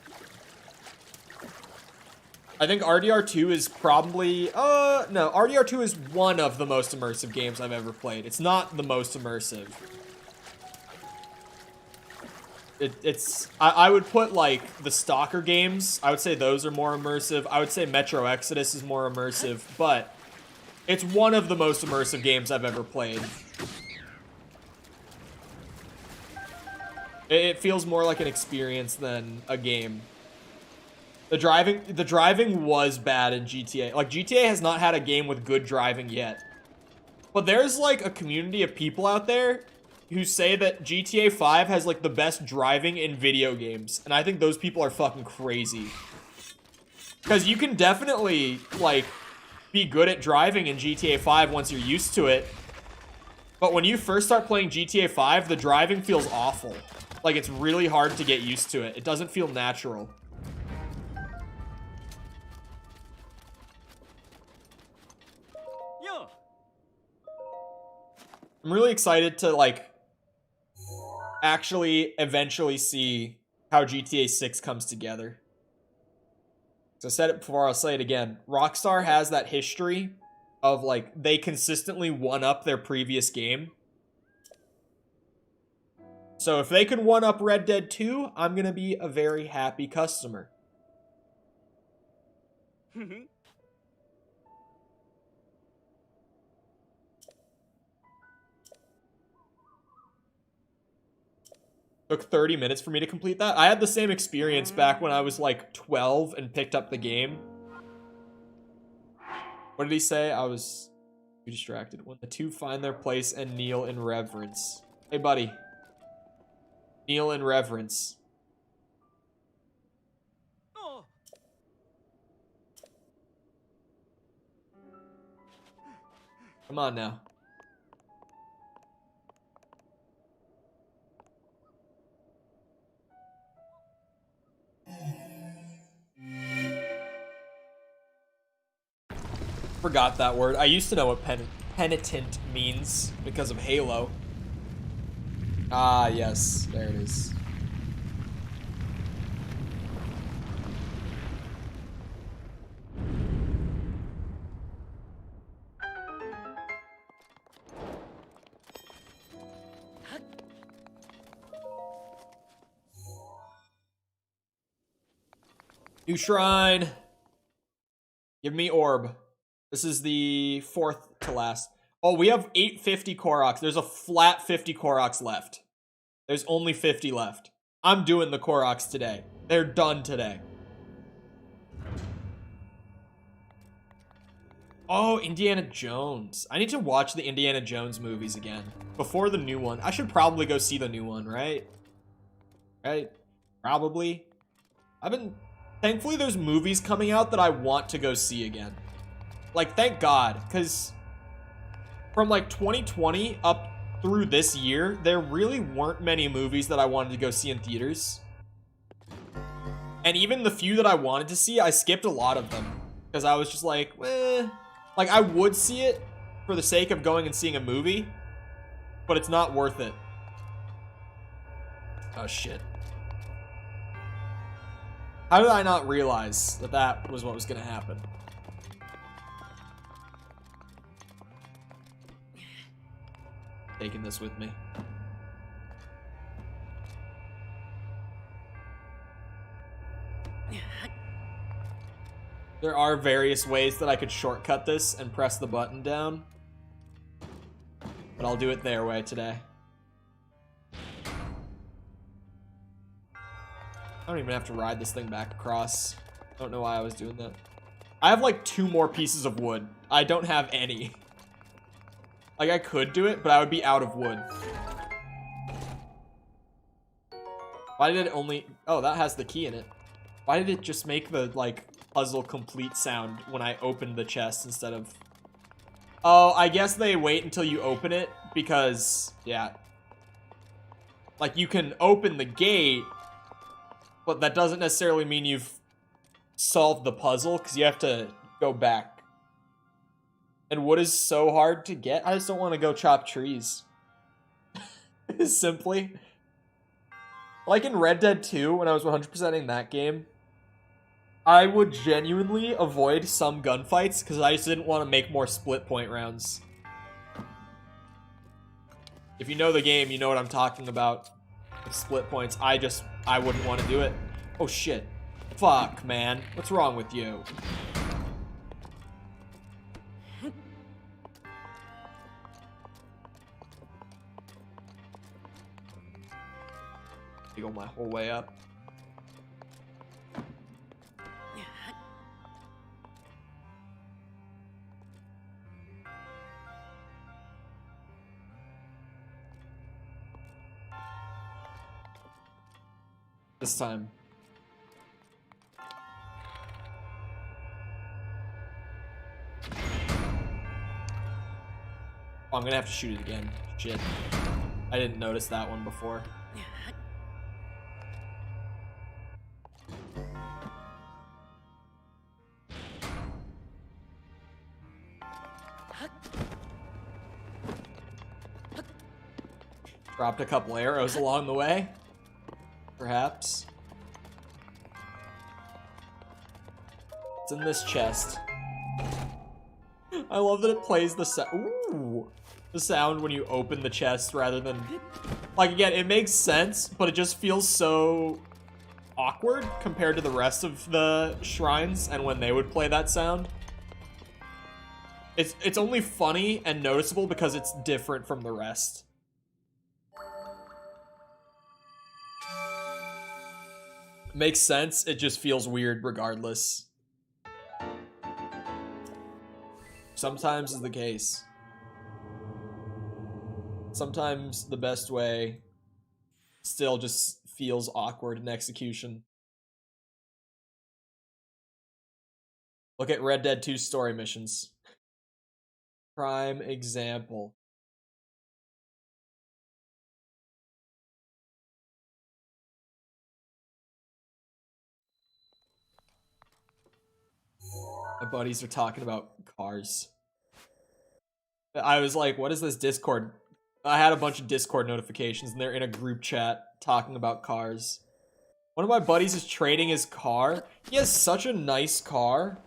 I think RDR2 is probably, no, RDR2 is one of the most immersive games I've ever played. It's not the most immersive. I would put, like, the Stalker games, I would say those are more immersive. I would say Metro Exodus is more immersive, but it's one of the most immersive games I've ever played. It feels more like an experience than a game. The driving was bad in GTA. Like, GTA has not had a game with good driving yet. But there's, like, a community of people out there who say that GTA 5 has, like, the best driving in video games. And I think those people are fucking crazy. Because you can definitely, like, be good at driving in GTA 5 once you're used to it. But when you first start playing GTA 5, the driving feels awful. Like, it's really hard to get used to it. It doesn't feel natural. I'm really excited to, like, actually eventually see how GTA 6 comes together. So I said it before, I'll say it again. Rockstar has that history of, like, they consistently one-up their previous game. So if they could one-up Red Dead 2, I'm gonna be a very happy customer. Took 30 minutes for me to complete that. I had the same experience back when I was like 12 and picked up the game. What did he say? I was too distracted. When the two find their place and kneel in reverence. Hey, buddy. Kneel in reverence. Come on now. Forgot that word. I used to know what penitent means because of Halo. Ah, yes. There it is. New shrine. Give me orb. This is the 4th to last. Oh, we have 850 Koroks. There's a flat 50 Koroks left. There's only 50 left. I'm doing the Koroks today. They're done today. Oh, Indiana Jones. I need to watch the Indiana Jones movies again. Before the new one. I should probably go see the new one, right? Right? Probably. Thankfully, there's movies coming out that I want to go see again. Like, thank God, because from, like, 2020 up through this year, there really weren't many movies that I wanted to go see in theaters. And even the few that I wanted to see, I skipped a lot of them. Because I was just like, like, I would see it for the sake of going and seeing a movie, but it's not worth it. Oh, shit. How did I not realize that that was what was going to happen? Taking this with me. There are various ways that I could shortcut this and press the button down, but I'll do it their way today. I don't even have to ride this thing back across. I don't know why I was doing that. I have like 2 more pieces of wood. I don't have any. Like, I could do it, but I would be out of wood. Why did it only... Oh, that has the key in it. Why did it just make the, like, puzzle complete sound when I opened the chest instead of... Oh, I guess they wait until you open it because, yeah. Like, you can open the gate, but that doesn't necessarily mean you've solved the puzzle because you have to go back. And wood is so hard to get. I just don't want to go chop trees. Simply. Like in Red Dead 2, when I was 100%ing that game, I would genuinely avoid some gunfights because I just didn't want to make more split point rounds. If you know the game, you know what I'm talking about. With split points, I wouldn't want to do it. Oh shit. Fuck, man. What's wrong with you? I go my whole way up. This time. Oh, I'm gonna have to shoot it again. Shit. I didn't notice that one before. Dropped a couple arrows along the way. Perhaps. It's in this chest. I love that it plays the sound when you open the chest rather than... Like, again, it makes sense, but it just feels so awkward compared to the rest of the shrines and when they would play that sound. It's only funny and noticeable because it's different from the rest. Makes sense, it just feels weird regardless. Sometimes is the case. Sometimes the best way still just feels awkward in execution. Look at Red Dead 2 story missions. Prime example. My buddies are talking about cars. I was like, what is this Discord? I had a bunch of Discord notifications and they're in a group chat talking about cars. One of my buddies is trading his car. He has such a nice car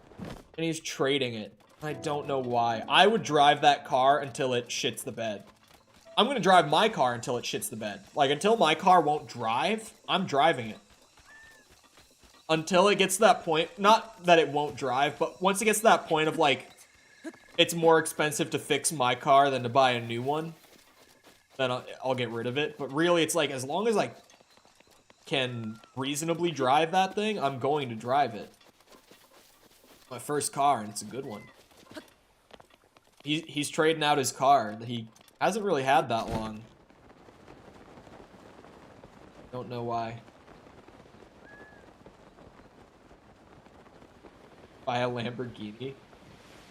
and he's trading it. I don't know why. I would drive that car until it shits the bed. I'm gonna drive my car until it shits the bed. Like, until my car won't drive, I'm driving it. Until it gets to that point, not that it won't drive, but once it gets to that point of like, it's more expensive to fix my car than to buy a new one, then I'll get rid of it. But really, it's like, as long as I can reasonably drive that thing, I'm going to drive it. My first car, and it's a good one. He's trading out his car. He hasn't really had that long. Don't know why. Buy a Lamborghini.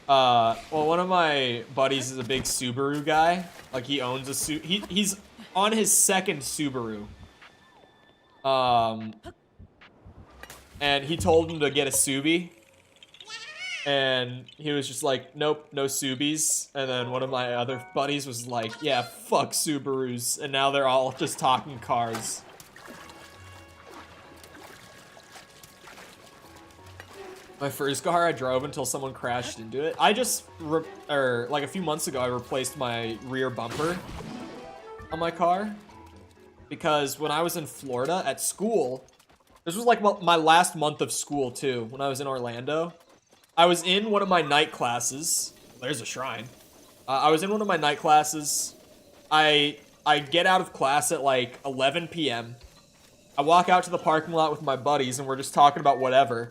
Well, one of my buddies is a big Subaru guy. Like, he owns a he's on his second Subaru. And he told him to get a Subi. And he was just like, nope, no Subis. And then one of my other buddies was like, yeah, fuck Subarus. And now they're all just talking cars. My first car I drove until someone crashed into it. I just, like a few months ago, I replaced my rear bumper on my car. Because when I was in Florida at school, this was like my last month of school too, when I was in Orlando. I was in one of my night classes. There's a shrine. I was in one of my night classes. I get out of class at like 11 p.m. I walk out to the parking lot with my buddies and we're just talking about whatever.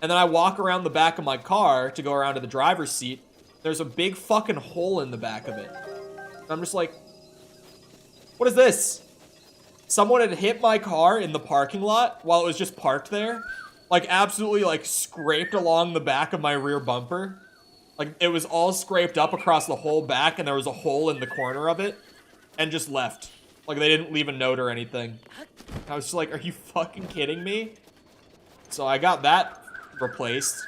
And then I walk around the back of my car to go around to the driver's seat. There's a big fucking hole in the back of it. And I'm just like, what is this? Someone had hit my car in the parking lot while it was just parked there. Like, absolutely, like, scraped along the back of my rear bumper. Like, it was all scraped up across the whole back, and there was a hole in the corner of it. And just left. Like, they didn't leave a note or anything. I was just like, are you fucking kidding me? So I got that replaced.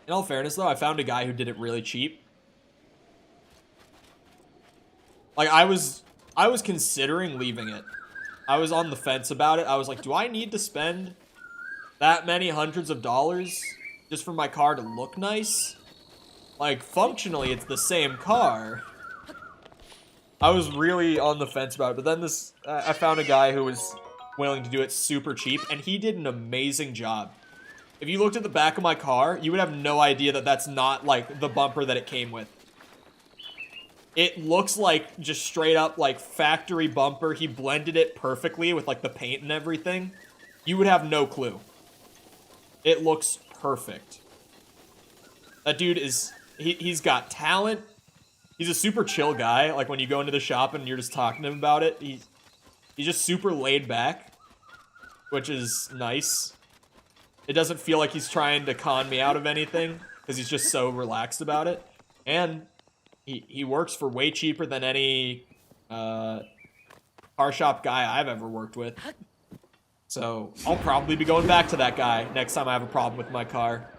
In all fairness, though, I found a guy who did it really cheap. Like, I was considering leaving it. I was on the fence about it. I was like, do I need to spend that many hundreds of dollars just for my car to look nice. Like, functionally, it's the same car. I was really on the fence about it, but then I found a guy who was willing to do it super cheap, and he did an amazing job. If you looked at the back of my car, you would have no idea that that's not, like, the bumper that it came with. It looks like just straight up, like, factory bumper. He blended it perfectly with, like, the paint and everything. You would have no clue. It looks perfect. That dude is... He's got talent. He's a super chill guy. Like, when you go into the shop and you're just talking to him about it, he's just super laid back, which is nice. It doesn't feel like he's trying to con me out of anything, because he's just so relaxed about it. And he works for way cheaper than any car shop guy I've ever worked with. So I'll probably be going back to that guy next time I have a problem with my car.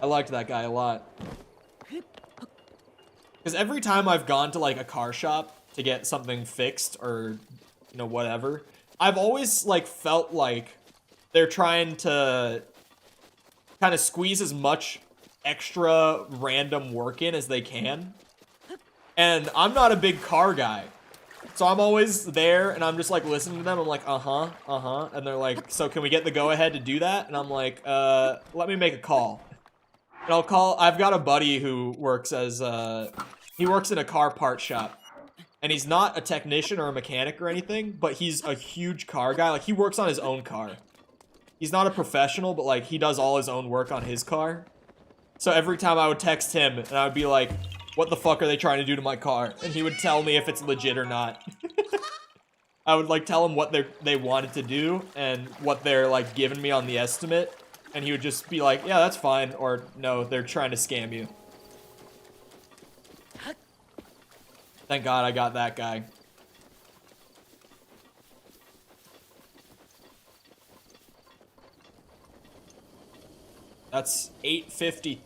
I liked that guy a lot. Because every time I've gone to, like, a car shop to get something fixed or, you know, whatever, I've always, like, felt like they're trying to kind of squeeze as much extra random work in as they can. And I'm not a big car guy. So I'm always there, and I'm just, like, listening to them. I'm like, uh-huh. And they're like, so can we get the go-ahead to do that? And I'm like, let me make a call. And I've got a buddy who works as, he works in a car part shop. And he's not a technician or a mechanic or anything, but he's a huge car guy. Like, he works on his own car. He's not a professional, but, like, he does all his own work on his car. So every time I would text him, and I would be like, what the fuck are they trying to do to my car? And he would tell me if it's legit or not. I would, like, tell him what they wanted to do and what they're, like, giving me on the estimate. And he would just be like, yeah, that's fine. Or, no, they're trying to scam you. Thank God I got that guy. That's 850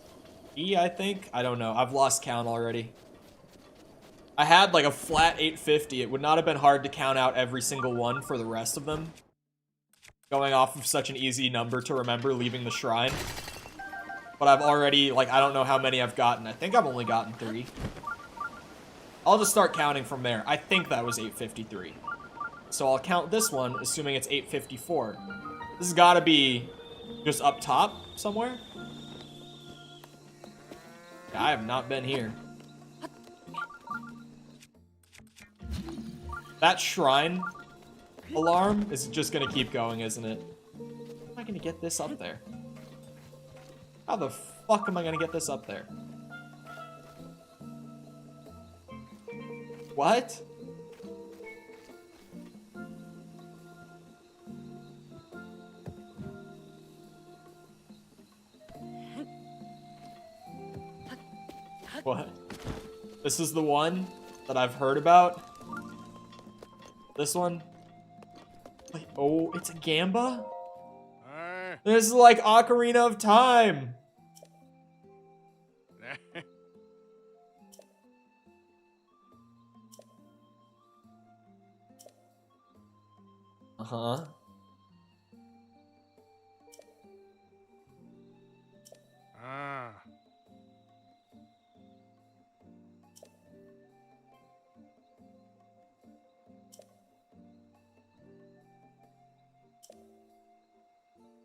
I think? I don't know. I've lost count already. I had, like, a flat 850. It would not have been hard to count out every single one for the rest of them. Going off of such an easy number to remember leaving the shrine. But I've already, like, I don't know how many I've gotten. I think I've only gotten 3. I'll just start counting from there. I think that was 853. So I'll count this one, assuming it's 854. This has got to be just up top somewhere. Yeah, I have not been here. That shrine alarm is just gonna keep going, isn't it? How am I gonna get this up there? How the fuck am I gonna get this up there? What? What? This is the one that I've heard about? This one? Wait, oh, it's a Gamba? This is like Ocarina of Time. Uh-huh.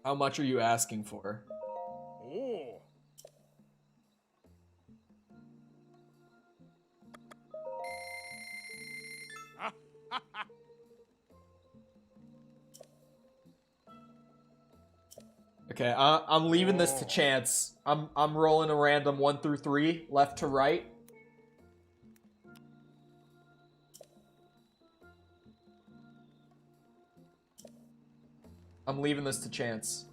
How much are you asking for? Oh. Okay, I'm leaving this to chance. I'm rolling a random 1 through 3, left to right. I'm leaving this to chance.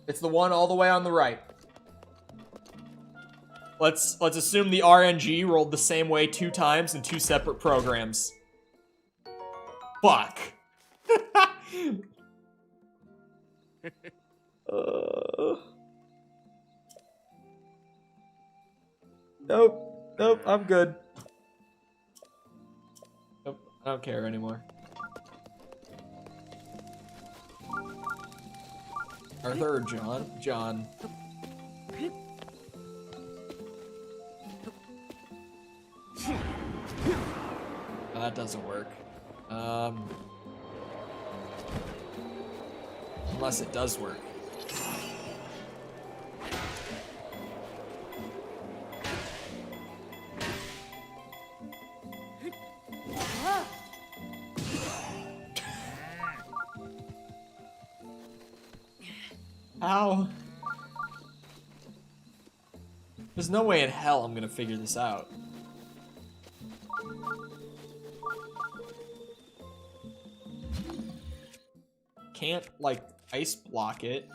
It's the one all the way on the right. Let's assume the RNG rolled the same way 2 times in 2 separate programs. Fuck. Nope. Nope, I'm good. I don't care anymore. Arthur or John? John. Oh, that doesn't work. Unless it does work. How? There's no way in hell I'm gonna figure this out. Can't, like, ice block it.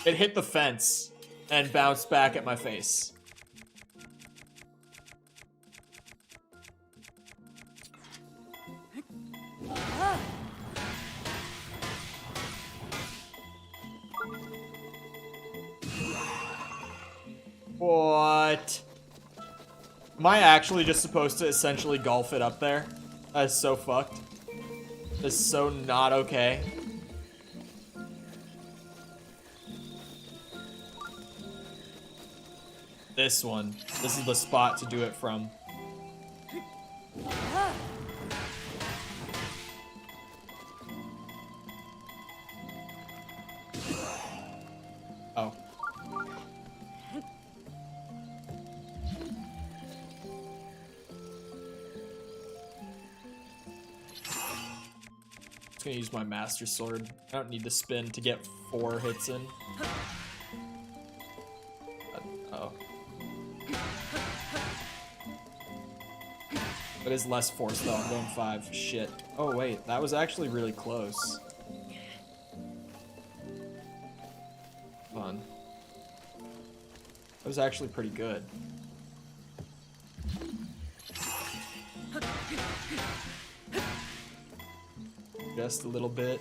It hit the fence and bounced back at my face. What? Am I actually just supposed to essentially golf it up there? That is so fucked. That's so not okay. This one. This is the spot to do it from. Oh. I'm gonna use my Master Sword. I don't need to spin to get 4 hits in. Oh. It is less force though, I'm going 5. Shit. Oh wait, that was actually really close. Fun. That was actually pretty good. Just a little bit.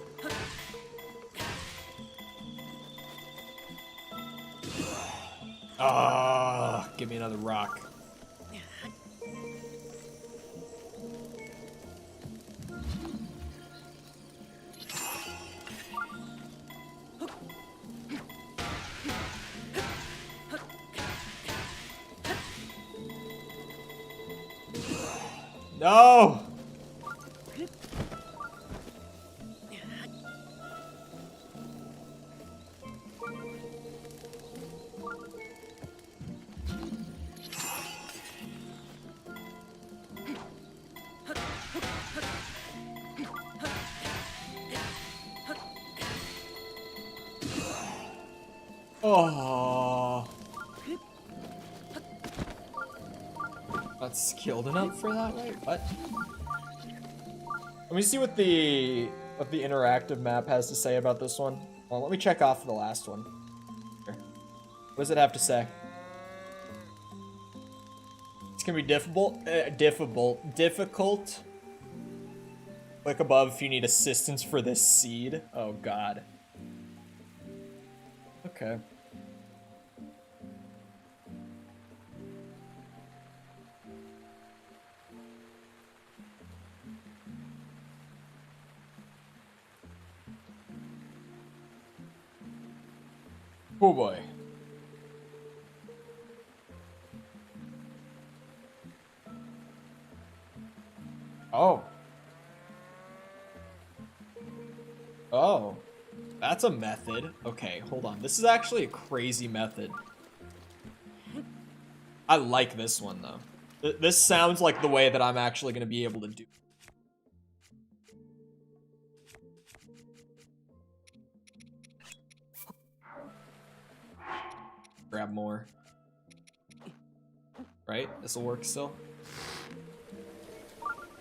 Ah, give me another rock. No! Oh. Not skilled enough for that, right? What? Let me see what the interactive map has to say about this one. Well, let me check off the last one. Here. What does it have to say? It's gonna be difficult. Difficult. Click above if you need assistance for this seed. Oh god. Okay. Oh boy. Oh. Oh. That's a method. Okay, hold on. This is actually a crazy method. I like this one, though. This sounds like the way that I'm actually going to be able to do. Grab more. Right? This will work still.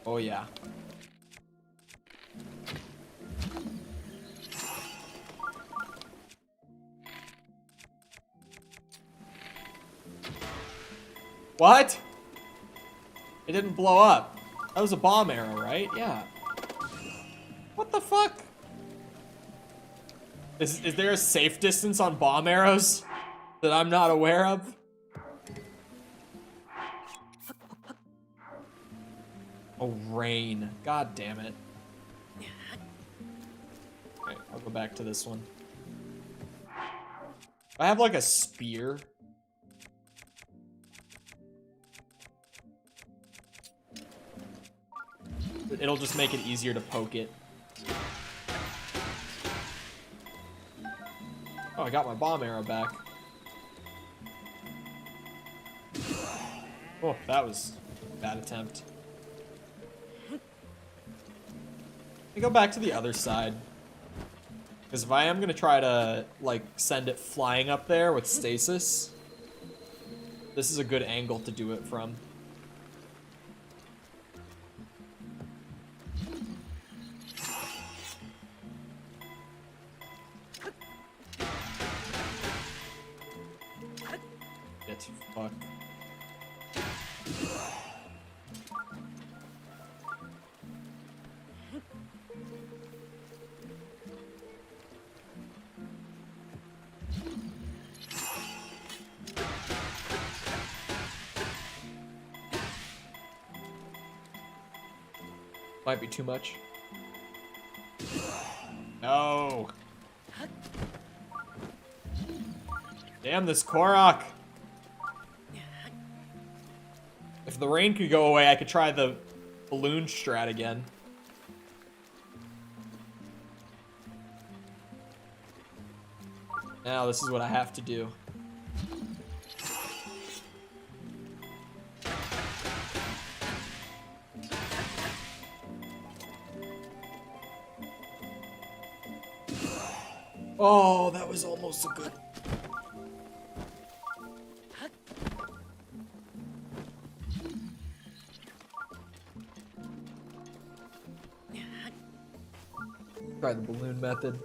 Oh, yeah. What? It didn't blow up. That was a bomb arrow, right? Yeah. What the fuck? Is there a safe distance on bomb arrows that I'm not aware of? Oh, rain. God damn it. Okay, I'll go back to this one. I have like a spear. It'll just make it easier to poke it. Oh, I got my bomb arrow back. Oh, that was a bad attempt. Let me go back to the other side. Because if I am going to try to, like, send it flying up there with stasis, this is a good angle to do it from. Shit, fuck. Might be too much. No. Damn this Korok. If the rain could go away, I could try the balloon strat again. Now this is what I have to do. Oh, that was almost a good... Try the balloon method.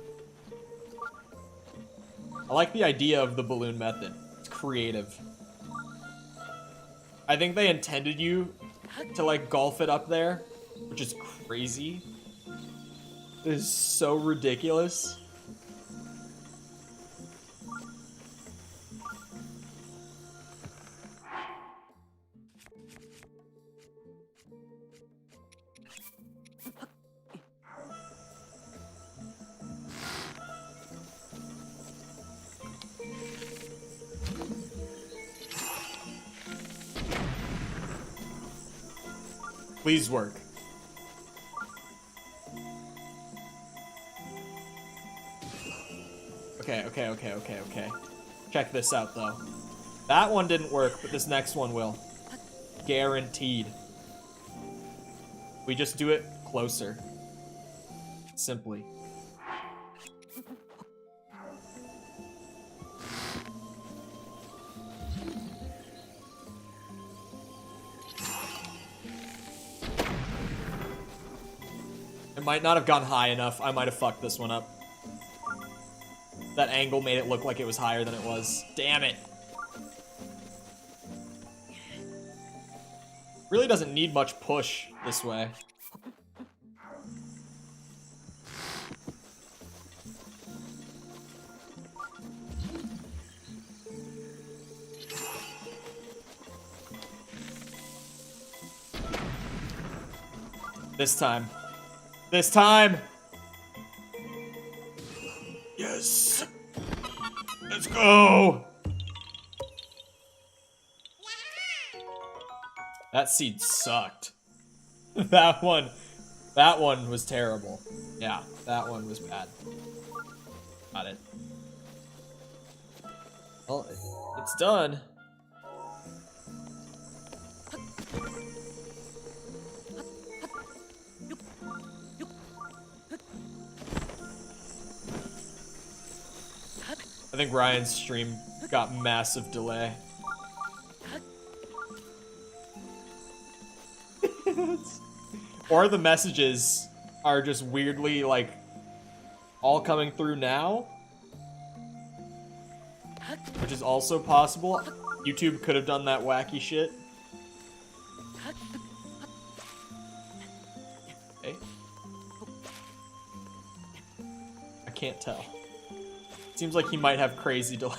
I like the idea of the balloon method. It's creative. I think they intended you to like golf it up there, which is crazy. It is so ridiculous. Please work. Okay. Check this out, though. That one didn't work, but this next one will. Guaranteed. We just do it closer. Simply. It might not have gone high enough. I might have fucked this one up. That angle made it look like it was higher than it was. Damn it. Really doesn't need much push this way. This time. This time! Yes! Let's go! That seed sucked. That one was terrible. Yeah, that one was bad. Got it. Well, it's done. I think Ryan's stream got massive delay. Or the messages are just weirdly, like, all coming through now. Which is also possible. YouTube could have done that wacky shit. Okay. I can't tell. Seems like he might have crazy delay.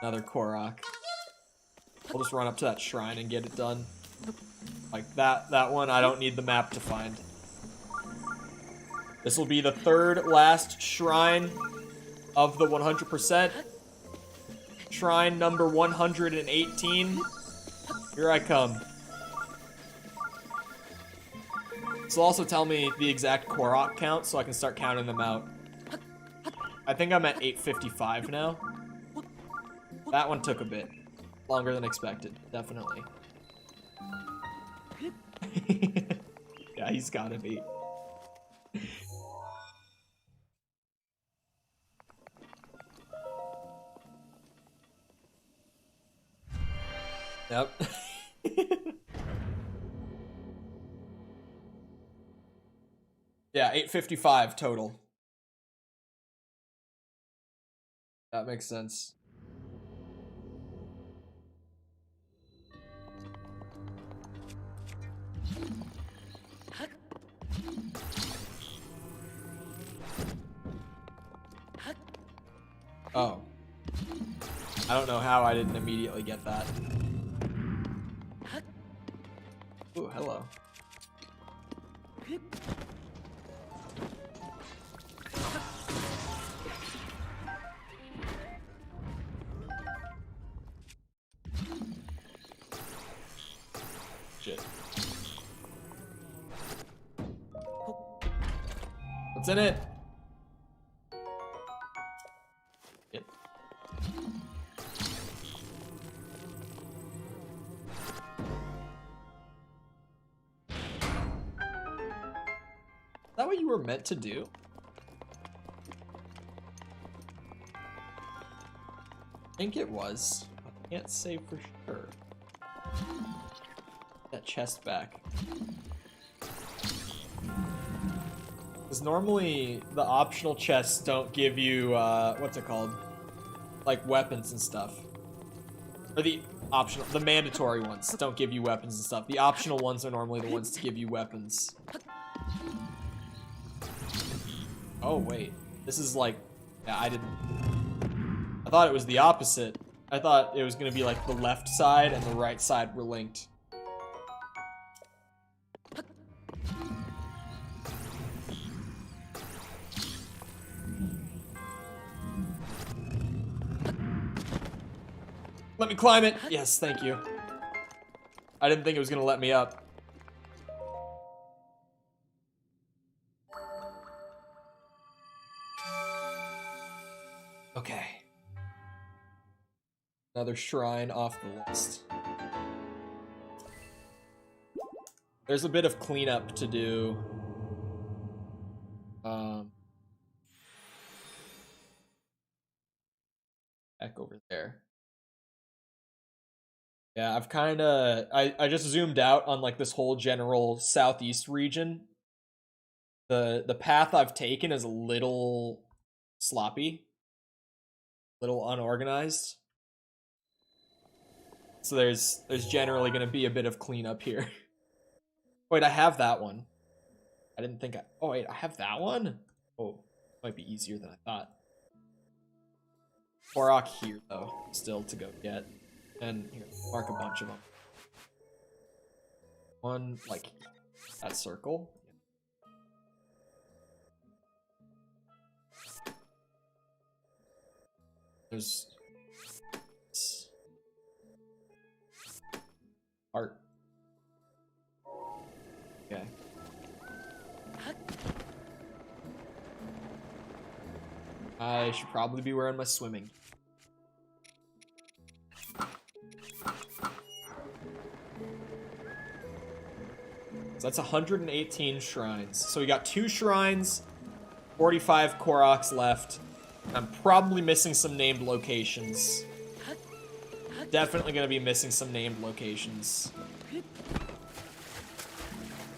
Another Korok. We'll just run up to that shrine and get it done. Like that one, I don't need the map to find. This will be the third last shrine of the 100%. Shrine number 118. Here I come. This will also tell me the exact Korok count so I can start counting them out. I think I'm at 855 now. That one took a bit. Longer than expected, definitely. Yeah, he's gotta be. Yep. Yeah, 855 total. That makes sense. Oh. I don't know how I didn't immediately get that. Ooh, hello. Shit. What's in it? Yep. Is that what you were meant to do? I think it was. I can't say for sure. That chest back. Because normally the optional chests don't give you, what's it called? Like weapons and stuff. Or the optional, the mandatory ones don't give you weapons and stuff. The optional ones are normally the ones to give you weapons. Oh, wait. This is like, yeah, I thought it was the opposite. I thought it was gonna be like the left side and the right side were linked. Let me climb it. Yes, thank you. I didn't think it was gonna let me up. Okay. Another shrine off the list. There's a bit of cleanup to do. Back over there. Yeah, I've kind of I just zoomed out on like this whole general southeast region. The path I've taken is a little sloppy, little unorganized. So there's generally going to be a bit of cleanup here. Wait, I have that one. I didn't think I... Oh, wait, I have that one? Oh, might be easier than I thought. Korok here, though, still to go get. And here, mark a bunch of them. One, like, that circle. There's... art. Okay. I should probably be wearing my swimming. So that's 118 shrines. So we got 2 shrines, 45 Koroks left. I'm probably missing some named locations. Definitely gonna be missing some named locations.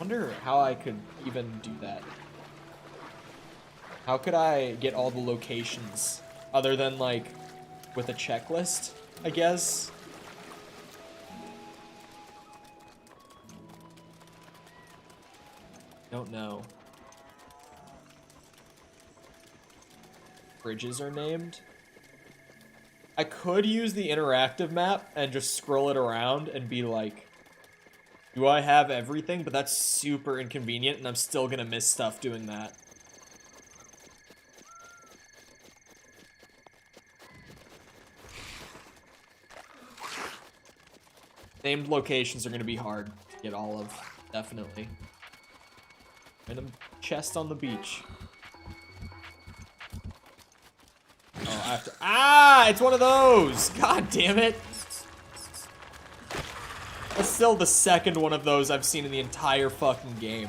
Wonder how I could even do that. How could I get all the locations other than like with a checklist, I guess? Don't know. Bridges are named. I could use the interactive map and just scroll it around and be like, do I have everything? But that's super inconvenient, and I'm still gonna miss stuff doing that. Named locations are gonna be hard to get all of, definitely. Random chest on the beach. Oh, I have to. Ah! It's one of those! God damn it! That's still the second one of those I've seen in the entire fucking game.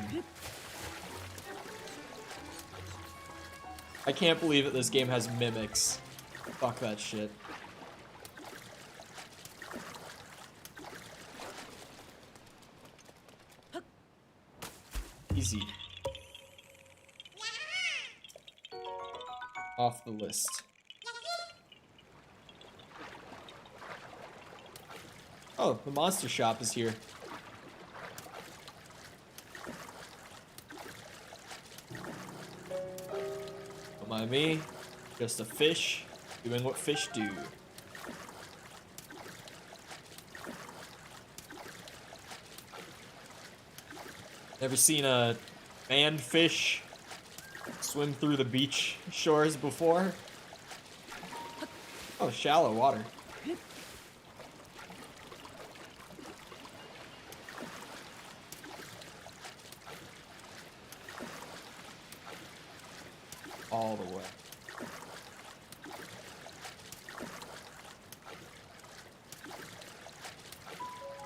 I can't believe that this game has mimics. Fuck that shit. Easy. Off the list. Oh, the monster shop is here. Don't mind me. Just a fish doing what fish do. Never seen a manned fish swim through the beach shores before? Oh, shallow water. All the way.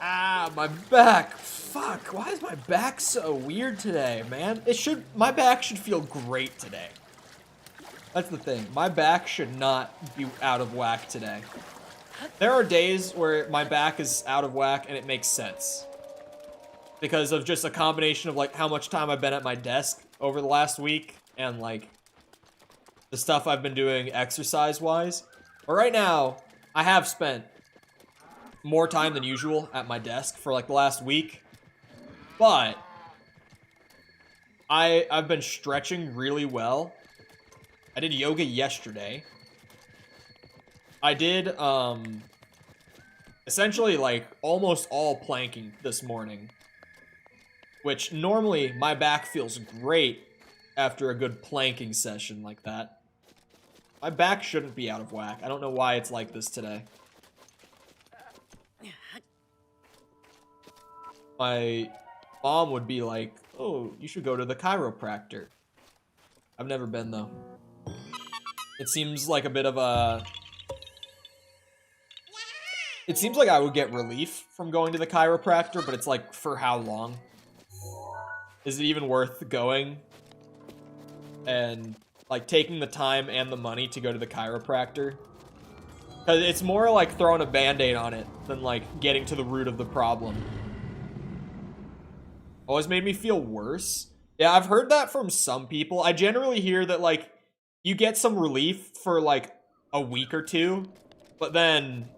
Ah, my back. Fuck, why is my back so weird today, man? My back should feel great today. That's the thing. My back should not be out of whack today. There are days where my back is out of whack and it makes sense. Because of just a combination of like how much time I've been at my desk over the last week and like the stuff I've been doing exercise-wise. But right now, I have spent more time than usual at my desk for like the last week. But I've been stretching really well. I did yoga yesterday. I did essentially like almost all planking this morning. Which normally my back feels great after a good planking session like that. My back shouldn't be out of whack. I don't know why it's like this today. My mom would be like, oh, you should go to the chiropractor. I've never been though. It seems like a bit of a... It seems like I would get relief from going to the chiropractor, but it's like, for how long? Is it even worth going? And like taking the time and the money to go to the chiropractor? Because it's more like throwing a band-aid on it than like getting to the root of the problem. Always made me feel worse. Yeah, I've heard that from some people. I generally hear that like you get some relief for like a week or two, but then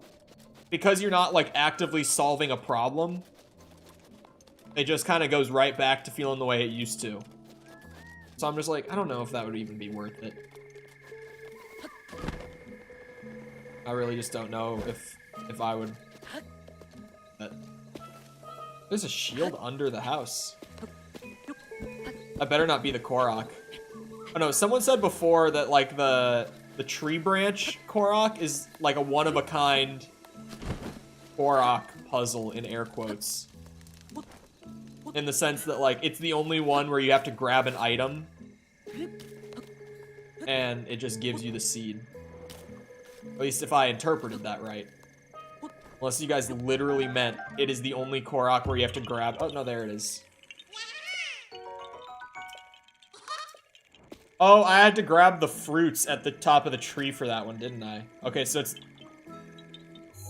because you're not like actively solving a problem, it just kind of goes right back to feeling the way it used to. So I'm just like, I don't know if that would even be worth it. I really just don't know if I would. But there's a shield under the house. That better not be the Korok. Oh no, someone said before that like the tree branch Korok is like a one-of-a-kind Korok puzzle in air quotes. In the sense that like it's the only one where you have to grab an item and it just gives you the seed. At least if I interpreted that right. Unless you guys literally meant it is the only Korok where you have to grab... Oh, no, there it is. Oh, I had to grab the fruits at the top of the tree for that one, didn't I? Okay, so it's...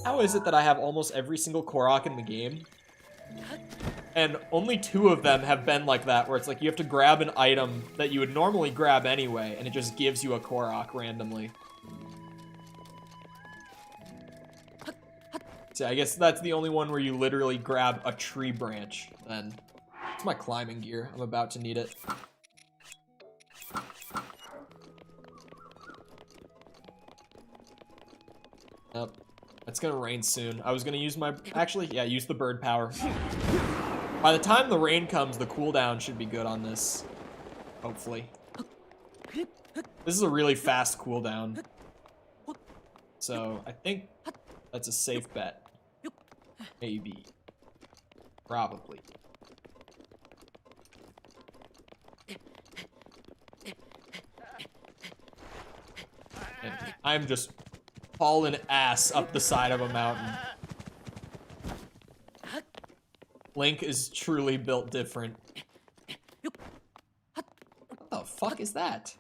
How is it that I have almost every single Korok in the game? And only 2 of them have been like that, where it's like you have to grab an item that you would normally grab anyway, and it just gives you a Korok randomly. So I guess that's the only one where you literally grab a tree branch, then. It's my climbing gear. I'm about to need it. It's gonna rain soon. I was gonna use my... Actually, yeah, use the bird power. By the time the rain comes, the cooldown should be good on this. Hopefully. This is a really fast cooldown. So, I think that's a safe bet. Maybe. Probably. And I'm just hauling ass up the side of a mountain. Link is truly built different. What the fuck is that?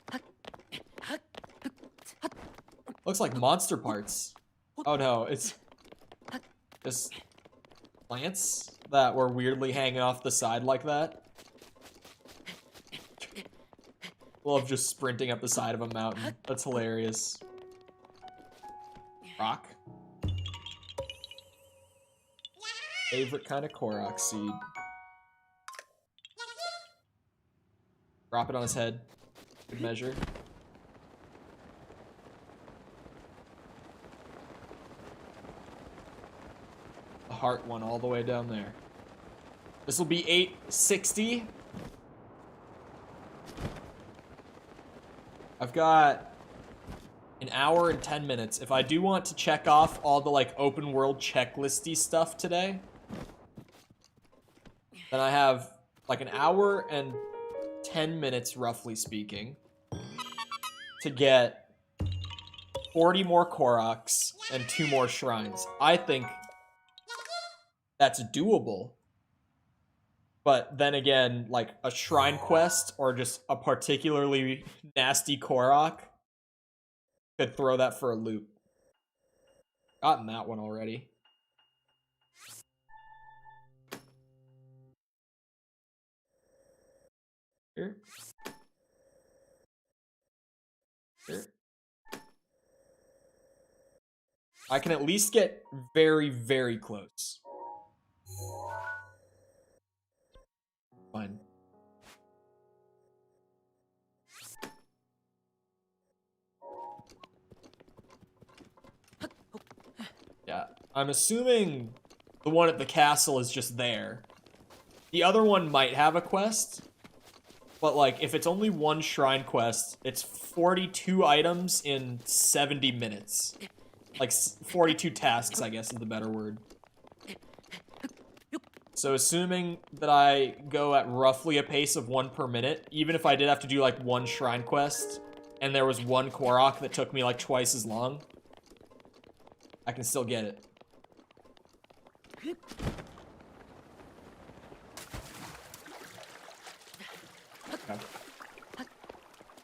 Looks like monster parts. Oh no, it's just plants that were weirdly hanging off the side like that. Love just sprinting up the side of a mountain. That's hilarious. Rock. Favorite kind of Korok seed. Drop it on his head. Good measure. The heart one all the way down there. This will be 860. I've got an hour and 10 minutes. If I do want to check off all the like open world checklisty stuff today, then I have like an hour and 10 minutes, roughly speaking, to get 40 more Koroks and 2 more shrines. I think that's doable. But then again, like a shrine quest or just a particularly nasty Korok could throw that for a loop. Gotten that one already. Here. Here. I can at least get very, very close. Fine. Yeah, I'm assuming the one at the castle is just there. The other one might have a quest, but like if it's only one shrine quest, it's 42 items in 70 minutes. Like 42 tasks, I guess is the better word. So assuming that I go at roughly a pace of 1 per minute, even if I did have to do like one shrine quest, and there was one Korok that took me like twice as long, I can still get it. Okay.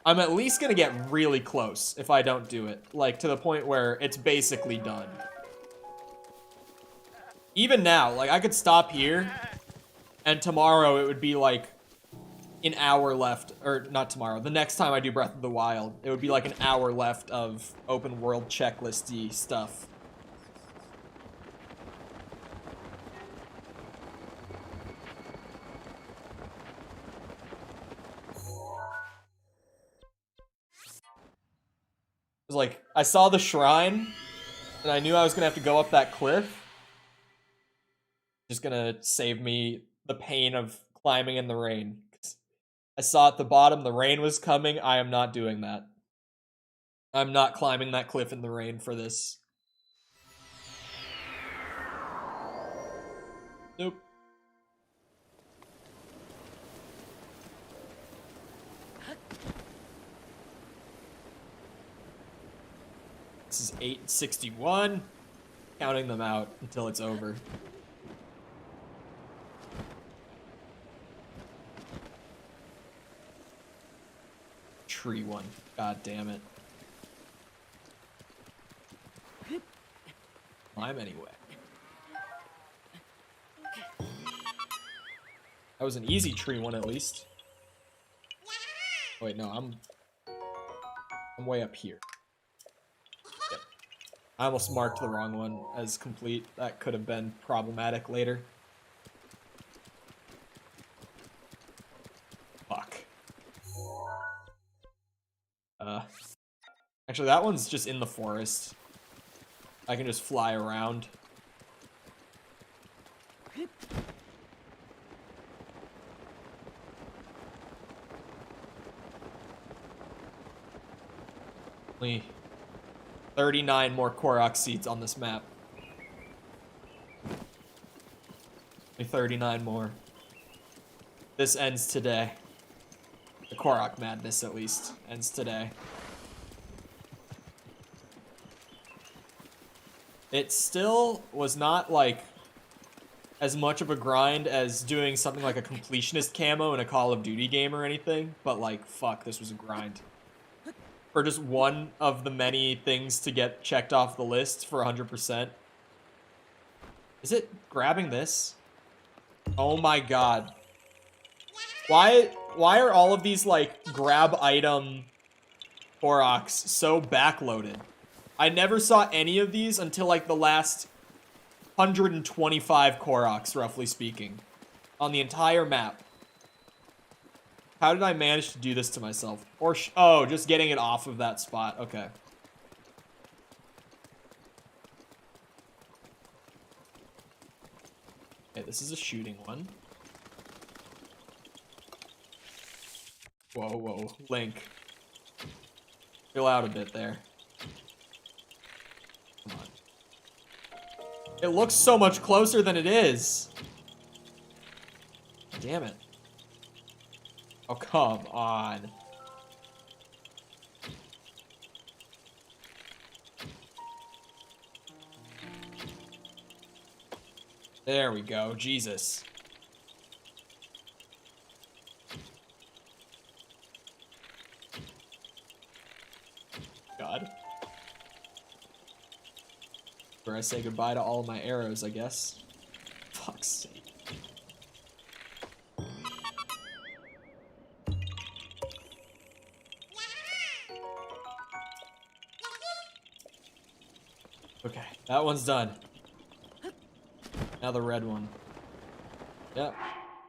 I'm at least gonna get really close if I don't do it. Like, to the point where it's basically done. Even now, like, I could stop here, and tomorrow it would be, like, an hour left. Or, not tomorrow. The next time I do Breath of the Wild, it would be, like, an hour left of open world checklisty stuff. It was like, I saw the shrine, and I knew I was gonna have to go up that cliff. Just gonna save me the pain of climbing in the rain. I saw at the bottom the rain was coming. I am not doing that. I'm not climbing that cliff in the rain for this. Nope. This is 861. Counting them out until it's over. Tree one. God damn it. Climb anyway. That was an easy tree one at least. Oh, wait, no, I'm way up here. Yep. I almost marked the wrong one as complete. That could have been problematic later. Fuck. Actually, that one's just in the forest. I can just fly around. Only 39 more Korok seeds on this map. Only 39 more. This ends today. The Korok madness, at least, ends today. It still was not, like, as much of a grind as doing something like a completionist camo in a Call of Duty game or anything, but, like, fuck, this was a grind. For just one of the many things to get checked off the list for 100%. Is it grabbing this? Oh my god. Why are all of these, like, grab item Koroks so backloaded? I never saw any of these until, like, the last 125 Koroks, roughly speaking, on the entire map. How did I manage to do this to myself? Or, oh, just getting it off of that spot. Okay. Okay, this is a shooting one. Whoa, whoa, Link. Chill out a bit there. Come on. It looks so much closer than it is. Damn it. Oh, come on. There we go. Jesus. God. Where I say goodbye to all of my arrows, I guess. Fuck's sake. Okay, that one's done. Now the red one. Yep.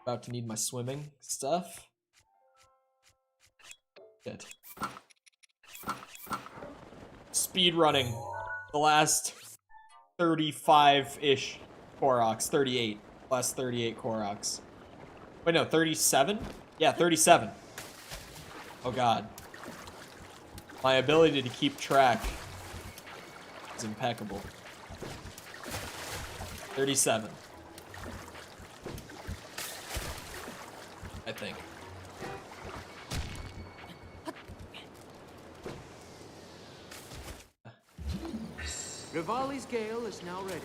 About to need my swimming stuff. Good. Speed running. The last 35-ish Koroks. 38. Last 38 Koroks. Wait, no, 37? Yeah, 37. Oh god. My ability to keep track is impeccable. 37. I think. Rivali's Gale is now ready.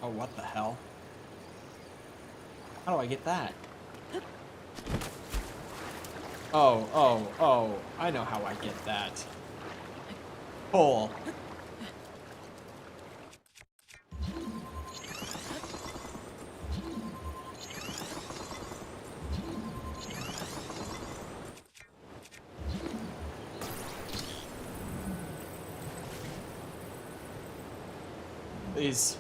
Oh, what the hell? How do I get that? Oh, I know how I get that. Pull. Please.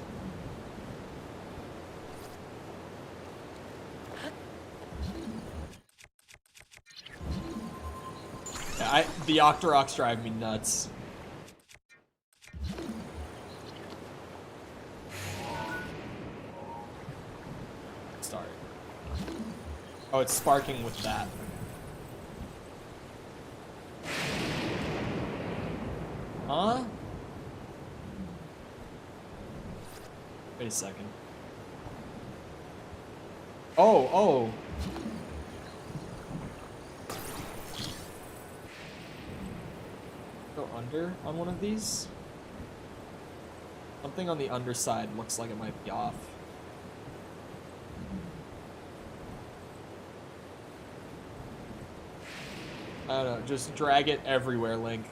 Yeah, the Octoroks drive me nuts. Start. Oh, it's sparking with that. Huh? Wait a second. Oh. Go under on one of these? Something on the underside looks like it might be off. I don't know, just drag it everywhere, Link.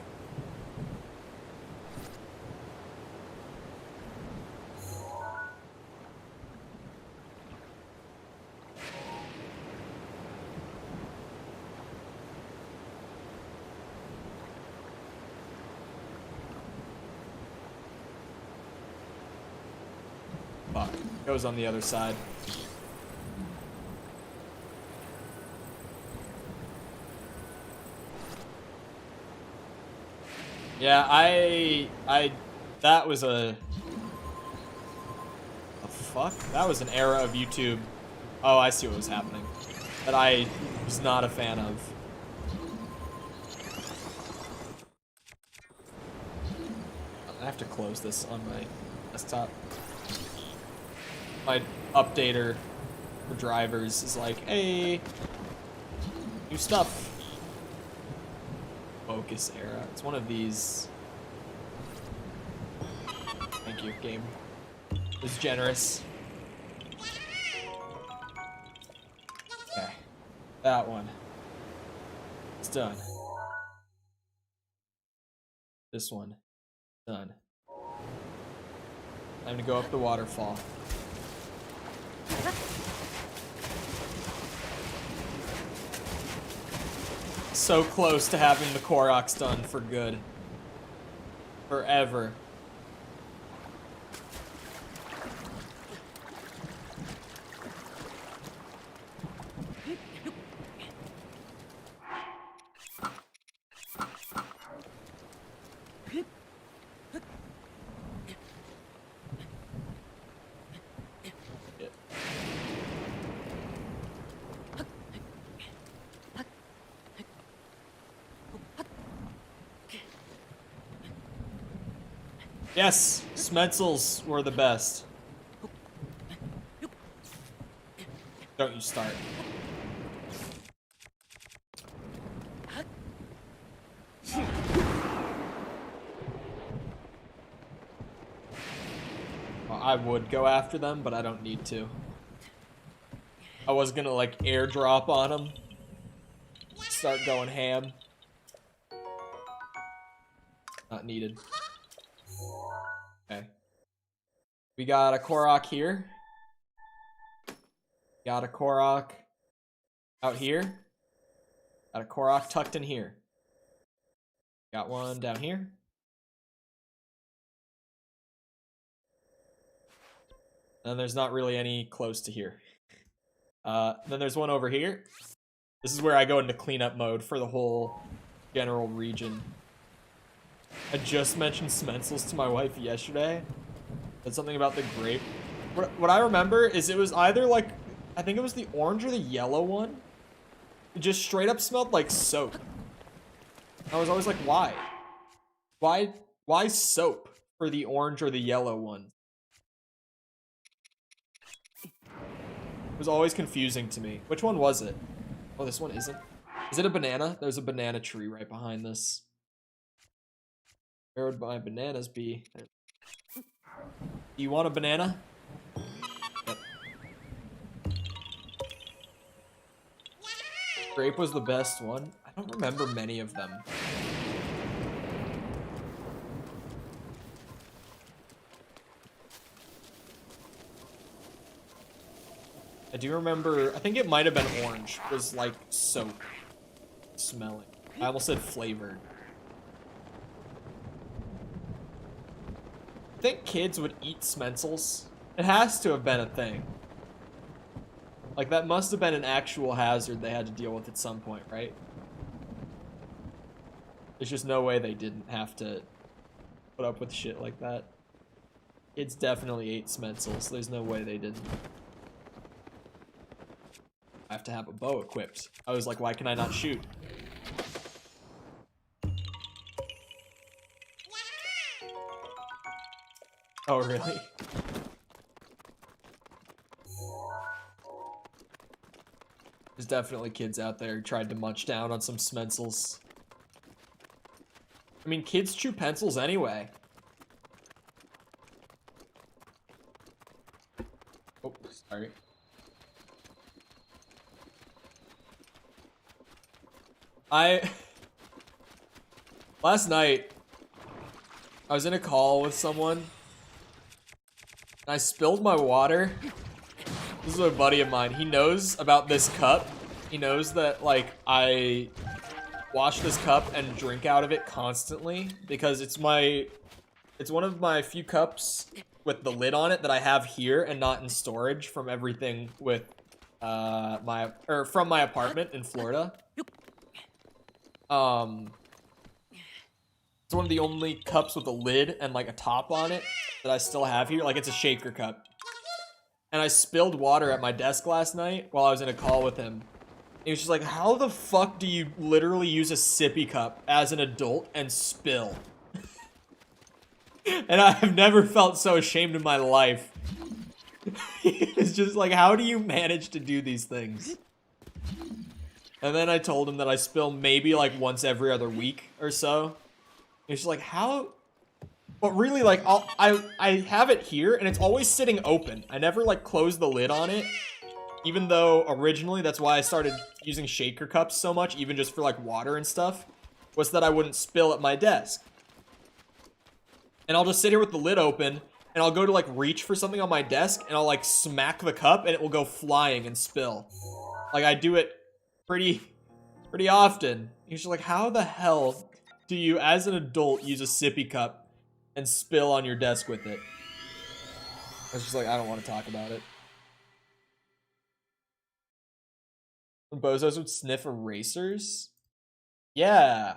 Fuck. Goes on the other side. Yeah, that was a fuck? That was an era of YouTube. Oh, I see what was happening. That I was not a fan of. I have to close this on my desktop. My updater for drivers is like, hey, new stuff. Focus era. It's one of these. Thank you, game. It was generous. Okay. That one. It's done. This one. Done. Time to go up the waterfall. So close to having the Koroks done for good. Forever. Yes, Smetzels were the best. Don't you start. Well, I would go after them, but I don't need to. I was gonna like airdrop on them. Start going ham. Not needed. Okay. We got a Korok here. Got a Korok out here. Got a Korok tucked in here. Got one down here. And there's not really any close to here. Then there's one over here. This is where I go into cleanup mode for the whole general region. I just mentioned Smetzels to my wife yesterday. Said something about the grape. What I remember is it was either like, I think it was the orange or the yellow one. It just straight up smelled like soap. I was always like, why? Why soap for the orange or the yellow one? It was always confusing to me. Which one was it? Oh, this one isn't. Is it a banana? There's a banana tree right behind this. Where would my bananas be? Do you want a banana? Yep. Grape was the best one. I don't remember many of them. I do remember, I think it might have been orange. It was like soap smelling. I almost said flavored. I think kids would eat Smetzels. It has to have been a thing. Like, that must have been an actual hazard they had to deal with at some point, right? There's just no way they didn't have to put up with shit like that. Kids definitely ate Smetzels. There's no way they didn't. I have to have a bow equipped. I was like, why can I not shoot? Oh, really? There's definitely kids out there who tried to munch down on some Smetzels. I mean, kids chew pencils anyway. Oh, sorry. Last night, I was in a call with someone, and I spilled my water. This is a buddy of mine. He knows about this cup. He knows that, like, I wash this cup and drink out of it constantly because it's one of my few cups with the lid on it that I have here and not in storage from everything with from my apartment in Florida. It's one of the only cups with a lid and like a top on it that I still have here. Like, it's a shaker cup. And I spilled water at my desk last night while I was in a call with him. He was just like, how the fuck do you literally use a sippy cup as an adult and spill? And I've never felt so ashamed in my life. It's just like, how do you manage to do these things? And then I told him that I spill maybe like once every other week or so. He's just like, how? But really, like, I have it here and it's always sitting open. I never like close the lid on it. Even though originally that's why I started using shaker cups so much, even just for like water and stuff, was that I wouldn't spill at my desk. And I'll just sit here with the lid open and I'll go to like reach for something on my desk and I'll like smack the cup and it will go flying and spill. Like, I do it pretty often. You're just like, how the hell do you as an adult use a sippy cup and spill on your desk with it? I was just like, I don't want to talk about it. Bozos would sniff erasers? Yeah.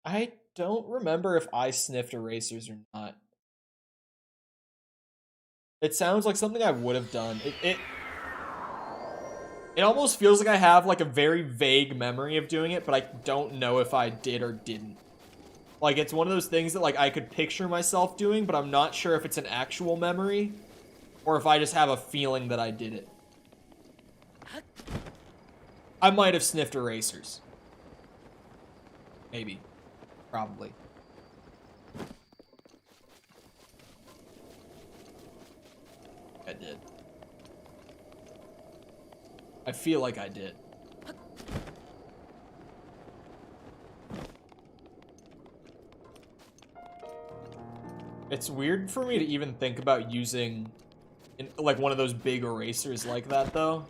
I don't remember if I sniffed erasers or not. It sounds like something I would have done. It almost feels like I have like a very vague memory of doing it, but I don't know if I did or didn't. Like, it's one of those things that like I could picture myself doing, but I'm not sure if it's an actual memory or if I just have a feeling that I did it. I might have sniffed erasers. Maybe. Probably. I did. I feel like I did. It's weird for me to even think about using like one of those big erasers like that though.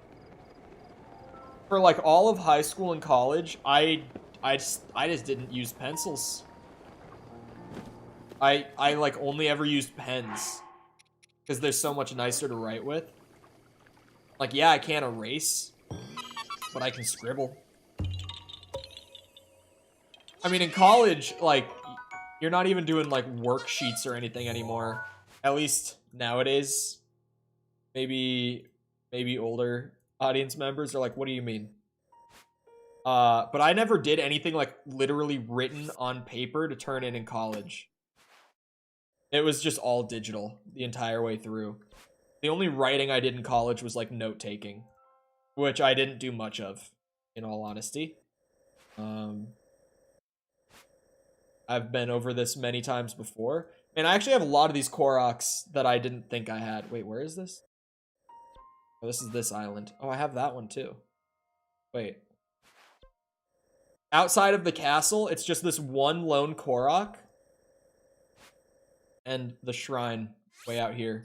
For like all of high school and college, I just didn't use pencils. I like only ever used pens because they're so much nicer to write with. Like, yeah, I can't erase, but I can scribble. I mean, in college, like, you're not even doing like worksheets or anything anymore. At least nowadays. Maybe older audience members are like, what do you mean? But I never did anything like literally written on paper to turn in college. It was just all digital the entire way through. The only writing I did in college was like note taking, which I didn't do much of, in all honesty. I've been over this many times before. And I actually have a lot of these Koroks that I didn't think I had. Wait, where is this? Oh, this is this island. Oh, I have that one too. Wait. Outside of the castle, it's just this one lone Korok. And the shrine way out here.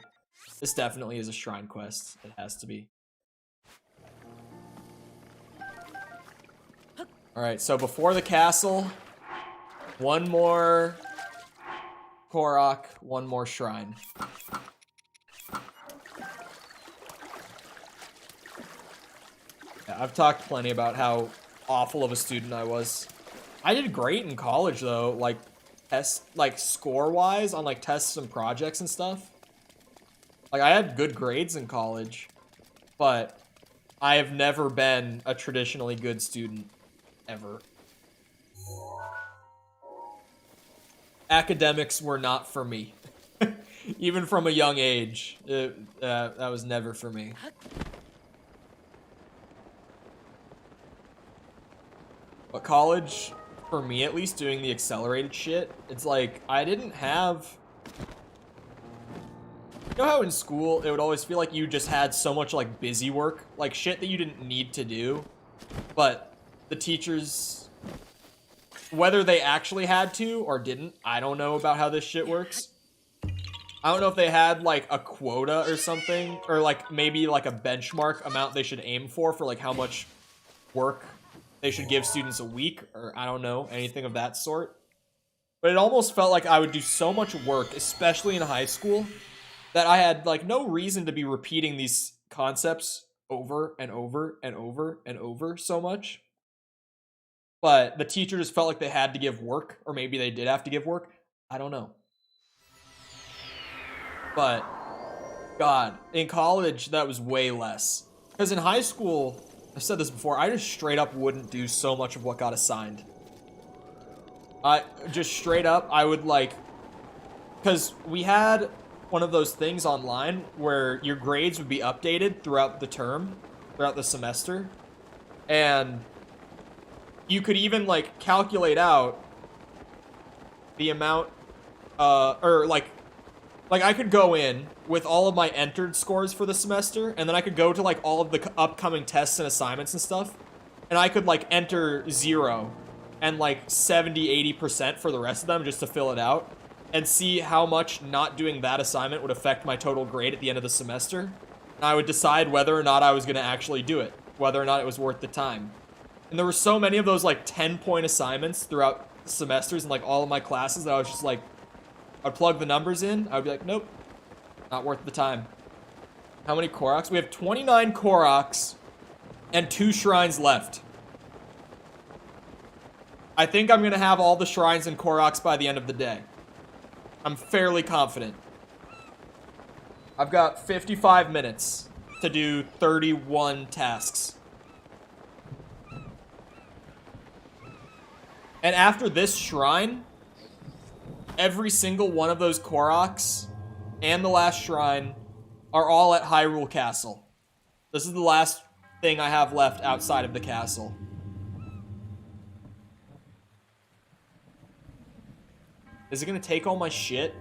This definitely is a shrine quest. It has to be. Alright, so before the castle, one more Korok, one more shrine. Yeah, I've talked plenty about how awful of a student I was. I did great in college though, like score-wise on like tests and projects and stuff. Like, I had good grades in college, but I have never been a traditionally good student ever. Academics were not for me. Even from a young age, that was never for me. But college, for me at least, doing the accelerated shit, it's like, I didn't have... You know how in school, it would always feel like you just had so much, like, busy work? Like, shit that you didn't need to do. But the teachers, whether they actually had to or didn't, I don't know about how this shit works. I don't know if they had, like, a quota or something. Or, like, maybe, like, a benchmark amount they should aim for, like, how much work they should give students a week. Or, I don't know, anything of that sort. But it almost felt like I would do so much work, especially in high school, that I had like no reason to be repeating these concepts over and over and over and over so much. But the teacher just felt like they had to give work, or maybe they did have to give work. I don't know. But God, in college, that was way less. Because in high school, I've said this before, I just straight up wouldn't do so much of what got assigned. I just straight up, I would like, because we had one of those things online where your grades would be updated throughout the term, throughout the semester. And you could even like calculate out the amount, or like I could go in with all of my entered scores for the semester, and then I could go to like all of the upcoming tests and assignments and stuff, and I could like enter 0 and like 70-80% for the rest of them just to fill it out, and see how much not doing that assignment would affect my total grade at the end of the semester. And I would decide whether or not I was going to actually do it, whether or not it was worth the time. And there were so many of those like 10-point assignments throughout semesters and like all of my classes that I was just like, I'd plug the numbers in, I would be like, nope, not worth the time. How many Koroks? We have 29 Koroks and 2 shrines left. I think I'm gonna have all the shrines and Koroks by the end of the day. I'm fairly confident. I've got 55 minutes to do 31 tasks. And after this shrine, every single one of those Koroks and the last shrine are all at Hyrule Castle. This is the last thing I have left outside of the castle. Is it gonna take all my shit?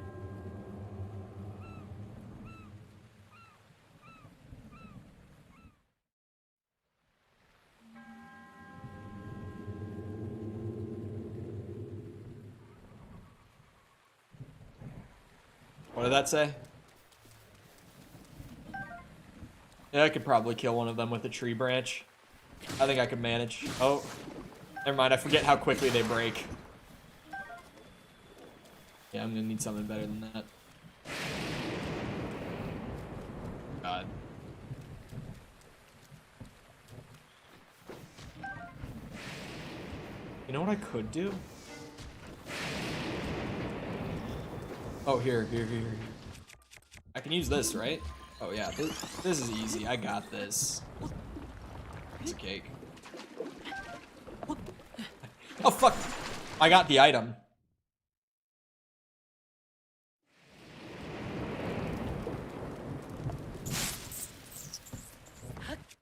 What did that say? Yeah, I could probably kill one of them with a tree branch. I think I could manage. Oh, never mind. I forget how quickly they break. Yeah, I'm gonna need something better than that. God. You know what I could do? Oh, here. I can use this, right? Oh, yeah, this is easy. I got this. It's a cake. Oh, fuck! I got the item.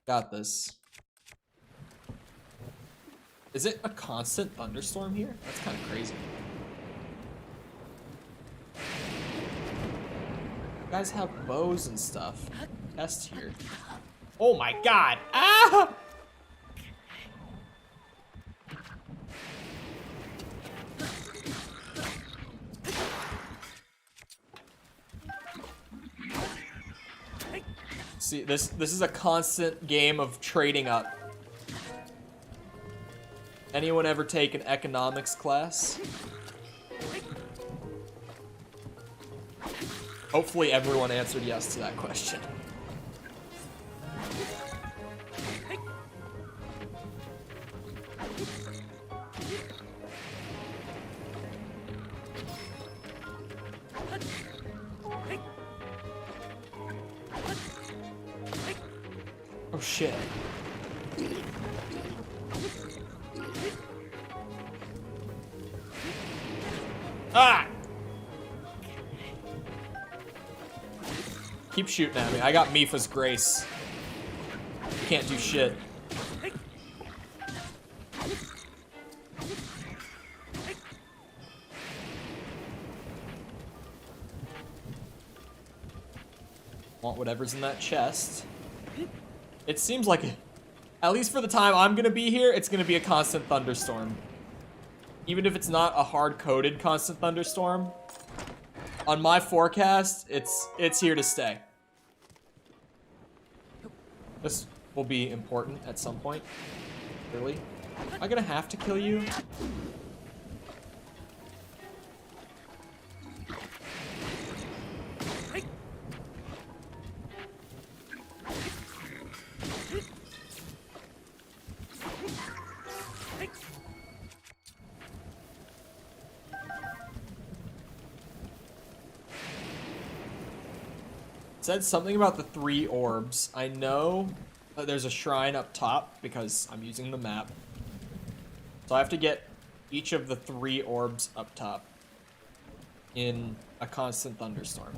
Got this. Is it a constant thunderstorm here? That's kind of crazy. You guys have bows and stuff. Test here. Oh my god! Ah! See, this is a constant game of trading up. Anyone ever take an economics class? Hopefully everyone answered yes to that question. Oh shit. Ah! Keep shooting at me. I got Mifa's grace. Can't do shit. Want whatever's in that chest. It seems like, at least for the time I'm gonna be here, it's gonna be a constant thunderstorm. Even if it's not a hard-coded constant thunderstorm, on my forecast, it's here to stay. This will be important at some point. Really? Am I gonna have to kill you? said something about the 3 orbs. I know that there's a shrine up top because I'm using the map. So I have to get each of the 3 orbs up top in a constant thunderstorm.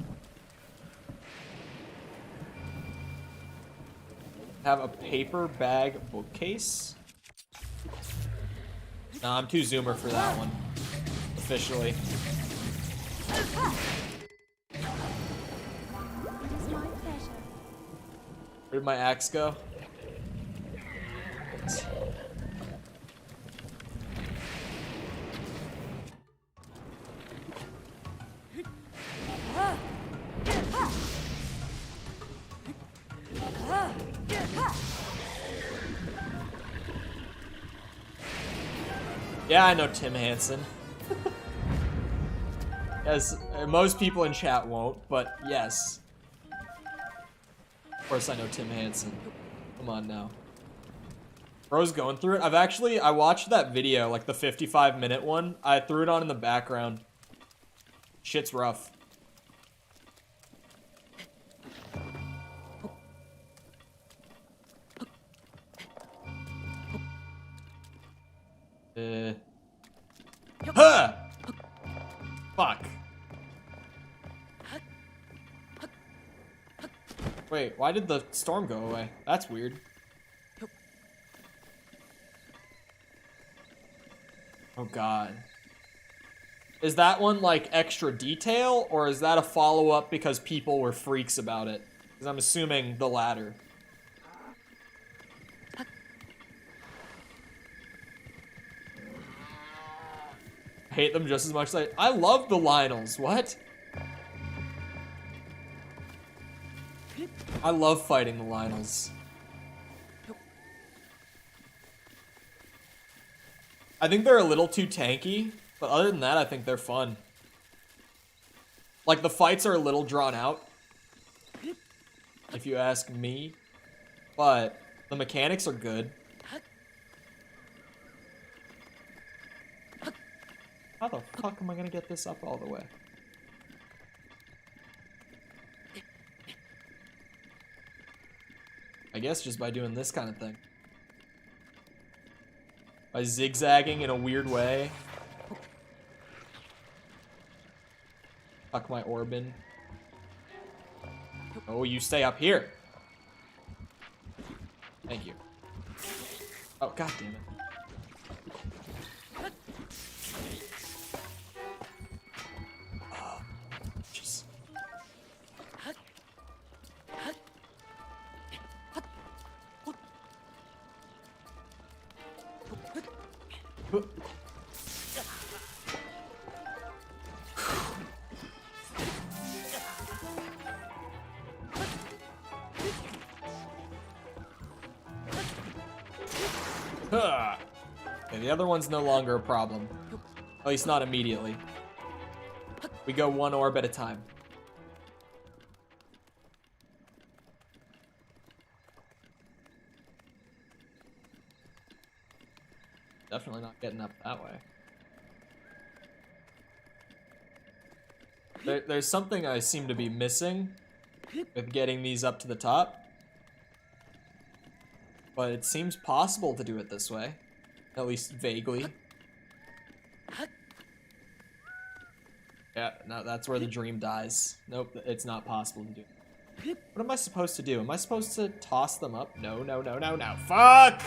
Have a paper bag bookcase. Nah, I'm too zoomer for that one. Officially. It is my pleasure. Where did my axe go? Yeah, I know Tim Hansen. As most people in chat won't, but yes. Of course I know Tim Hansen. Come on now. Bro's going through it. I watched that video, like the 55-minute one. I threw it on in the background. Shit's rough. Huh! Fuck. Wait, why did the storm go away? That's weird. Oh god. Is that one like extra detail, or is that a follow-up because people were freaks about it? Because I'm assuming the latter. I hate them just as much as I love the Lionels. What? I love fighting the Lionels. I think they're a little too tanky, but other than that, I think they're fun. Like, the fights are a little drawn out, if you ask me, but the mechanics are good. How the fuck am I gonna get this up all the way? I guess just by doing this kind of thing. By zigzagging in a weird way. Fuck my orb in. Oh, you stay up here. Thank you. Oh, god damn it. Oh, jeez. Huh. Okay, the other one's no longer a problem. At least not immediately. We go 1 orb at a time. Definitely not getting up that way. There's something I seem to be missing with getting these up to the top. But it seems possible to do it this way. At least vaguely. Yeah, no, that's where the dream dies. Nope, it's not possible to do. What am I supposed to do? Am I supposed to toss them up? No, no, no, no, no. Fuck!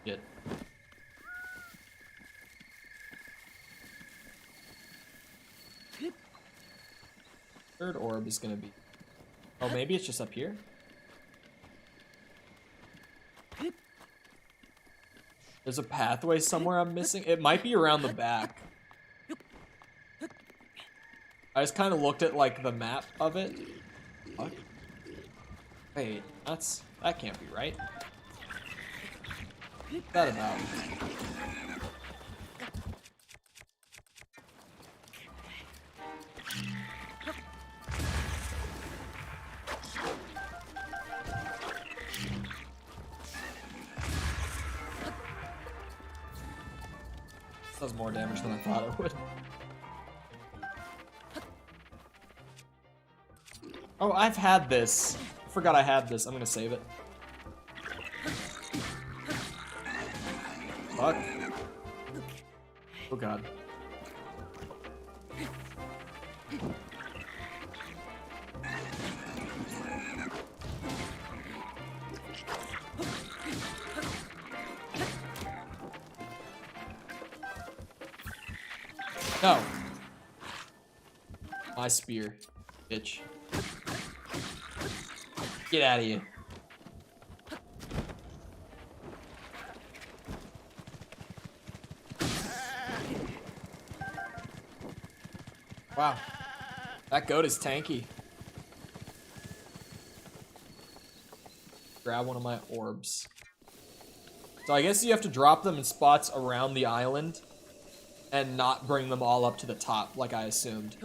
Shit. Third orb is gonna be... Oh, maybe it's just up here? There's a pathway somewhere I'm missing. It might be around the back. I just kind of looked at, like, the map of it. What? Wait, that can't be right. What's that about? Does more damage than I thought it would. Oh, I've had this. I forgot I had this. I'm gonna save it. Fuck. Oh god. No. My spear, bitch. Get out of here. Wow. That goat is tanky. Grab one of my orbs. So I guess you have to drop them in spots around the island and not bring them all up to the top like I assumed.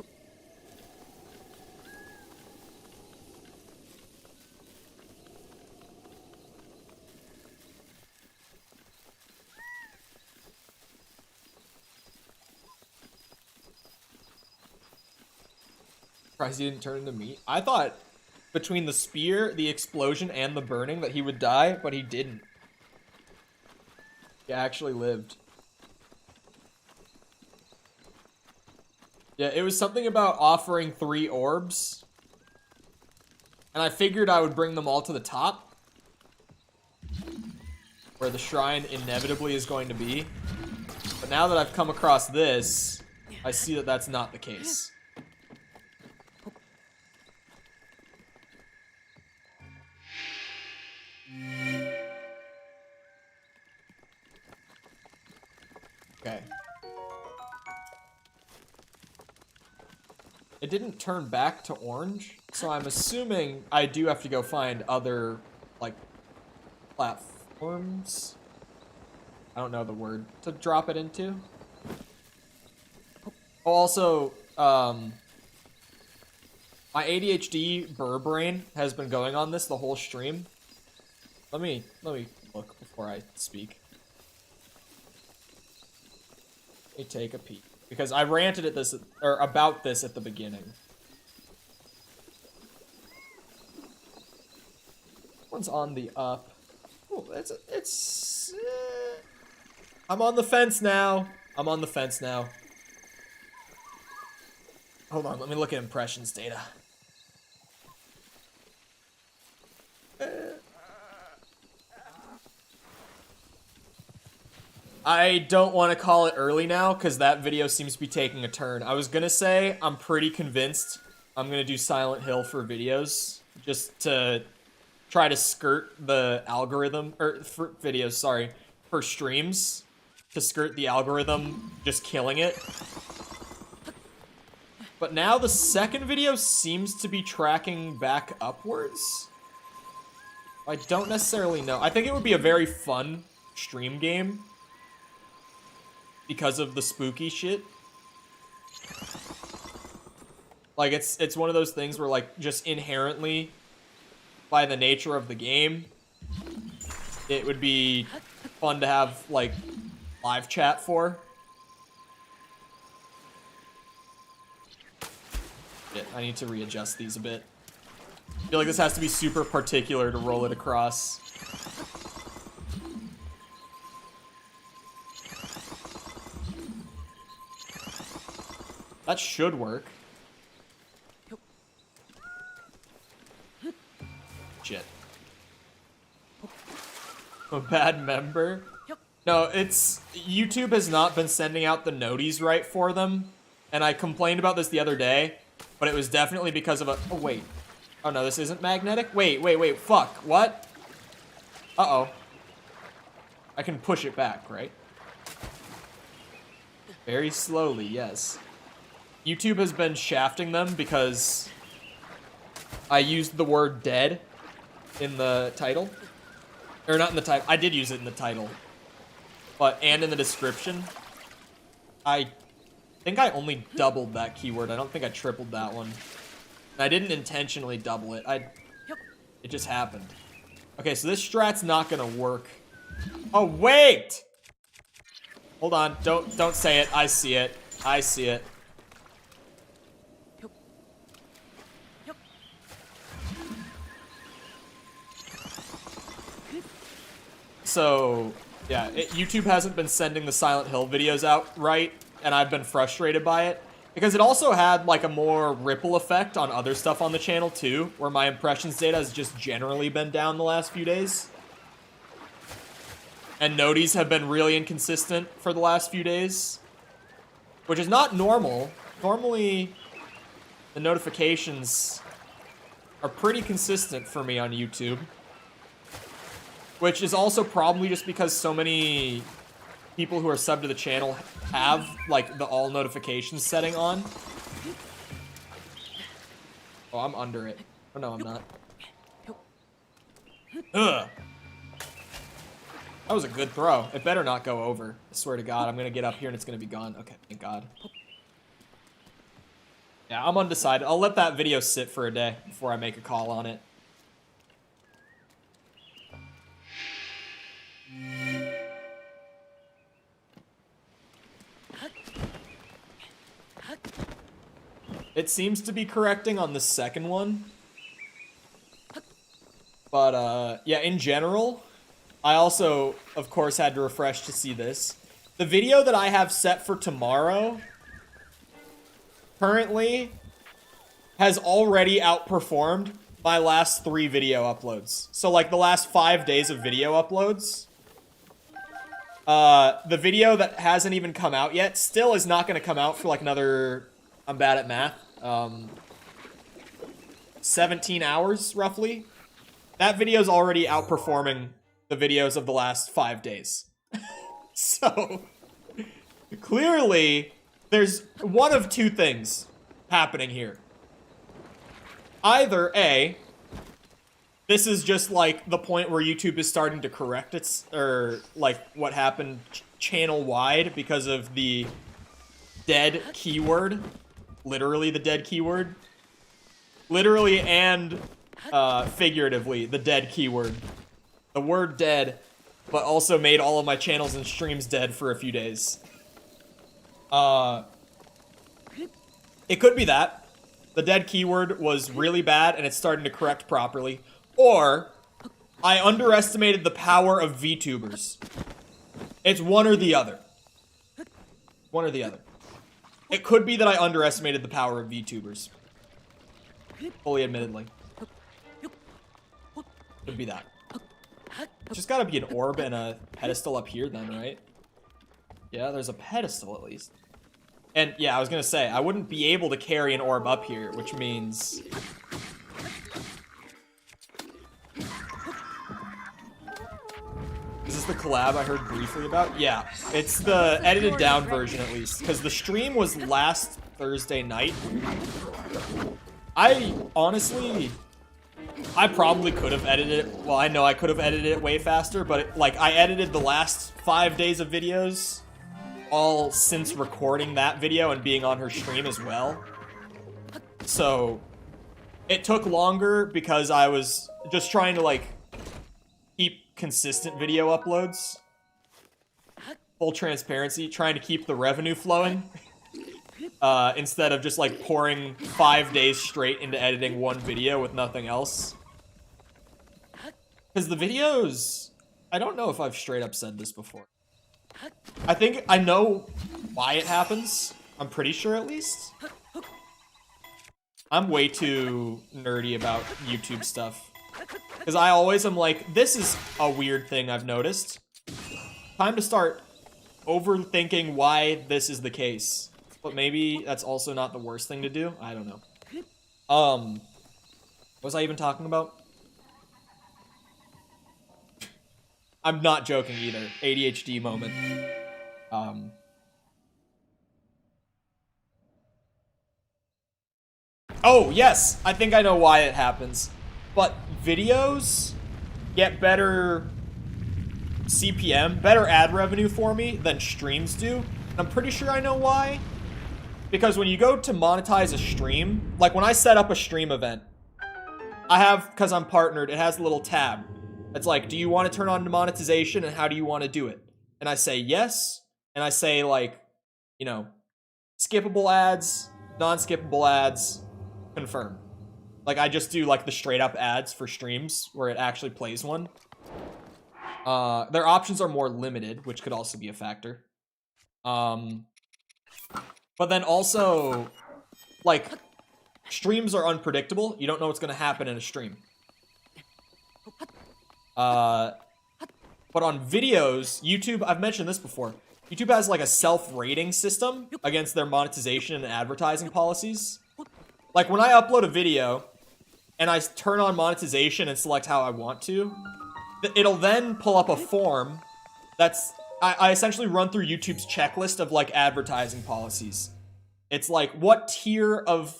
Surprised he didn't turn into meat. I thought between the spear, the explosion, and the burning that he would die, but he didn't. He actually lived. Yeah, it was something about offering 3 orbs. And I figured I would bring them all to the top, where the shrine inevitably is going to be. But now that I've come across this, I see that that's not the case. Okay. It didn't turn back to orange, so I'm assuming I do have to go find other, like, platforms. I don't know the word to drop it into. Oh, also, my ADHD burr brain has been going on this the whole stream. Let me look before I speak. Let me take a peek. Because I ranted at this, or about this at the beginning. One's on the up. Oh, it's I'm on the fence now. I'm on the fence now. Hold on, let me look at impressions data. I don't want to call it early now, because that video seems to be taking a turn. I was going to say, I'm pretty convinced I'm going to do Silent Hill for videos, just to try to skirt the algorithm, or for videos, sorry, for streams, to skirt the algorithm, just killing it. But now the second video seems to be tracking back upwards. I don't necessarily know. I think it would be a very fun stream game because of the spooky shit. Like, it's one of those things where, like, just inherently, by the nature of the game, it would be fun to have, like, live chat for. Shit, I need to readjust these a bit. I feel like this has to be super particular to roll it across. That should work. Shit. I'm a bad member? No, it's... YouTube has not been sending out the noties right for them. And I complained about this the other day, but it was definitely because of a... Oh, wait. Oh, no, this isn't magnetic? Wait, fuck. What? Uh-oh. I can push it back, right? Very slowly, yes. YouTube has been shafting them because I used the word dead in the title. Or not in the title. I did use it in the title. And in the description. I think I only doubled that keyword. I don't think I tripled that one. And I didn't intentionally double it. It just happened. Okay, so this strat's not gonna work. Oh, wait! Hold on. Don't say it. I see it. I see it. So, yeah, YouTube hasn't been sending the Silent Hill videos out right, and I've been frustrated by it. Because it also had, like, a more ripple effect on other stuff on the channel, too, where my impressions data has just generally been down the last few days. And noties have been really inconsistent for the last few days, which is not normal. Normally, the notifications are pretty consistent for me on YouTube, which is also probably just because so many people who are subbed to the channel have, like, the all notifications setting on. Oh, I'm under it. Oh, no, I'm not. Ugh. That was a good throw. It better not go over. I swear to God, I'm gonna get up here and it's gonna be gone. Okay, thank God. Yeah, I'm undecided. I'll let that video sit for a day before I make a call on it. It seems to be correcting on the second one. But, yeah, in general, I also, of course, had to refresh to see this. The video that I have set for tomorrow currently has already outperformed my last 3 video uploads. So, like, the last 5 days of video uploads. The video that hasn't even come out yet still is not going to come out for, like, another... I'm bad at math. 17 hours, roughly. That video's already outperforming the videos of the last 5 days. So, clearly, there's one of two things happening here. Either, A, this is just, like, the point where YouTube is starting to correct its, or, like, what happened channel-wide because of the dead keyword. Literally the dead keyword. Literally and figuratively the dead keyword. The word dead, but also made all of my channels and streams dead for a few days. It could be that. The dead keyword was really bad and it's starting to correct properly. Or, I underestimated the power of VTubers. It's one or the other. One or the other. It could be that I underestimated the power of VTubers. Fully admittedly. Could be that. Just gotta be an orb and a pedestal up here then, right? Yeah, there's a pedestal at least. And yeah, I was gonna say, I wouldn't be able to carry an orb up here, which means... Is this the collab I heard briefly about? Yeah, it's the edited down version at least, because the stream was last Thursday night. I honestly, I probably could have edited it. Well, I know I could have edited it way faster, but like I edited the last 5 days of videos, all since recording that video and being on her stream as well. So it took longer because I was just trying to like keep consistent video uploads. Full transparency, trying to keep the revenue flowing. Instead of just like pouring 5 days straight into editing one video with nothing else. Because the videos, I don't know if I've straight up said this before. I think I know why it happens. I'm pretty sure at least. I'm way too nerdy about YouTube stuff. Because I always am like, this is a weird thing I've noticed. Time to start overthinking why this is the case. But maybe that's also not the worst thing to do. I don't know. What was I even talking about? I'm not joking either. ADHD moment. Oh, yes! I think I know why it happens. But videos get better CPM, better ad revenue for me than streams do. I'm pretty sure I know why. Because when you go to monetize a stream, like when I set up a stream event, I have, because I'm partnered, it has a little tab. It's like, do you want to turn on monetization and how do you want to do it? And I say yes, and I say like, you know, skippable ads, non-skippable ads, confirm. Like I just do like the straight up ads for streams where it actually plays one. Their options are more limited, which could also be a factor. But then also, like, streams are unpredictable. You don't know what's going to happen in a stream. But on videos, YouTube, I've mentioned this before, YouTube has like a self-rating system against their monetization and advertising policies. Like when I upload a video and I turn on monetization and select how I want to, it'll then pull up a form that's, I essentially run through YouTube's checklist of like advertising policies. It's like what tier of,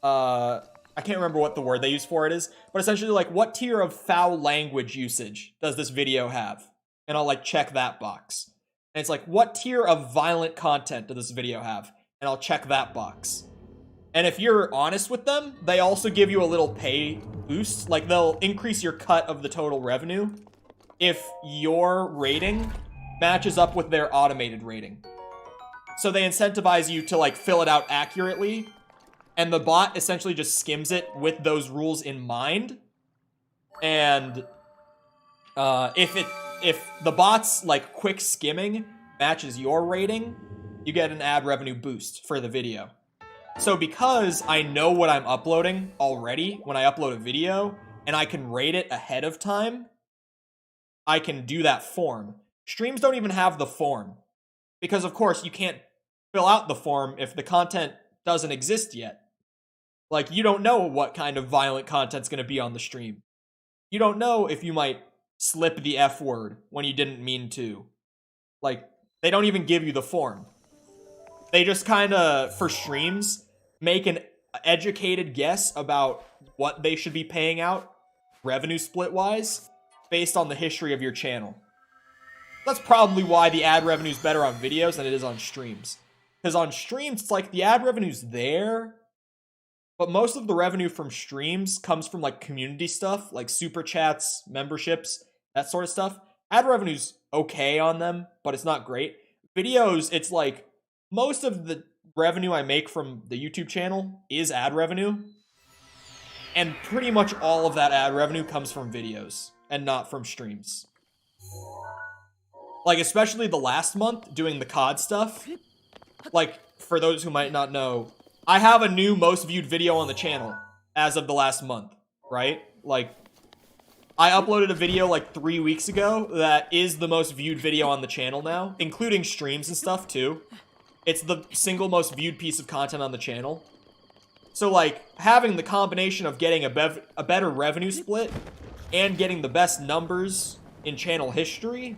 I can't remember what the word they use for it is, but essentially like what tier of foul language usage does this video have? And I'll like check that box. And it's like what tier of violent content does this video have? And I'll check that box. And if you're honest with them, they also give you a little pay boost. Like they'll increase your cut of the total revenue if your rating matches up with their automated rating. So they incentivize you to like fill it out accurately, and the bot essentially just skims it with those rules in mind. And if the bot's like quick skimming matches your rating, you get an ad revenue boost for the video. So because I know what I'm uploading already when I upload a video, and I can rate it ahead of time, I can do that form. Streams don't even have the form. Because of course you can't fill out the form if the content doesn't exist yet. Like you don't know what kind of violent content's gonna be on the stream. You don't know if you might slip the F word when you didn't mean to. Like, they don't even give you the form. They just kinda, for streams, make an educated guess about what they should be paying out, revenue split-wise, based on the history of your channel. That's probably why the ad revenue's better on videos than it is on streams. Because on streams, it's like the ad revenue's there, but most of the revenue from streams comes from like community stuff, like super chats, memberships, that sort of stuff. Ad revenue's okay on them, but it's not great. Videos, it's like most of the revenue I make from the YouTube channel is ad revenue. And pretty much all of that ad revenue comes from videos and not from streams. Like, especially the last month, doing the COD stuff. Like, for those who might not know, I have a new most viewed video on the channel as of the last month, right? Like, I uploaded a video like 3 weeks ago that is the most viewed video on the channel now, including streams and stuff too. It's the single most viewed piece of content on the channel. So like, having the combination of getting a better revenue split and getting the best numbers in channel history,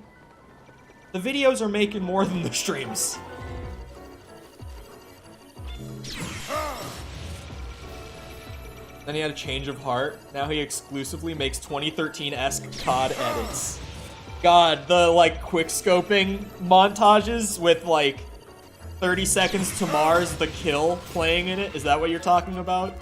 the videos are making more than the streams. Then he had a change of heart. Now he exclusively makes 2013-esque COD edits. God, the like quick scoping montages with like 30 seconds to Mars, the kill playing in it. Is that what you're talking about?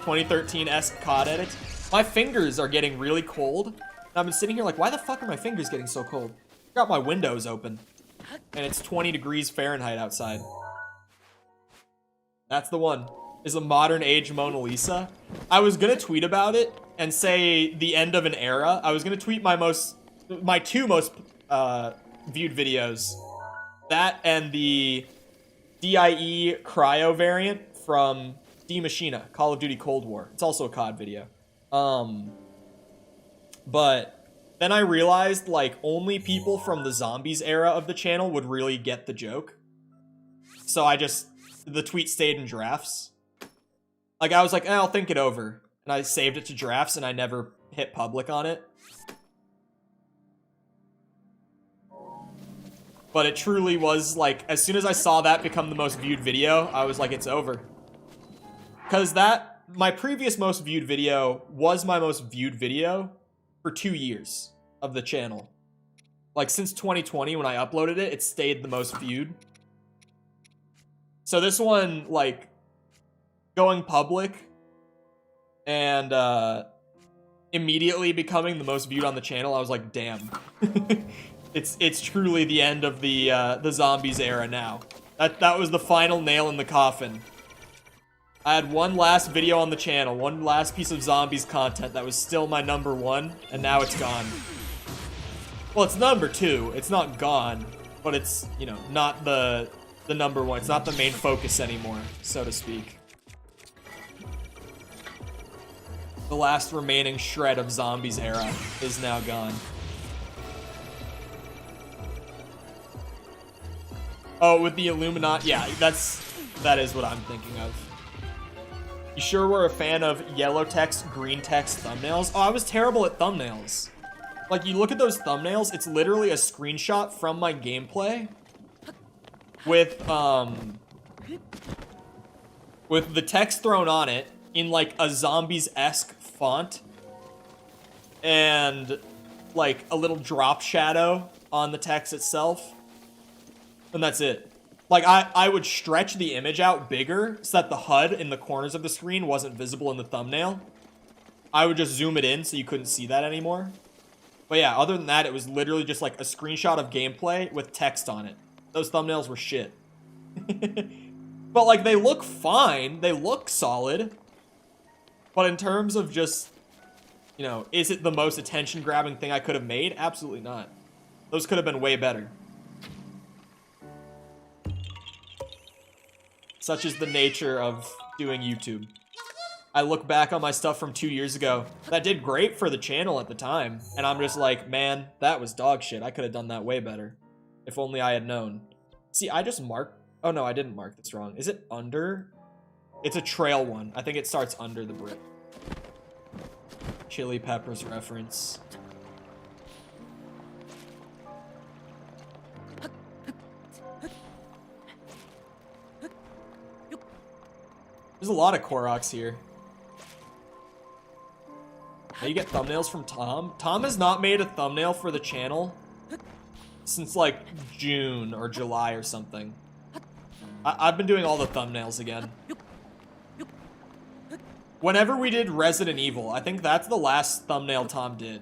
2013-esque COD edits. My fingers are getting really cold. And I've been sitting here like, why the fuck are my fingers getting so cold? I got my windows open. And it's 20 degrees Fahrenheit outside. That's the one. Is a modern age Mona Lisa. I was gonna tweet about it and say the end of an era. I was gonna tweet my two most viewed videos. That and the DIE cryo variant from D Machina, Call of Duty Cold War. It's also a COD video. But then I realized like only people from the zombies era of the channel would really get the joke. So the tweet stayed in drafts. Like, I was like, I'll think it over. And I saved it to drafts, and I never hit public on it. But it truly was, like, as soon as I saw that become the most viewed video, I was like, it's over. Because my previous most viewed video was my most viewed video for 2 years of the channel. Like, since 2020, when I uploaded it, it stayed the most viewed. So this one, like, going public and immediately becoming the most viewed on the channel, I was like, damn. It's truly the end of the zombies era now. That was the final nail in the coffin. I had one last video on the channel, one last piece of zombies content that was still my #1, and now it's gone. Well, it's #2. It's not gone, but it's, you know, not the #1. It's not the main focus anymore, so to speak. The last remaining shred of zombies era is now gone. Oh, with the Illuminati, yeah, that is what I'm thinking of. You sure were a fan of yellow text, green text thumbnails? Oh, I was terrible at thumbnails. Like, you look at those thumbnails, it's literally a screenshot from my gameplay with the text thrown on it in, like, a zombies-esque font and, like, a little drop shadow on the text itself. And that's it. Like, I would stretch the image out bigger so that the HUD in the corners of the screen wasn't visible in the thumbnail. I would just zoom it in so you couldn't see that anymore. But yeah, other than that, it was literally just like a screenshot of gameplay with text on it. Those thumbnails were shit. But like, they look fine. They look solid. But in terms of just, you know, is it the most attention-grabbing thing I could have made? Absolutely not. Those could have been way better. Such is the nature of doing YouTube. I look back on my stuff from 2 years ago. That did great for the channel at the time. And I'm just like, man, that was dog shit. I could have done that way better. If only I had known. See, I just marked... Oh, no, I didn't mark this wrong. Is it under? It's a trail one. I think it starts under the brick. Chili Peppers reference. There's a lot of Koroks here. Now you get thumbnails from Tom. Tom has not made a thumbnail for the channel since like June or July or something. I've been doing all the thumbnails again. Whenever we did Resident Evil, I think that's the last thumbnail Tom did.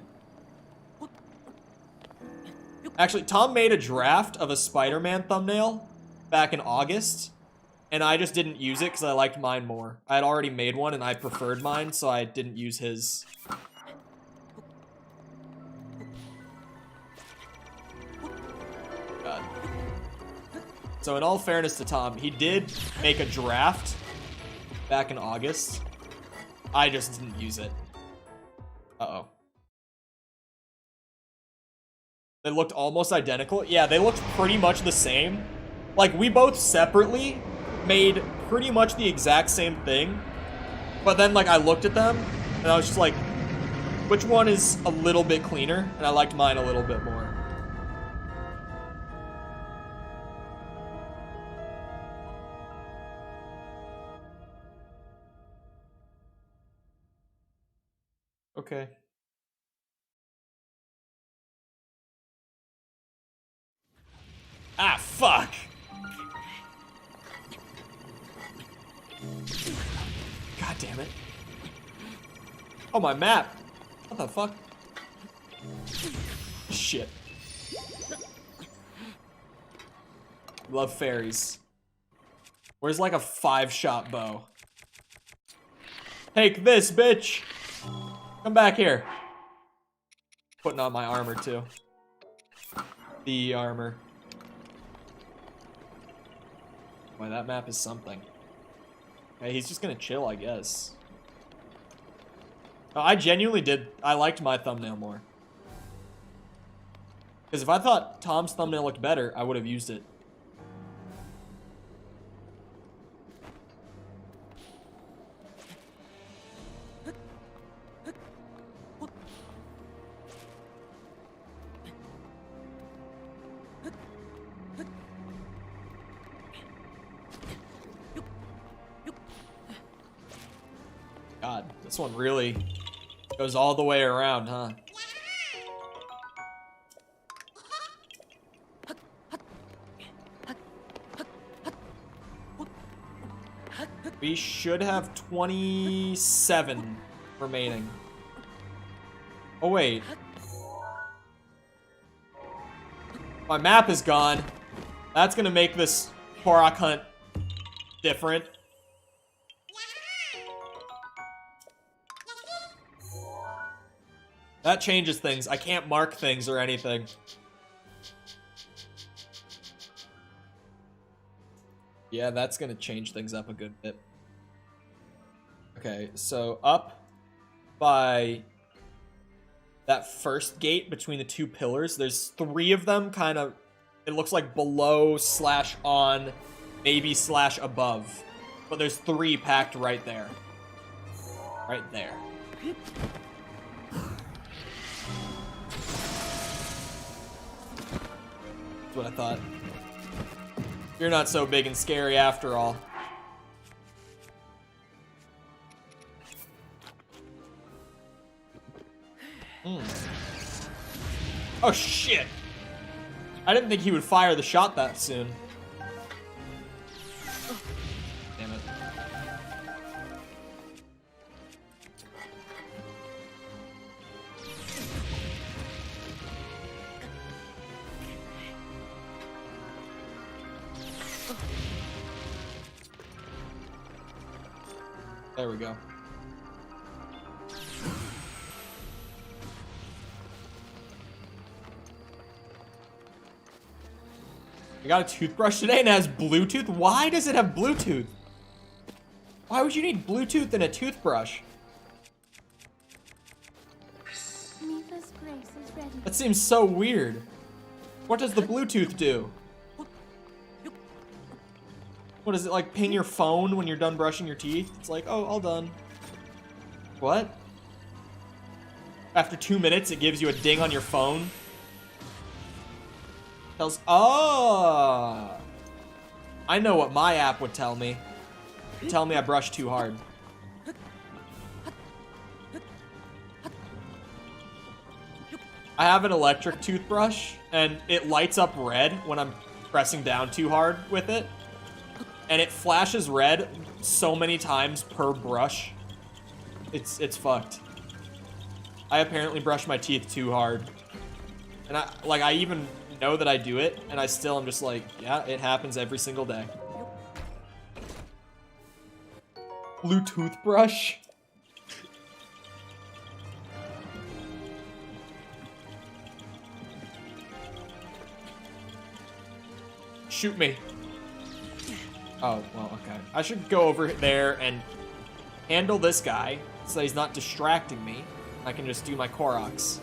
Actually, Tom made a draft of a Spider-Man thumbnail back in August. And I just didn't use it because I liked mine more. I had already made one and I preferred mine, so I didn't use his. God. So in all fairness to Tom, he did make a draft back in August. I just didn't use it. Uh-oh. They looked almost identical. Yeah, they looked pretty much the same. Like, we both separately made pretty much the exact same thing, but then like I looked at them and I was just like, which one is a little bit cleaner? And I liked mine a little bit more. Okay. Ah, fuck. God damn it. Oh, my map. What the fuck? Shit. Love fairies. Where's like a 5-shot bow? Take this, bitch. Come back here. Putting on my armor too. The armor. Boy, that map is something. Okay, he's just gonna chill, I guess. Oh, I genuinely did. I liked my thumbnail more. Because if I thought Tom's thumbnail looked better, I would have used it. God, this one really goes all the way around, huh? We should have 27 remaining. Oh, wait. My map is gone. That's gonna make this Korok hunt different. That changes things. I can't mark things or anything. Yeah, that's gonna change things up a good bit. Okay, so up by that first gate between the two pillars, there's 3 of them kind of, it looks like below slash on, maybe slash above. But there's 3 packed right there. Right there. That's what I thought. You're not so big and scary after all. Oh shit! I didn't think he would fire the shot that soon. Damn it. There we go. I got a toothbrush today and it has Bluetooth? Why does it have Bluetooth? Why would you need Bluetooth in a toothbrush? Mifa's grace is ready. That seems so weird. What does the Bluetooth do? What, does it like ping your phone when you're done brushing your teeth? It's like, oh, all done. What? After 2 minutes, it gives you a ding on your phone? Tells, oh! I know what my app would tell me. It'd tell me I brushed too hard. I have an electric toothbrush, and it lights up red when I'm pressing down too hard with it. And it flashes red so many times per brush. It's fucked. I apparently brush my teeth too hard. And I even know that I do it, and I still am just like, yeah, it happens every single day. Blue toothbrush? Shoot me. Oh, well, okay. I should go over there and handle this guy so he's not distracting me. I can just do my Koroks.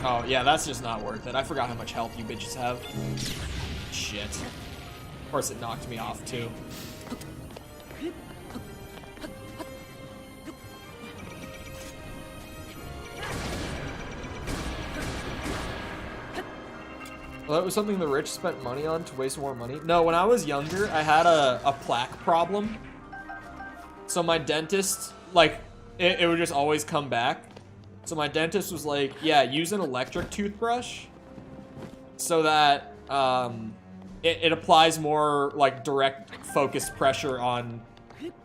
Oh, yeah, that's just not worth it. I forgot how much health you bitches have. Shit. Of course it knocked me off, too. Well, that was something the rich spent money on to waste more money. No, when I was younger, I had a plaque problem. So my dentist, like, it would just always come back. So my dentist was like, yeah, use an electric toothbrush so that it applies more, like, direct focused pressure on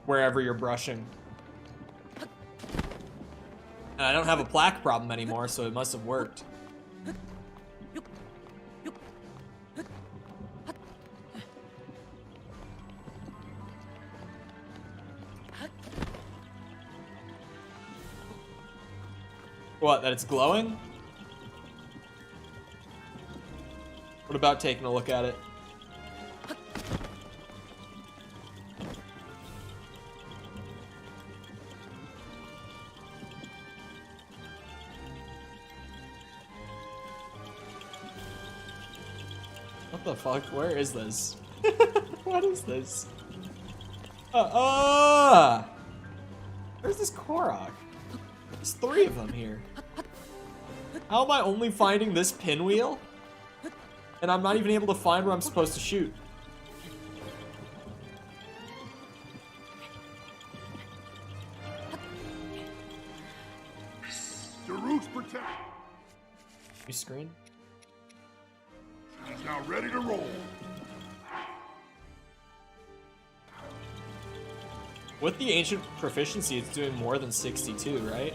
wherever you're brushing. And I don't have a plaque problem anymore, so it must have worked. What, that it's glowing? What about taking a look at it? What the fuck? Where is this? What is this? Where's this Korok? There's 3 of them here. How am I only finding this pinwheel? And I'm not even able to find where I'm supposed to shoot. Daruk's protect. New screen? He's now ready to roll. With the ancient proficiency, it's doing more than 62, right?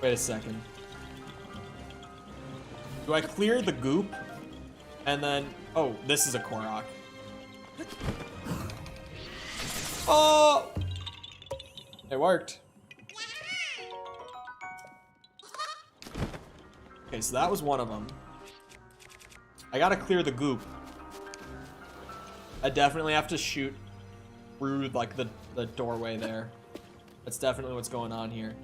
Wait a second. Do I clear the goop? And then... Oh, this is a Korok. Oh! It worked. Okay, so that was one of them. I gotta clear the goop. I definitely have to shoot through, like, the doorway there. That's definitely what's going on here.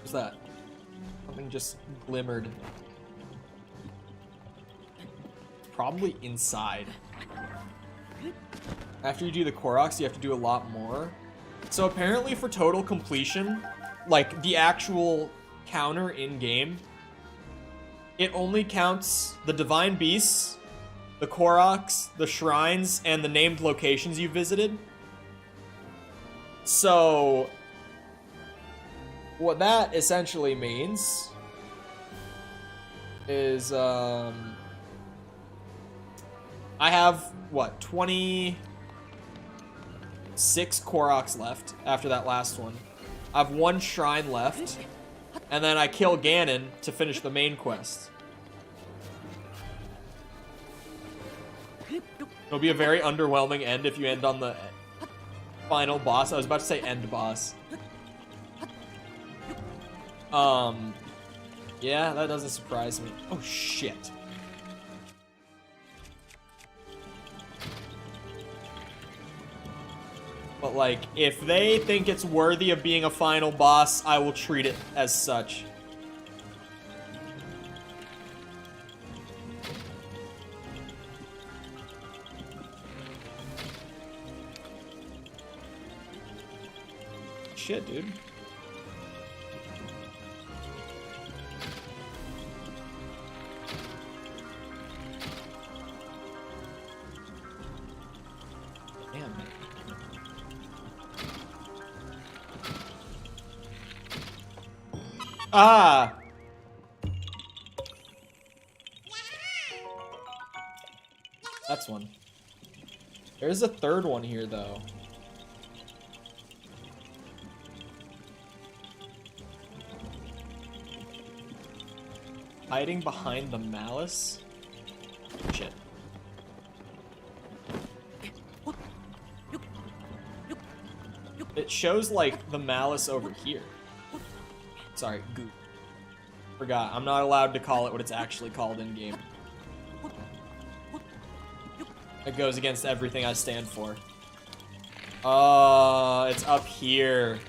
What's that? Something just glimmered. Probably inside. After you do the Koroks, you have to do a lot more. So apparently for total completion, like the actual counter in-game, it only counts the Divine Beasts, the Koroks, the Shrines, and the named locations you visited. So what that essentially means is, I have, what, 26 Koroks left after that last one. I have 1 shrine left, and then I kill Ganon to finish the main quest. It'll be a very underwhelming end if you end on the final boss. I was about to say end boss. Yeah, that doesn't surprise me. Oh, shit. But, like, if they think it's worthy of being a final boss, I will treat it as such. Shit, dude. Damn. Ah! That's one. There's a third one here, though. Hiding behind the malice? Shit. It shows, like, the malice over here. Sorry, goop. Forgot. I'm not allowed to call it what it's actually called in-game. It goes against everything I stand for. It's up here.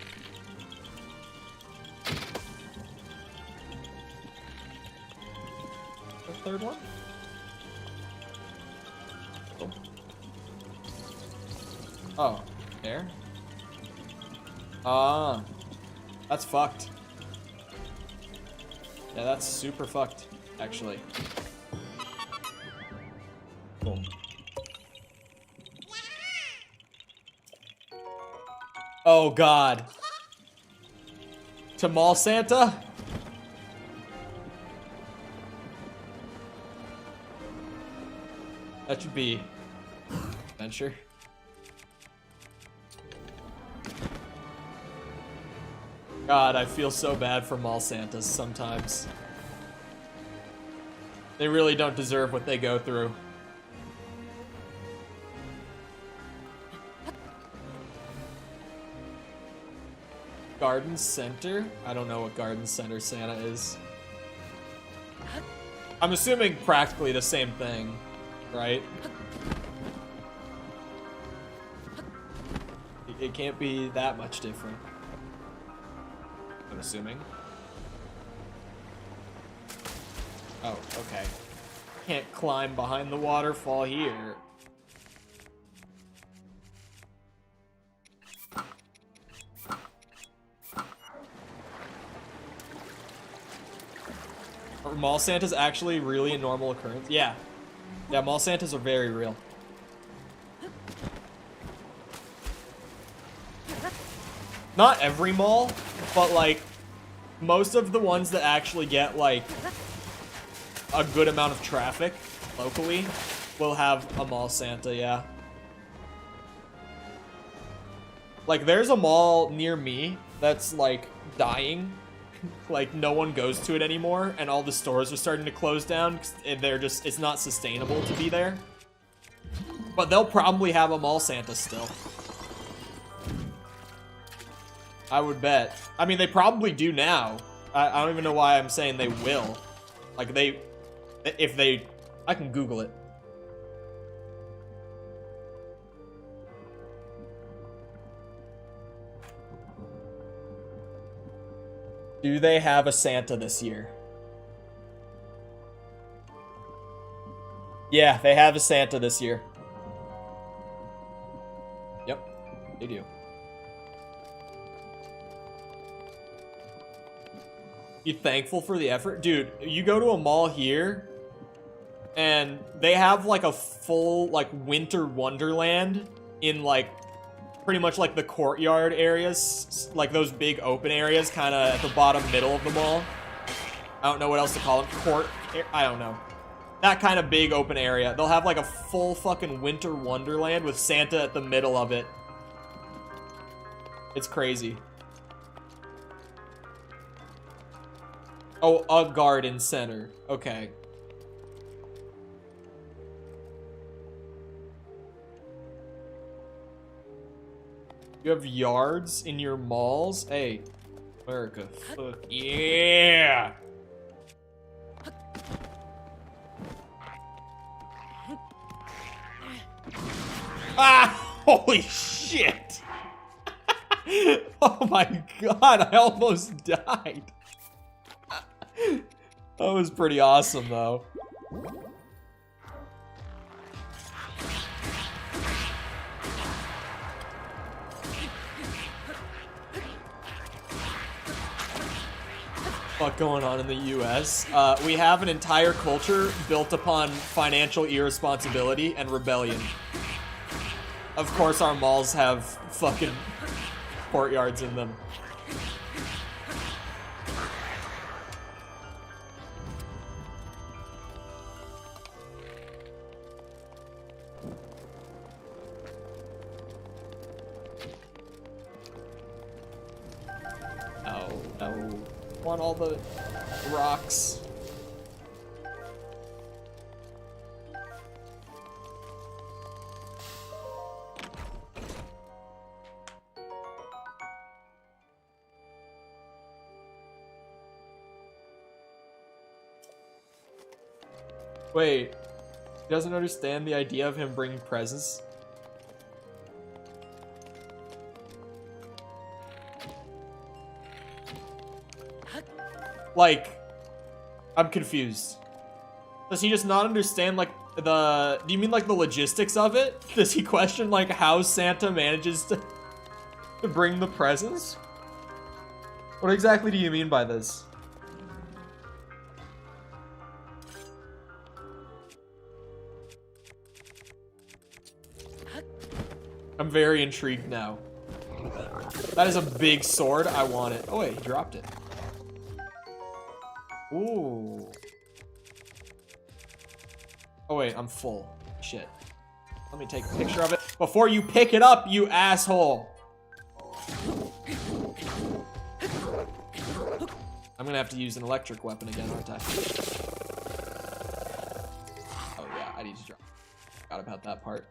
The third one? Oh, there? That's fucked. Yeah, that's super fucked, actually. Boom. Oh god. To Mall Santa? That should be adventure. God, I feel so bad for Mall Santas sometimes. They really don't deserve what they go through. Garden Center? I don't know what Garden Center Santa is. I'm assuming practically the same thing, right? It can't be that much different. I'm assuming. Oh, okay. Can't climb behind the waterfall here. Are Mall Santas actually really a normal occurrence? Yeah. Yeah, Mall Santas are very real. Not every mall, but like most of the ones that actually get like a good amount of traffic locally will have a mall Santa, yeah. Like, there's a mall near me that's, like, dying. Like, no one goes to it anymore, and all the stores are starting to close down. They're just, it's not sustainable to be there. But they'll probably have a mall Santa still. I would bet. I mean, they probably do now. I don't even know why I'm saying they will. Like, I can Google it. Do they have a Santa this year? Yeah, they have a Santa this year. Yep, they do. You thankful for the effort? Dude, you go to a mall here, and they have, like, a full, like, winter wonderland in, like, pretty much, like, the courtyard areas. Like, those big open areas, kind of at the bottom middle of the mall. I don't know what else to call them. I don't know. That kind of big open area. They'll have, like, a full fucking winter wonderland with Santa at the middle of it. It's crazy. Oh, a garden center. Okay. You have yards in your malls? Hey, America. Fuck yeah! Ah! Holy shit! Oh my god, I almost died. That was pretty awesome, though. What's going on in the US? We have an entire culture built upon financial irresponsibility and rebellion. Of course, our malls have fucking courtyards in them. No. Want all the rocks. Wait, he doesn't understand the idea of him bringing presents? Like, I'm confused. Does he just not understand, like, do you mean, like, the logistics of it? Does he question, like, how Santa manages to bring the presents? What exactly do you mean by this? I'm very intrigued now. That is a big sword. I want it. Oh, wait, he dropped it. Ooh. Oh wait, I'm full. Shit. Let me take a picture of it before you pick it up, you asshole. I'm gonna have to use an electric weapon again, aren't I? Oh yeah, I need to drop. Forgot about that part.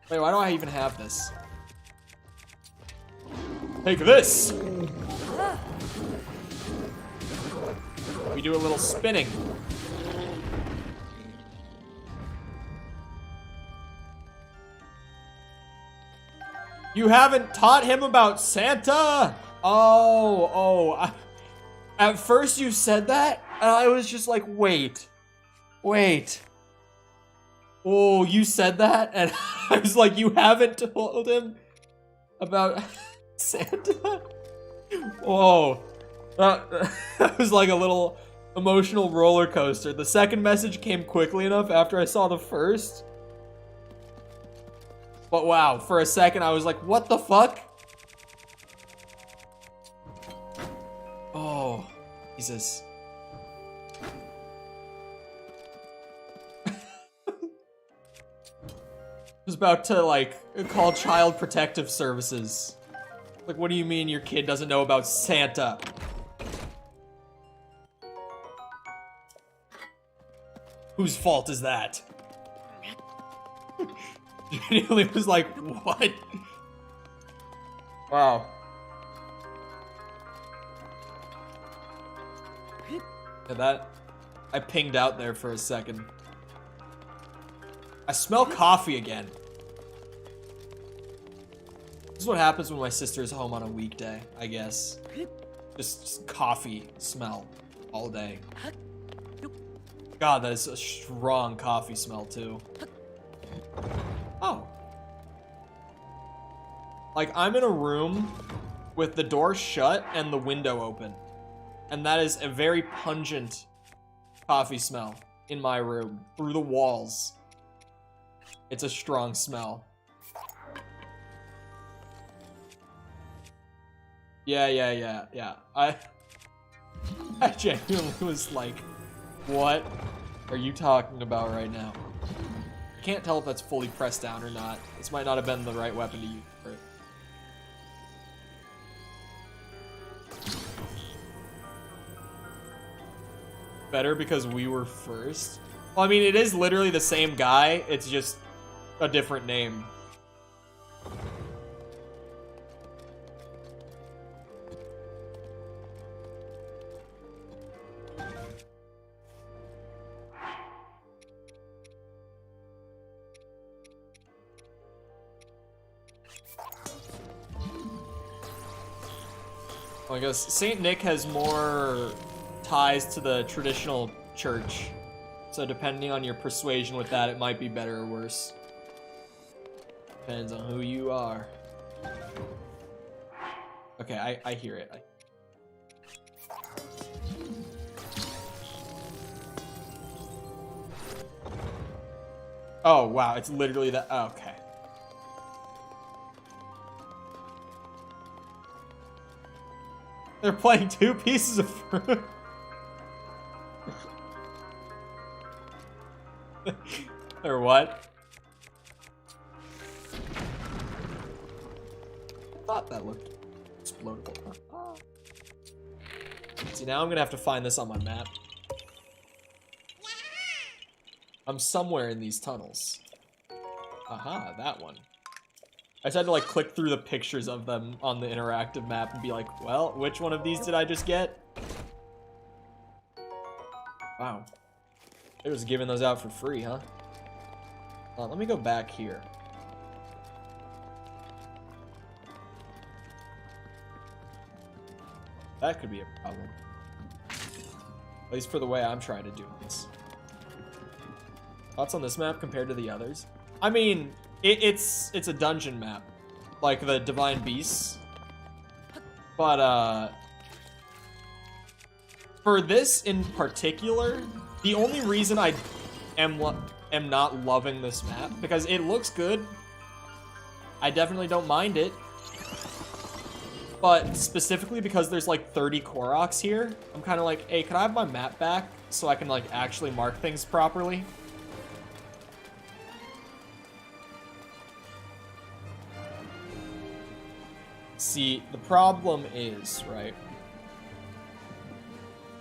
Wait, why do I even have this? Take this! We do a little spinning. You haven't taught him about Santa? At first you said that, and I was just like, wait. Oh, you said that? And I was like, you haven't told him about Santa? Whoa. That was like a little emotional roller coaster. The second message came quickly enough after I saw the first. But wow, for a second I was like, what the fuck? Oh, Jesus. was about to, like, call Child Protective Services. Like, what do you mean your kid doesn't know about Santa? Whose fault is that? Genuinely was like, what? Wow. Yeah, that... I pinged out there for a second. I smell coffee again. This is what happens when my sister is home on a weekday, I guess. Just coffee smell all day. God, that is a strong coffee smell, too. Oh. Like, I'm in a room with the door shut and the window open. And that is a very pungent coffee smell in my room, through the walls. It's a strong smell. Yeah. I genuinely was like, what are you talking about right now? Can't tell if that's fully pressed down or not. This might not have been the right weapon to use for it. Better because we were first? Well, I mean, it is literally the same guy. It's just a different name. Well, I guess Saint Nick has more ties to the traditional church. So depending on your persuasion with that, it might be better or worse. Depends on who you are. Okay, I hear it. Oh, wow, it's literally that. Oh, okay. They're playing 2 pieces of fruit. Or what? I thought that looked explodable. Huh? See, now I'm gonna have to find this on my map. I'm somewhere in these tunnels. Aha, that one. I just had to like click through the pictures of them on the interactive map and be like, well, which one of these did I just get? Wow. It was giving those out for free, huh? Let me go back here. That could be a problem. At least for the way I'm trying to do this. Thoughts on this map compared to the others? I mean, it's a dungeon map, like the Divine Beasts. But for this in particular, the only reason I am not loving this map, because it looks good. I definitely don't mind it. But specifically because there's like 30 Koroks here, I'm kind of like, hey, can I have my map back so I can like actually mark things properly? See, the problem is, right?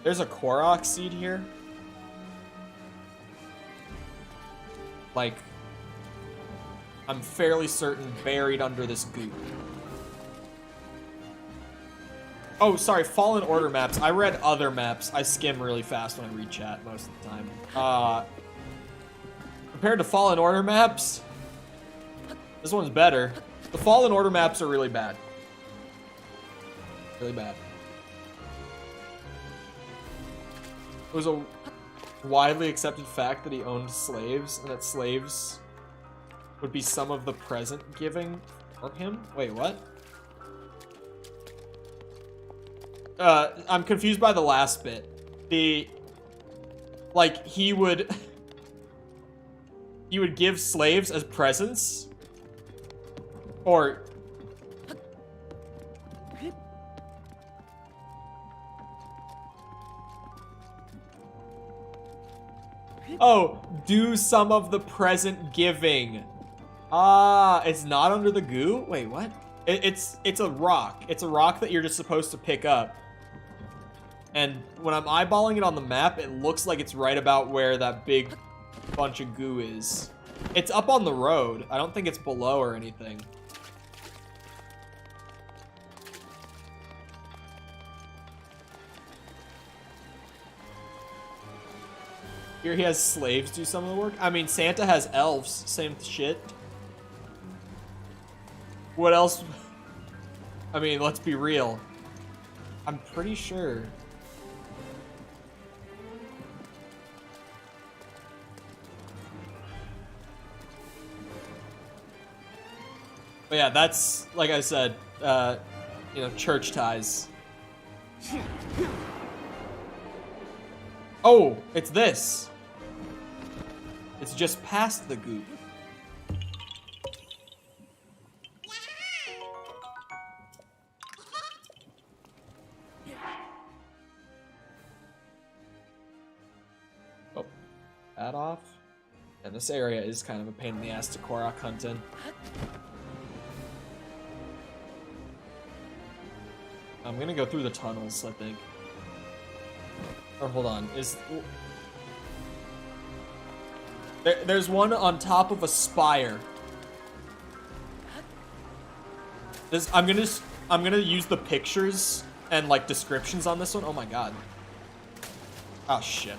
There's a Korok seed here. Like, I'm fairly certain buried under this goop. Oh, sorry, Fallen Order maps. I read other maps. I skim really fast when I read chat most of the time. Compared to Fallen Order maps, this one's better. The Fallen Order maps are really bad. Really bad. It was a widely accepted fact that he owned slaves, and that slaves would be some of the present giving for him. Wait, what? I'm confused by the last bit. Like, he would give slaves as presents? Or... Oh, do some of the present giving. It's not under the goo? Wait, what? It's a rock. It's a rock that you're just supposed to pick up. And when I'm eyeballing it on the map, it looks like it's right about where that big bunch of goo is. It's up on the road. I don't think it's below or anything. Here he has slaves do some of the work. I mean, Santa has elves. Same shit. What else? I mean, let's be real. I'm pretty sure. But yeah, that's, like I said, you know, church ties. Oh, it's this. It's just past the goop. Oh, that off. And this area is kind of a pain in the ass to Korok hunt in. I'm gonna go through the tunnels, I think. Or hold on, there's one on top of a spire. I'm gonna use the pictures and like descriptions on this one. Oh my god. Oh shit.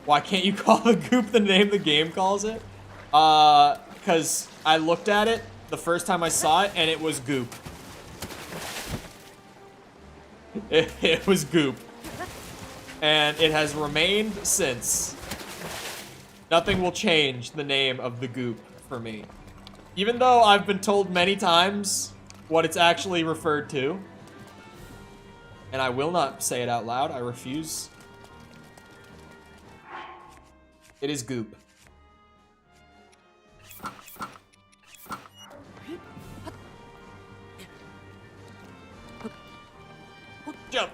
Why can't you call the goop the name the game calls it? Because I looked at it the first time I saw it and it was goop. It was goop. And it has remained since. Nothing will change the name of the goop for me. Even though I've been told many times what it's actually referred to. And I will not say it out loud. I refuse. It is goop. Jump!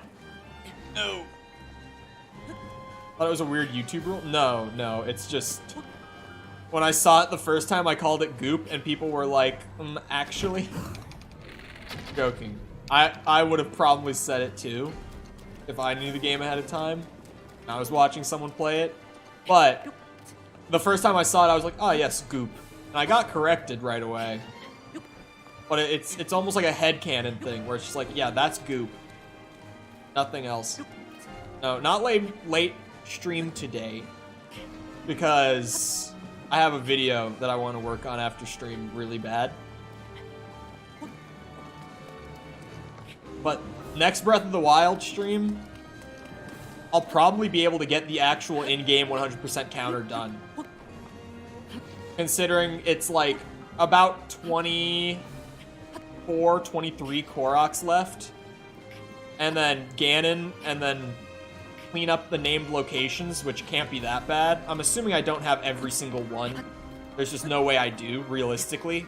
No! Thought it was a weird YouTube rule? No, it's just... When I saw it the first time, I called it goop, and people were like, actually? Joking. I would have probably said it too, if I knew the game ahead of time. I was watching someone play it. But, the first time I saw it, I was like, oh yes, goop. And I got corrected right away. But it's almost like a headcanon thing, where it's just like, yeah, that's goop. Nothing else. No, not late stream today. Because I have a video that I want to work on after stream really bad. But next Breath of the Wild stream, I'll probably be able to get the actual in-game 100% counter done. Considering it's like about 24, 23 Koroks left. And then Ganon, and then clean up the named locations, which can't be that bad. I'm assuming I don't have every single one. There's just no way I do, realistically.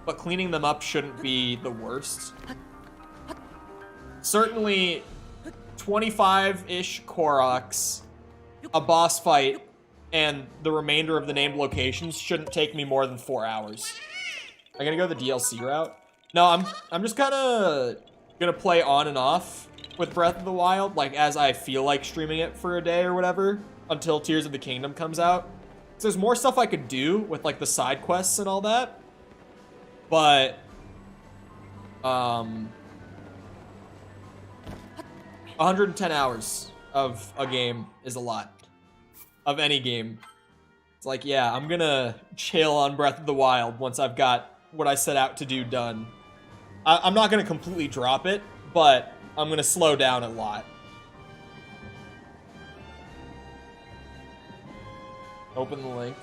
But cleaning them up shouldn't be the worst. Certainly, 25-ish Koroks, a boss fight, and the remainder of the named locations shouldn't take me more than 4 hours. I'm gonna go the DLC route. No, I'm just kinda gonna play on and off with Breath of the Wild, like as I feel like streaming it for a day or whatever, until Tears of the Kingdom comes out. So there's more stuff I could do with like the side quests and all that, but 110 hours of a game is a lot. Of any game. It's like, yeah, I'm gonna chill on Breath of the Wild once I've got what I set out to do done. I'm not gonna completely drop it, but I'm gonna slow down a lot. Open the link.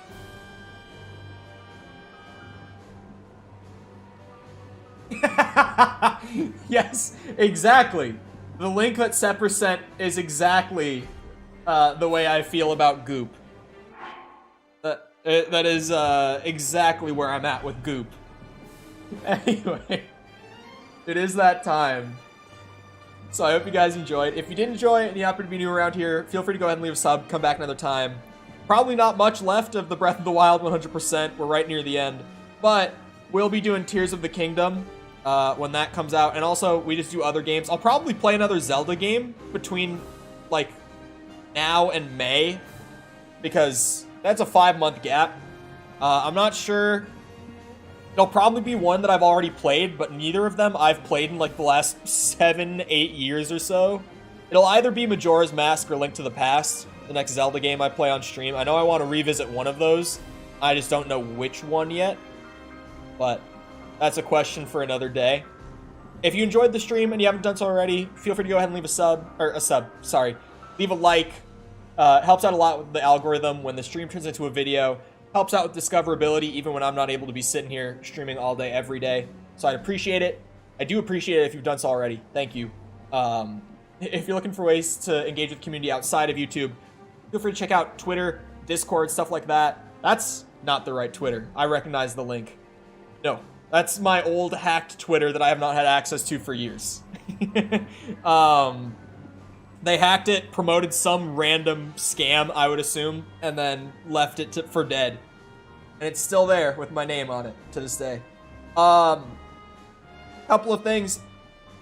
Yes, exactly. The link that Sepper sent is exactly the way I feel about goop. That is exactly where I'm at with goop. Anyway, it is that time. So I hope you guys enjoyed. If you did enjoy it and you happen to be new around here, feel free to go ahead and leave a sub, come back another time. Probably not much left of the Breath of the Wild 100%. We're right near the end. But we'll be doing Tears of the Kingdom when that comes out. And also, we just do other games. I'll probably play another Zelda game between, like, now and May. Because that's a 5-month gap. I'm not sure. There'll probably be one that I've already played, but neither of them I've played in, like, the last 7-8 years or so. It'll either be Majora's Mask or Link to the Past, the next Zelda game I play on stream. I know I want to revisit one of those. I just don't know which one yet. But that's a question for another day. If you enjoyed the stream and you haven't done so already, feel free to go ahead and leave leave a like. Helps out a lot with the algorithm when the stream turns into a video. Helps out with discoverability even when I'm not able to be sitting here streaming all day, every day. So I'd appreciate it. I do appreciate it if you've done so already. Thank you. If you're looking for ways to engage with the community outside of YouTube, feel free to check out Twitter, Discord, stuff like that. That's not the right Twitter. I recognize the link. No, that's my old hacked Twitter that I have not had access to for years. They hacked it, promoted some random scam, I would assume, and then left it for dead. And it's still there with my name on it to this day. Couple of things.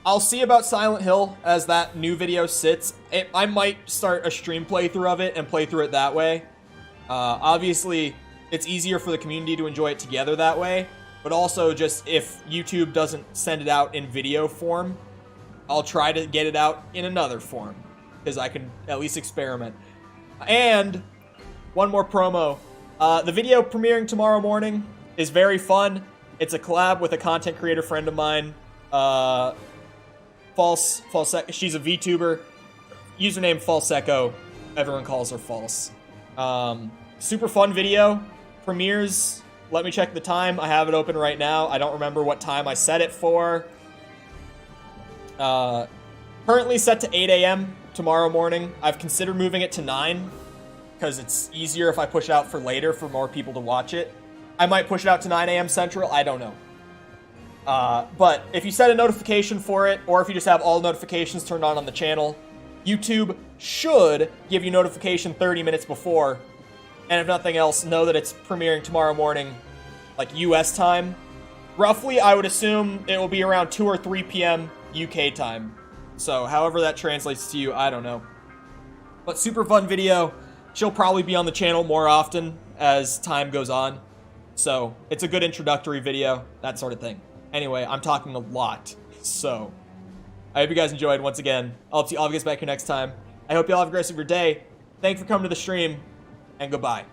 I'll see about Silent Hill as that new video sits. I might start a stream playthrough of it and play through it that way. Obviously, it's easier for the community to enjoy it together that way. But also, just if YouTube doesn't send it out in video form, I'll try to get it out in another form. Because I can at least experiment. And one more promo. The video premiering tomorrow morning is very fun. It's a collab with a content creator friend of mine. She's a VTuber. Username Falseco. Everyone calls her False. Super fun video. Premieres. Let me check the time. I have it open right now. I don't remember what time I set it for. Currently set to 8 a.m. tomorrow morning. I've considered moving it to 9 because it's easier if I push it out for later for more people to watch it. I might push it out to 9 a.m. Central. I don't know. But if you set a notification for it, or if you just have all notifications turned on the channel, YouTube should give you notification 30 minutes before. And if nothing else, know that it's premiering tomorrow morning, like US time. Roughly, I would assume it will be around 2 or 3 p.m. UK time. So, however that translates to you, I don't know. But super fun video. She'll probably be on the channel more often as time goes on. So, it's a good introductory video, that sort of thing. Anyway, I'm talking a lot. So, I hope you guys enjoyed once again. I'll see all of you guys back here next time. I hope you all have a great rest of your day. Thanks for coming to the stream, and goodbye.